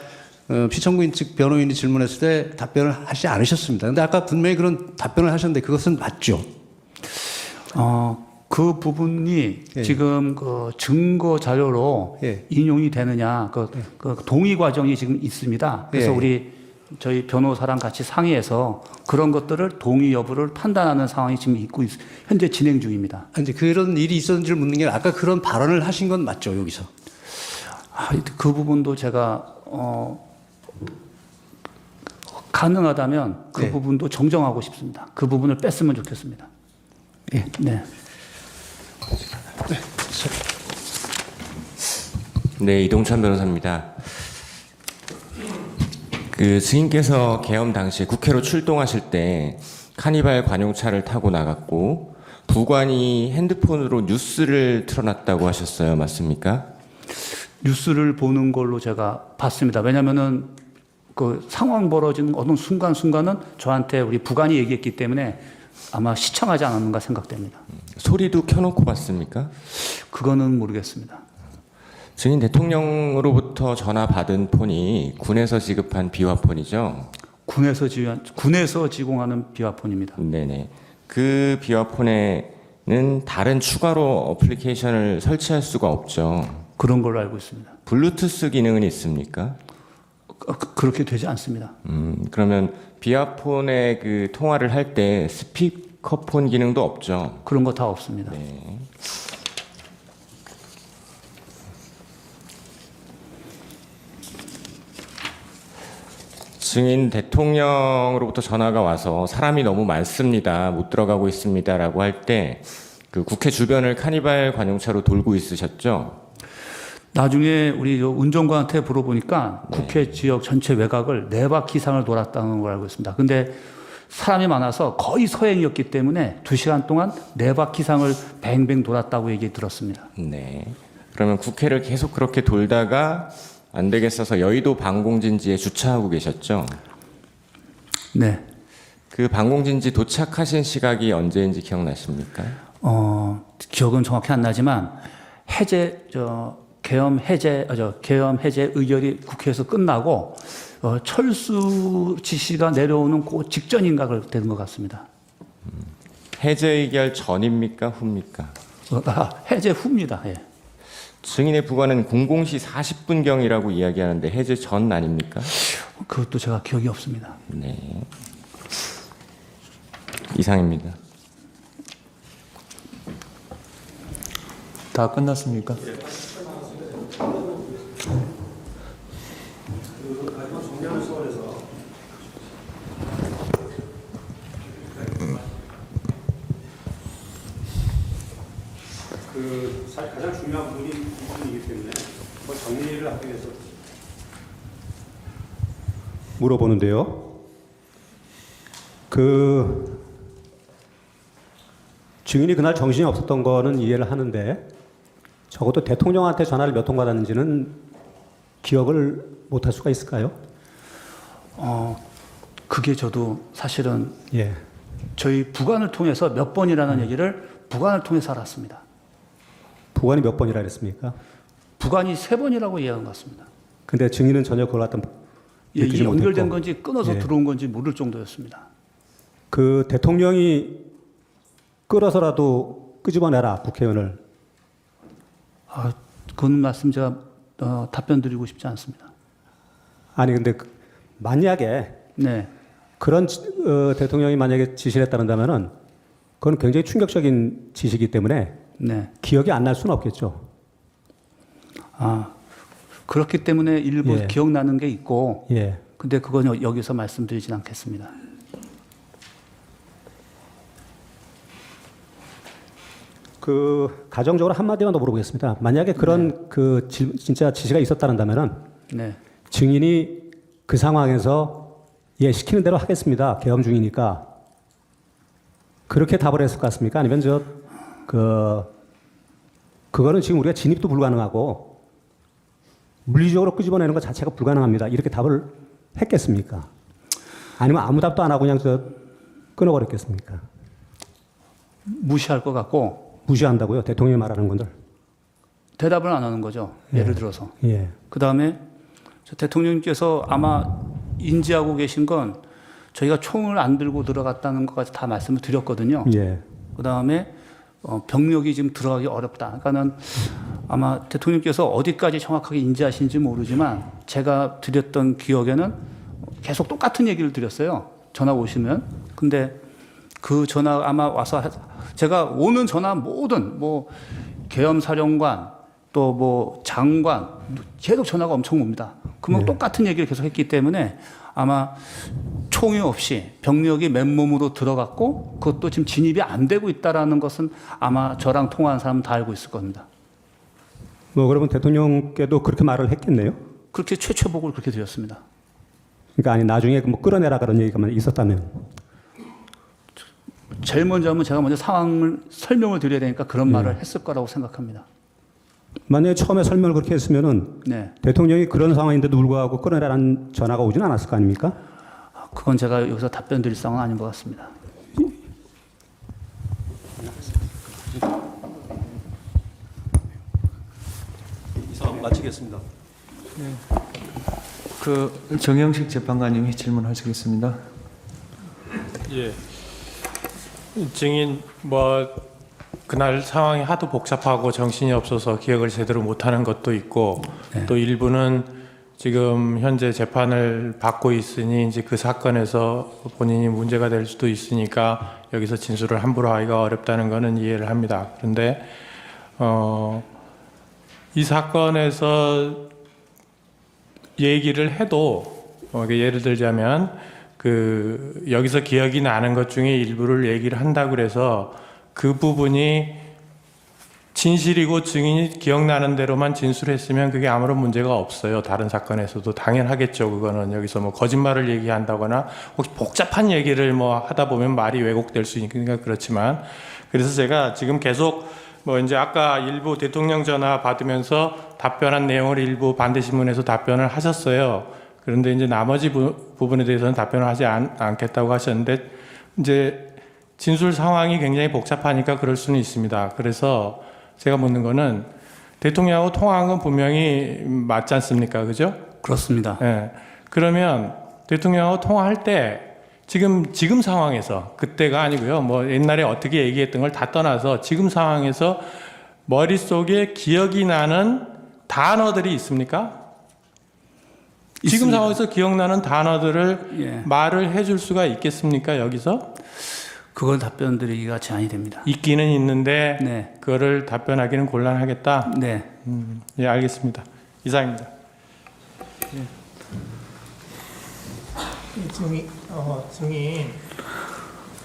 피청구인 측 변호인이 질문했을 때 답변을 하지 않으셨습니다. 근데 아까 분명히 그런 답변을 하셨는데 그것은 맞죠? 그 부분이 지금 그 증거 자료로 인용이 되느냐 그 동의 과정이 지금 있습니다. 그래서 저희 변호사랑 같이 상의해서 그런 것들을 동의 여부를 판단하는 상황이 지금 있고 현재 진행 중입니다. 이제 그런 일이 있었는지를 묻는 게 아까 그런 발언을 하신 건 맞죠 여기서? 그 부분도 제가 가능하다면 그 부분도 정정하고 싶습니다. 그 부분을 뺐으면 좋겠습니다. 네, 이동찬 변호사입니다. 그 증인께서 계엄 당시에 국회로 출동하실 때 카니발 관용차를 타고 나갔고 부관이 핸드폰으로 뉴스를 틀어놨다고 하셨어요. 맞습니까? 뉴스를 보는 걸로 제가 봤습니다. 왜냐하면은 그 상황 벌어지는 어느 순간순간은 저한테 우리 부관이 얘기했기 때문에 아마 시청하지 않았는가 생각됩니다. 소리도 켜놓고 봤습니까? 그거는 모르겠습니다. 증인 대통령으로부터 전화 받은 폰이 군에서 지급한 비화폰이죠? 군에서 지공하는 비화폰입니다. 네네. 그 비화폰에는 다른 추가로 어플리케이션을 설치할 수가 없죠. 그런 걸로 알고 있습니다. 블루투스 기능은 있습니까? 그렇게 되지 않습니다. 그러면 비화폰에 그 통화를 할 때 스피커폰 기능도 없죠? 그런 거 다 없습니다. 네. 증인 대통령으로부터 전화가 와서 사람이 너무 많습니다. 못 들어가고 있습니다. 라고 할 때 그 국회 주변을 카니발 관용차로 돌고 있으셨죠? 나중에 우리 운전관한테 물어보니까 국회 지역 전체 외곽을 4바퀴 이상을 돌았다는 걸 알고 있습니다. 근데 사람이 많아서 거의 서행이었기 때문에 2시간 동안 4바퀴 이상을 뱅뱅 돌았다고 얘기 들었습니다. 네. 그러면 국회를 계속 그렇게 돌다가 안 되겠어서 여의도 방공진지에 주차하고 계셨죠? 네. 그 방공진지 도착하신 시각이 언제인지 기억나십니까? 기억은 정확히 안 나지만 계엄 해제 의결이 국회에서 끝나고 철수 지시가 내려오는 그 직전인가 되는 것 같습니다. 해제 의결 전입니까 후입니까? 해제 후입니다. 예. 증인의 부관은 00시 40분경이라고 이야기하는데 해제 전 아닙니까? 그것도 제가 기억이 없습니다. 네. 이상입니다. 다 끝났습니까? 사실 가장 중요한 부분이기 때문에 정리를 하기 위해서 물어보는데요. 증인이 그날 정신이 없었던 거는 이해를 하는데 적어도 대통령한테 전화를 몇 통 받았는지는 기억을 못할 수가 있을까요? 그게 저도 사실은 예. 저희 부관을 통해서 몇 번이라는 얘기를 부관을 통해서 알았습니다. 부관이 몇 번이라 그랬습니까? 부관이 3번이라고 이해한 것 같습니다. 근데 증인은 전혀 그걸 갖다 예, 느끼지 이 연결된 못했고. 건지 끊어서 예. 들어온 건지 모를 정도였습니다. 그 대통령이 끌어서라도 끄집어내라 국회의원을. 그건 말씀 제가 답변 드리고 싶지 않습니다. 아니 근데 만약에 네. 그런 대통령이 만약에 지시를 했다는다면은 그건 굉장히 충격적인 지시이기 때문에 네. 기억이 안 날 수는 없겠죠. 그렇기 때문에 일부 예. 기억나는 게 있고, 예. 근데 그건 여기서 말씀드리진 않겠습니다. 그 가정적으로 한마디만 더 물어보겠습니다. 만약에 그런 진짜 지시가 있었다는다면은 네. 증인이 그 상황에서 예 시키는 대로 하겠습니다. 계엄 중이니까 그렇게 답을 했을 것 같습니까? 아니면 그거는 지금 우리가 진입도 불가능하고 물리적으로 끄집어내는 것 자체가 불가능합니다. 이렇게 답을 했겠습니까? 아니면 아무 답도 안 하고 그냥 끊어버렸겠습니까? 무시할 것 같고. 무시한다고요? 대통령이 말하는 건들. 대답을 안 하는 거죠. 예를 들어서. 예. 그 다음에 대통령님께서 아마 인지하고 계신 건 저희가 총을 안 들고 들어갔다는 것까지 다 말씀을 드렸거든요. 예. 그 다음에 병력이 지금 들어가기 어렵다. 그러니까는 아마 대통령께서 어디까지 정확하게 인지하시는지 모르지만 제가 드렸던 기억에는 계속 똑같은 얘기를 드렸어요. 전화 오시면. 근데 그 전화 아마 와서 제가 오는 전화 모든 계엄사령관 또 장관 계속 전화가 엄청 옵니다. 그러면 똑같은 얘기를 계속 했기 때문에 아마 총이 없이 병력이 맨몸으로 들어갔고 그것도 지금 진입이 안 되고 있다라는 것은 아마 저랑 통화한 사람은 다 알고 있을 겁니다. 그러면 대통령께도 그렇게 말을 했겠네요? 그렇게 최초복을 그렇게 드렸습니다. 그러니까 아니 나중에 끌어내라 그런 얘기가 있었다면 제일 먼저 하면 제가 먼저 상황을 설명을 드려야 되니까 그런 말을 했을 거라고 생각합니다. 만약에 처음에 설명을 그렇게 했으면은 네. 대통령이 그런 상황인데도 불구하고 끌어내라는 전화가 오진 않았을 거 아닙니까? 그건 제가 여기서 답변 드릴 상황은 아닌 것 같습니다. 이상 마치겠습니다. 네. 정영식 재판관님이 질문하시겠습니다. 예. 증인 그날 상황이 하도 복잡하고 정신이 없어서 기억을 제대로 못하는 것도 있고 또 일부는 지금 현재 재판을 받고 있으니 이제 그 사건에서 본인이 문제가 될 수도 있으니까 여기서 진술을 함부로 하기가 어렵다는 것은 이해를 합니다. 그런데 이 사건에서 얘기를 해도 예를 들자면 여기서 기억이 나는 것 중에 일부를 얘기를 한다고 그래서 그 부분이 진실이고 증인이 기억나는 대로만 진술했으면 그게 아무런 문제가 없어요. 다른 사건에서도 당연하겠죠. 그거는 여기서 거짓말을 얘기한다거나 혹시 복잡한 얘기를 하다 보면 말이 왜곡될 수 있으니까 그렇지만 그래서 제가 지금 계속 이제 아까 일부 대통령 전화 받으면서 답변한 내용을 일부 반대신문에서 답변을 하셨어요. 그런데 이제 나머지 부분에 대해서는 답변을 하지 않겠다고 하셨는데 이제 진술 상황이 굉장히 복잡하니까 그럴 수는 있습니다. 그래서 제가 묻는 거는 대통령하고 통화한 건 분명히 맞지 않습니까? 그죠? 그렇습니다. 네. 그러면 대통령하고 통화할 때 지금 상황에서 그때가 아니고요. 옛날에 어떻게 얘기했던 걸 다 떠나서 지금 상황에서 머릿속에 기억이 나는 단어들이 있습니까? 지금 있습니다. 상황에서 기억나는 단어들을 예. 말을 해줄 수가 있겠습니까? 여기서? 그건 답변 드리기가 제한이 됩니다. 있기는 있는데 네. 그거를 답변하기는 곤란하겠다. 네. 예, 알겠습니다. 이상입니다.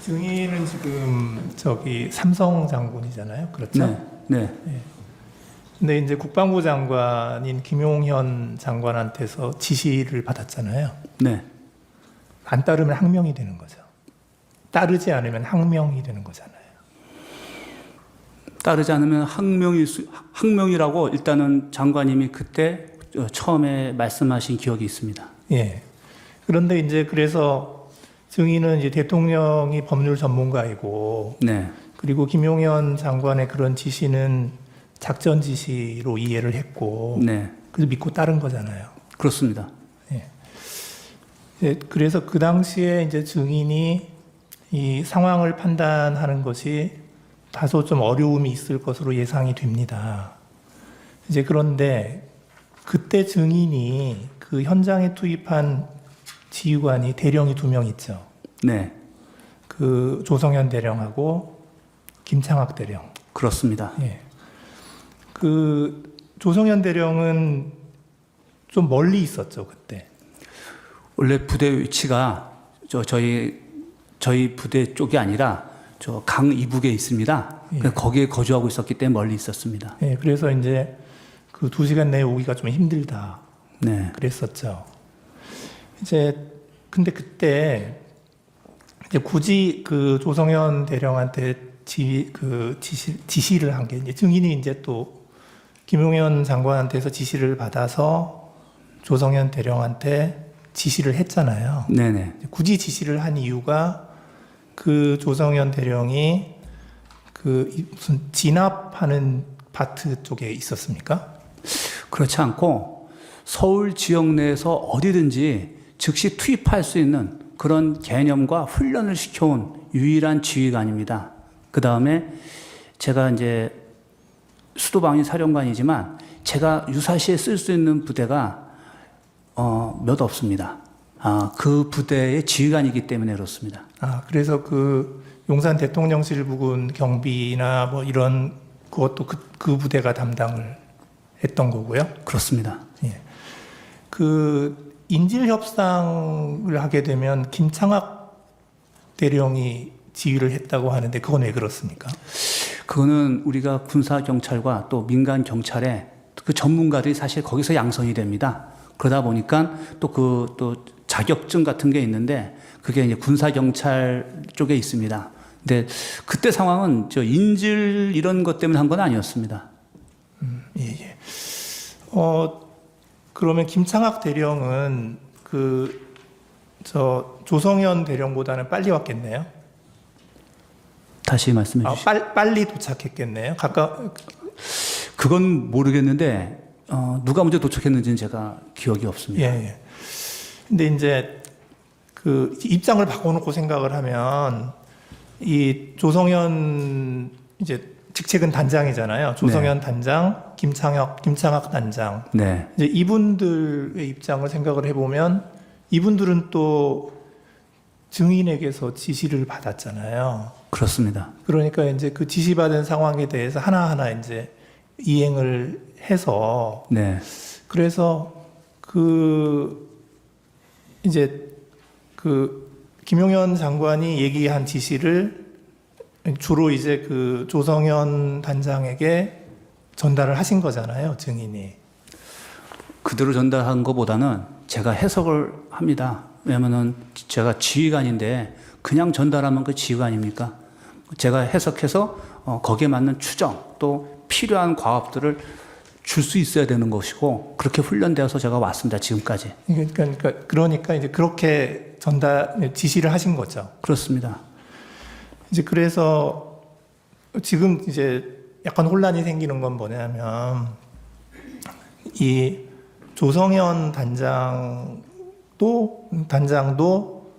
증인은 지금 저기 삼성 장군이잖아요. 그렇죠? 네. 근데 이제 국방부 장관인 김용현 장관한테서 지시를 받았잖아요. 네. 안 따르면 항명이 되는 거죠. 따르지 않으면 항명이 되는 거잖아요. 따르지 않으면 항명이라고 일단은 장관님이 그때 처음에 말씀하신 기억이 있습니다. 예. 그런데 이제 그래서 증인은 이제 대통령이 법률 전문가이고, 네. 그리고 김용현 장관의 그런 지시는 작전 지시로 이해를 했고, 네. 그래서 믿고 따른 거잖아요. 그렇습니다. 예, 그래서 그 당시에 이제 증인이 이 상황을 판단하는 것이 다소 좀 어려움이 있을 것으로 예상이 됩니다. 이제 그런데 그때 증인이 그 현장에 투입한 지휘관이 대령이 2명 있죠. 네. 그 조성현 대령하고 김창학 대령. 그렇습니다. 예. 그 조성현 대령은 좀 멀리 있었죠, 그때. 원래 부대 위치가 저희 부대 쪽이 아니라 저 강 이북에 있습니다. 예. 거기에 거주하고 있었기 때문에 멀리 있었습니다. 예, 그래서 이제 그 2시간 내에 오기가 좀 힘들다. 네. 그랬었죠. 이제 근데 그때 이제 굳이 그 조성현 대령한테 지시를 한 게 이제 증인이 이제 또 김용현 장관한테서 지시를 받아서 조성현 대령한테 지시를 했잖아요. 네네. 굳이 지시를 한 이유가 그 조성현 대령이 그 무슨 진압하는 파트 쪽에 있었습니까? 그렇지 않고 서울 지역 내에서 어디든지 즉시 투입할 수 있는 그런 개념과 훈련을 시켜온 유일한 지휘관입니다. 그 다음에 제가 이제 수도방위 사령관이지만 제가 유사시에 쓸 수 있는 부대가 몇 없습니다. 그 부대의 지휘관이기 때문에 그렇습니다. 그래서 그 용산 대통령실 부근 경비나 뭐 이런 그것도 그 부대가 담당을 했던 거고요. 그렇습니다. 예. 그 인질 협상을 하게 되면 김창학 대령이 지휘를 했다고 하는데 그건 왜 그렇습니까? 그거는 우리가 군사 경찰과 또 민간 경찰의 그 전문가들이 사실 거기서 양성이 됩니다. 그러다 보니까 또 자격증 같은 게 있는데 그게 이제 군사 경찰 쪽에 있습니다. 근데 그때 상황은 저 인질 이런 것 때문에 한 건 아니었습니다. 예. 그러면 김창학 대령은 조성현 대령보다는 빨리 왔겠네요. 다시 말씀해 주시죠. 빨리 도착했겠네요. 그건 모르겠는데 누가 먼저 도착했는지는 제가 기억이 없습니다. 예. 근데 이제 그 입장을 바꿔놓고 생각을 하면 이 조성현 이제 직책은 단장이잖아요. 조성현 네. 단장, 김창학 단장. 네. 이제 이분들의 입장을 생각을 해보면 이분들은 또 증인에게서 지시를 받았잖아요. 그렇습니다. 그러니까 이제 그 지시받은 상황에 대해서 하나하나 이제 이행을 해서 네. 그래서 이제 김용현 장관이 얘기한 지시를 주로 이제 그 조성현 단장에게 전달을 하신 거잖아요, 증인이. 그대로 전달한 것보다는 제가 해석을 합니다. 왜냐면은 제가 지휘관인데 그냥 전달하면 그 지휘관입니까? 제가 해석해서 거기에 맞는 추정 또 필요한 과업들을 줄 수 있어야 되는 것이고 그렇게 훈련되어서 제가 왔습니다. 지금까지. 그러니까 이제 그렇게 지시를 하신 거죠. 그렇습니다. 이제 그래서 지금 이제 약간 혼란이 생기는 건 뭐냐면 이 조성현 단장도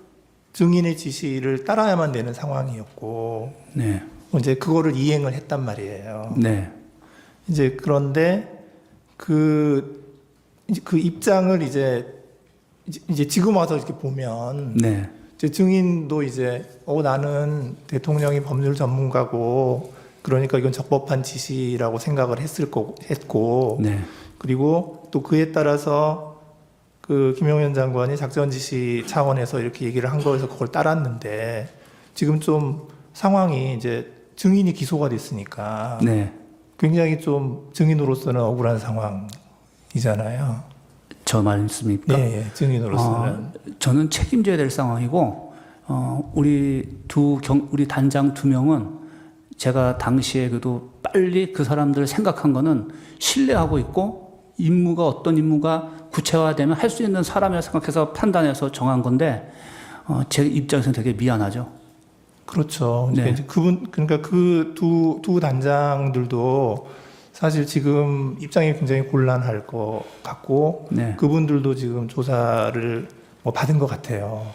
증인의 지시를 따라야만 되는 상황이었고, 네. 이제 그거를 이행을 했단 말이에요. 네. 이제 그런데 그 입장을 이제 이제 지금 와서 이렇게 보면 네. 이제 증인도 이제 나는 대통령이 법률 전문가고 그러니까 이건 적법한 지시라고 생각을 했고 네. 그리고 또 그에 따라서 그 김용현 장관이 작전 지시 차원에서 이렇게 얘기를 한 거에서 그걸 따랐는데 지금 좀 상황이 이제 증인이 기소가 됐으니까 네. 굉장히 좀 증인으로서는 억울한 상황이잖아요. 저 말씀입니까? 예, 증인으로서는. 저는 책임져야 될 상황이고, 우리 우리 단장 2명은 제가 당시에 그래도 빨리 그 사람들을 생각한 거는 신뢰하고 있고, 임무가 어떤 임무가 구체화되면 할 수 있는 사람이라 생각해서 판단해서 정한 건데, 제 입장에서는 되게 미안하죠. 그렇죠. 네. 이제 그러니까 그 두 단장들도 사실 지금 입장이 굉장히 곤란할 것 같고 네. 그분들도 지금 조사를 받은 것 같아요.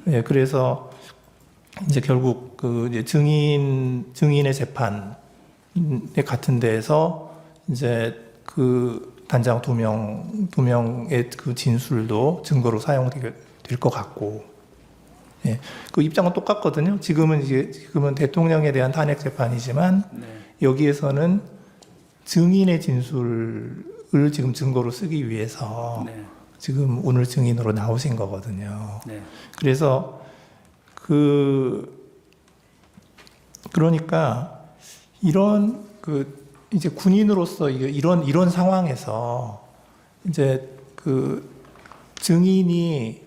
예, 그래서 이제 결국 그 이제 증인의 재판에 같은 데에서 이제 그 단장 두 명의 그 진술도 증거로 사용될 것 같고. 예, 그 입장은 똑같거든요. 지금은 대통령에 대한 탄핵 재판이지만 여기에서는 증인의 진술을 지금 증거로 쓰기 위해서 지금 오늘 증인으로 나오신 거거든요. 그래서 그러니까 이런 이제 군인으로서 이런 상황에서 이제 그 증인이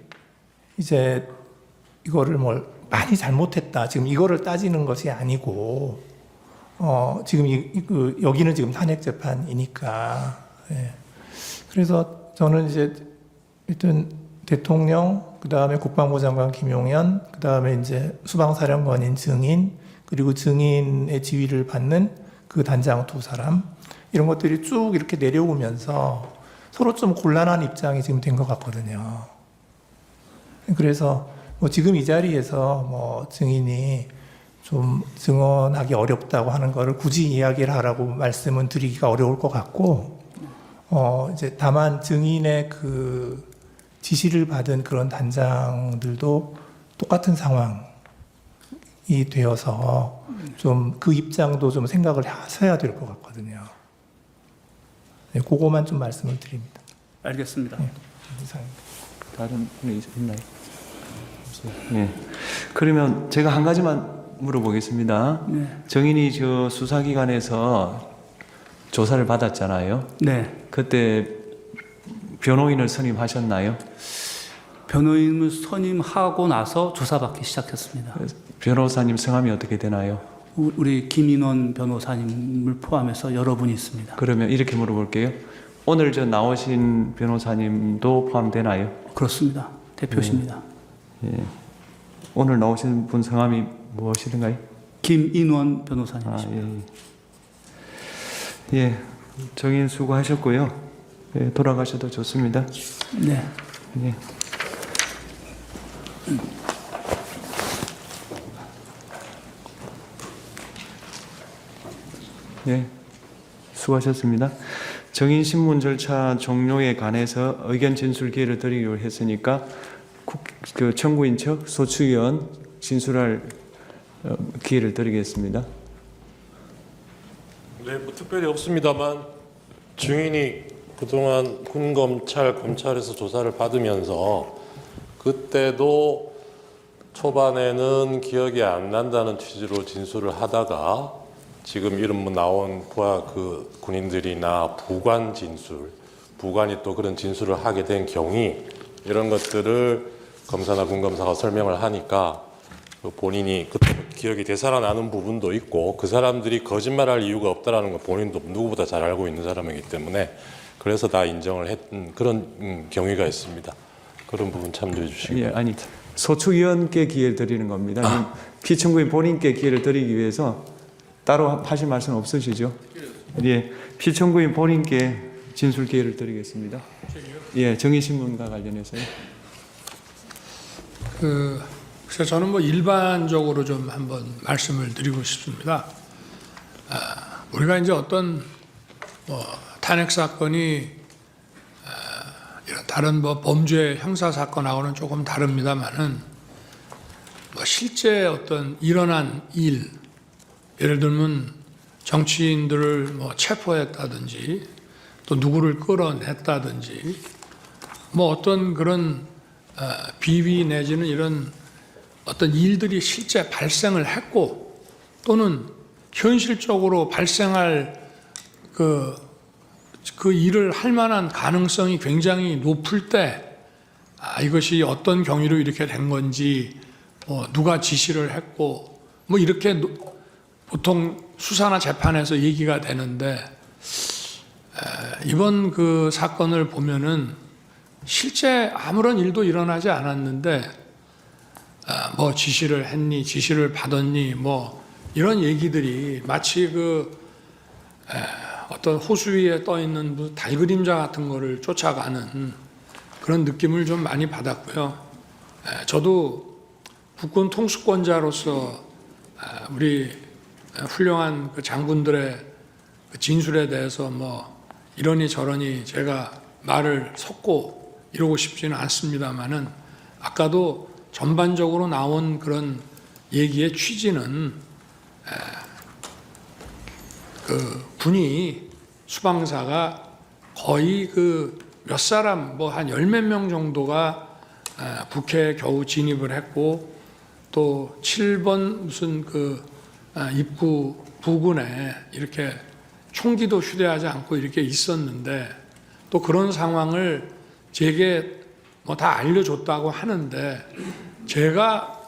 이제 이거를 많이 잘못했다. 지금 이거를 따지는 것이 아니고, 지금 여기는 지금 탄핵 재판이니까. 예. 그래서 저는 이제 일단 대통령, 그 다음에 국방부 장관 김용현, 그 다음에 이제 수방사령관인 증인, 그리고 증인의 지휘를 받는 그 단장 2사람, 이런 것들이 쭉 이렇게 내려오면서 서로 좀 곤란한 입장이 지금 된 것 같거든요. 그래서 지금 이 자리에서 증인이 좀 증언하기 어렵다고 하는 거를 굳이 이야기를 하라고 말씀은 드리기가 어려울 것 같고, 이제 다만 증인의 그 지시를 받은 그런 단장들도 똑같은 상황이 되어서 좀 그 입장도 좀 생각을 하셔야 될 것 같거든요. 네, 그거만 좀 말씀을 드립니다. 알겠습니다. 네, 이상입니다. 다른 분이 있나요? 예. 그러면 제가 한 가지만 물어보겠습니다. 네. 정인이 저 수사기관에서 조사를 받았잖아요. 네. 그때 변호인을 선임하셨나요? 변호인을 선임하고 나서 조사받기 시작했습니다. 변호사님 성함이 어떻게 되나요? 우리 김인원 변호사님을 포함해서 여러분이 있습니다. 그러면 이렇게 물어볼게요. 오늘 저 나오신 변호사님도 포함되나요? 그렇습니다. 대표십니다. 예. 오늘 나오신 분 성함이 무엇이든가요? 김인원 변호사님이십니다. 예. 정인 수고하셨고요. 예, 돌아가셔도 좋습니다. 네. 예. 예. 수고하셨습니다. 정인 신문 절차 종료에 관해서 의견 진술 기회를 드리기로 했으니까 그 청구인 측 소추위원 진술할 기회를 드리겠습니다. 네, 뭐 특별히 없습니다만 증인이 그동안 군 검찰 검찰에서 조사를 받으면서 그때도 초반에는 기억이 안 난다는 취지로 진술을 하다가 지금 이름 나온 그 군인들이나 부관 진술, 부관이 또 그런 진술을 하게 된 경위 이런 것들을 검사나 군검사가 설명을 하니까 본인이 그때 기억이 되살아나는 부분도 있고 그 사람들이 거짓말할 이유가 없다라는 거 본인도 누구보다 잘 알고 있는 사람이기 때문에 그래서 다 인정을 했던 그런 경위가 있습니다. 그런 부분 참조해 주시고. 예, 아니 소추위원께 기회를 드리는 겁니다. 피청구인 본인께 기회를 드리기 위해서 따로 하실 말씀 없으시죠? 예, 피청구인 본인께 진술 기회를 드리겠습니다. 예, 정의신문과 관련해서요. 그래서 저는 뭐 일반적으로 좀 한번 말씀을 드리고 싶습니다. 우리가 이제 어떤 탄핵 사건이 이런 다른 뭐 범죄 형사 사건하고는 조금 다릅니다만은 뭐 실제 어떤 일어난 일, 예를 들면 정치인들을 뭐 체포했다든지 또 누구를 끌어냈다든지 뭐 어떤 그런 비위 내지는 이런 어떤 일들이 실제 발생을 했고 또는 현실적으로 발생할 그 일을 할 만한 가능성이 굉장히 높을 때 이것이 어떤 경위로 이렇게 된 건지 누가 지시를 했고 뭐 이렇게 보통 수사나 재판에서 얘기가 되는데 이번 그 사건을 보면은 실제 아무런 일도 일어나지 않았는데 뭐 지시를 했니, 지시를 받았니, 뭐 이런 얘기들이 마치 그 어떤 호수 위에 떠 있는 달 그림자 같은 거를 쫓아가는 그런 느낌을 좀 많이 받았고요. 저도 국군 통수권자로서 우리 훌륭한 그 장군들의 그 진술에 대해서 뭐 이러니 저러니 제가 말을 섞고 이러고 싶지는 않습니다만은 아까도 전반적으로 나온 그런 얘기의 취지는 그 군이 수방사가 거의 그 몇 사람 뭐 한 열 몇 명 정도가 북해에 겨우 진입을 했고 또 7번 무슨 그 입구 부근에 이렇게 총기도 휴대하지 않고 이렇게 있었는데 또 그런 상황을 제게 뭐 다 알려줬다고 하는데 제가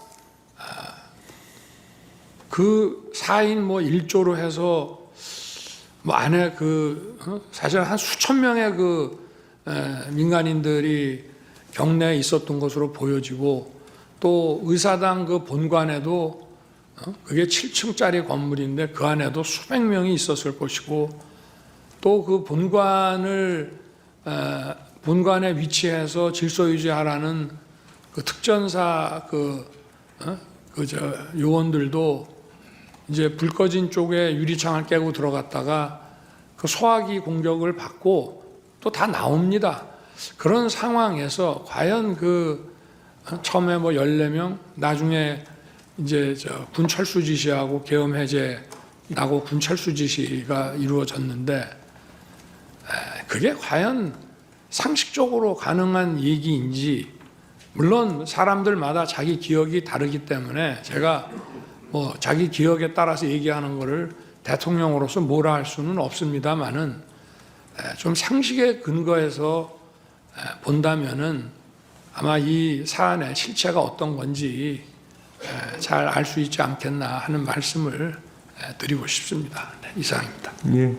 그 4인 뭐 1조로 해서 뭐 안에 그 사실 한 수천 명의 그 민간인들이 경내에 있었던 것으로 보여지고 또 의사당 그 본관에도 그게 7층짜리 건물인데 그 안에도 수백 명이 있었을 것이고 또 그 본관에 위치해서 질서 유지하라는 그 특전사 요원들도 이제 불 꺼진 쪽에 유리창을 깨고 들어갔다가 그 소화기 공격을 받고 또 다 나옵니다. 그런 상황에서 과연 그 처음에 뭐 14명, 나중에 이제 군 철수 지시하고 계엄 해제 나고 군 철수 지시가 이루어졌는데 그게 과연 상식적으로 가능한 얘기인지 물론 사람들마다 자기 기억이 다르기 때문에 제가 뭐 자기 기억에 따라서 얘기하는 거를 대통령으로서 뭐라 할 수는 없습니다만은 좀 상식에 근거해서 본다면은 아마 이 사안의 실체가 어떤 건지 잘 알 수 있지 않겠나 하는 말씀을 드리고 싶습니다. 네, 이상입니다. 예.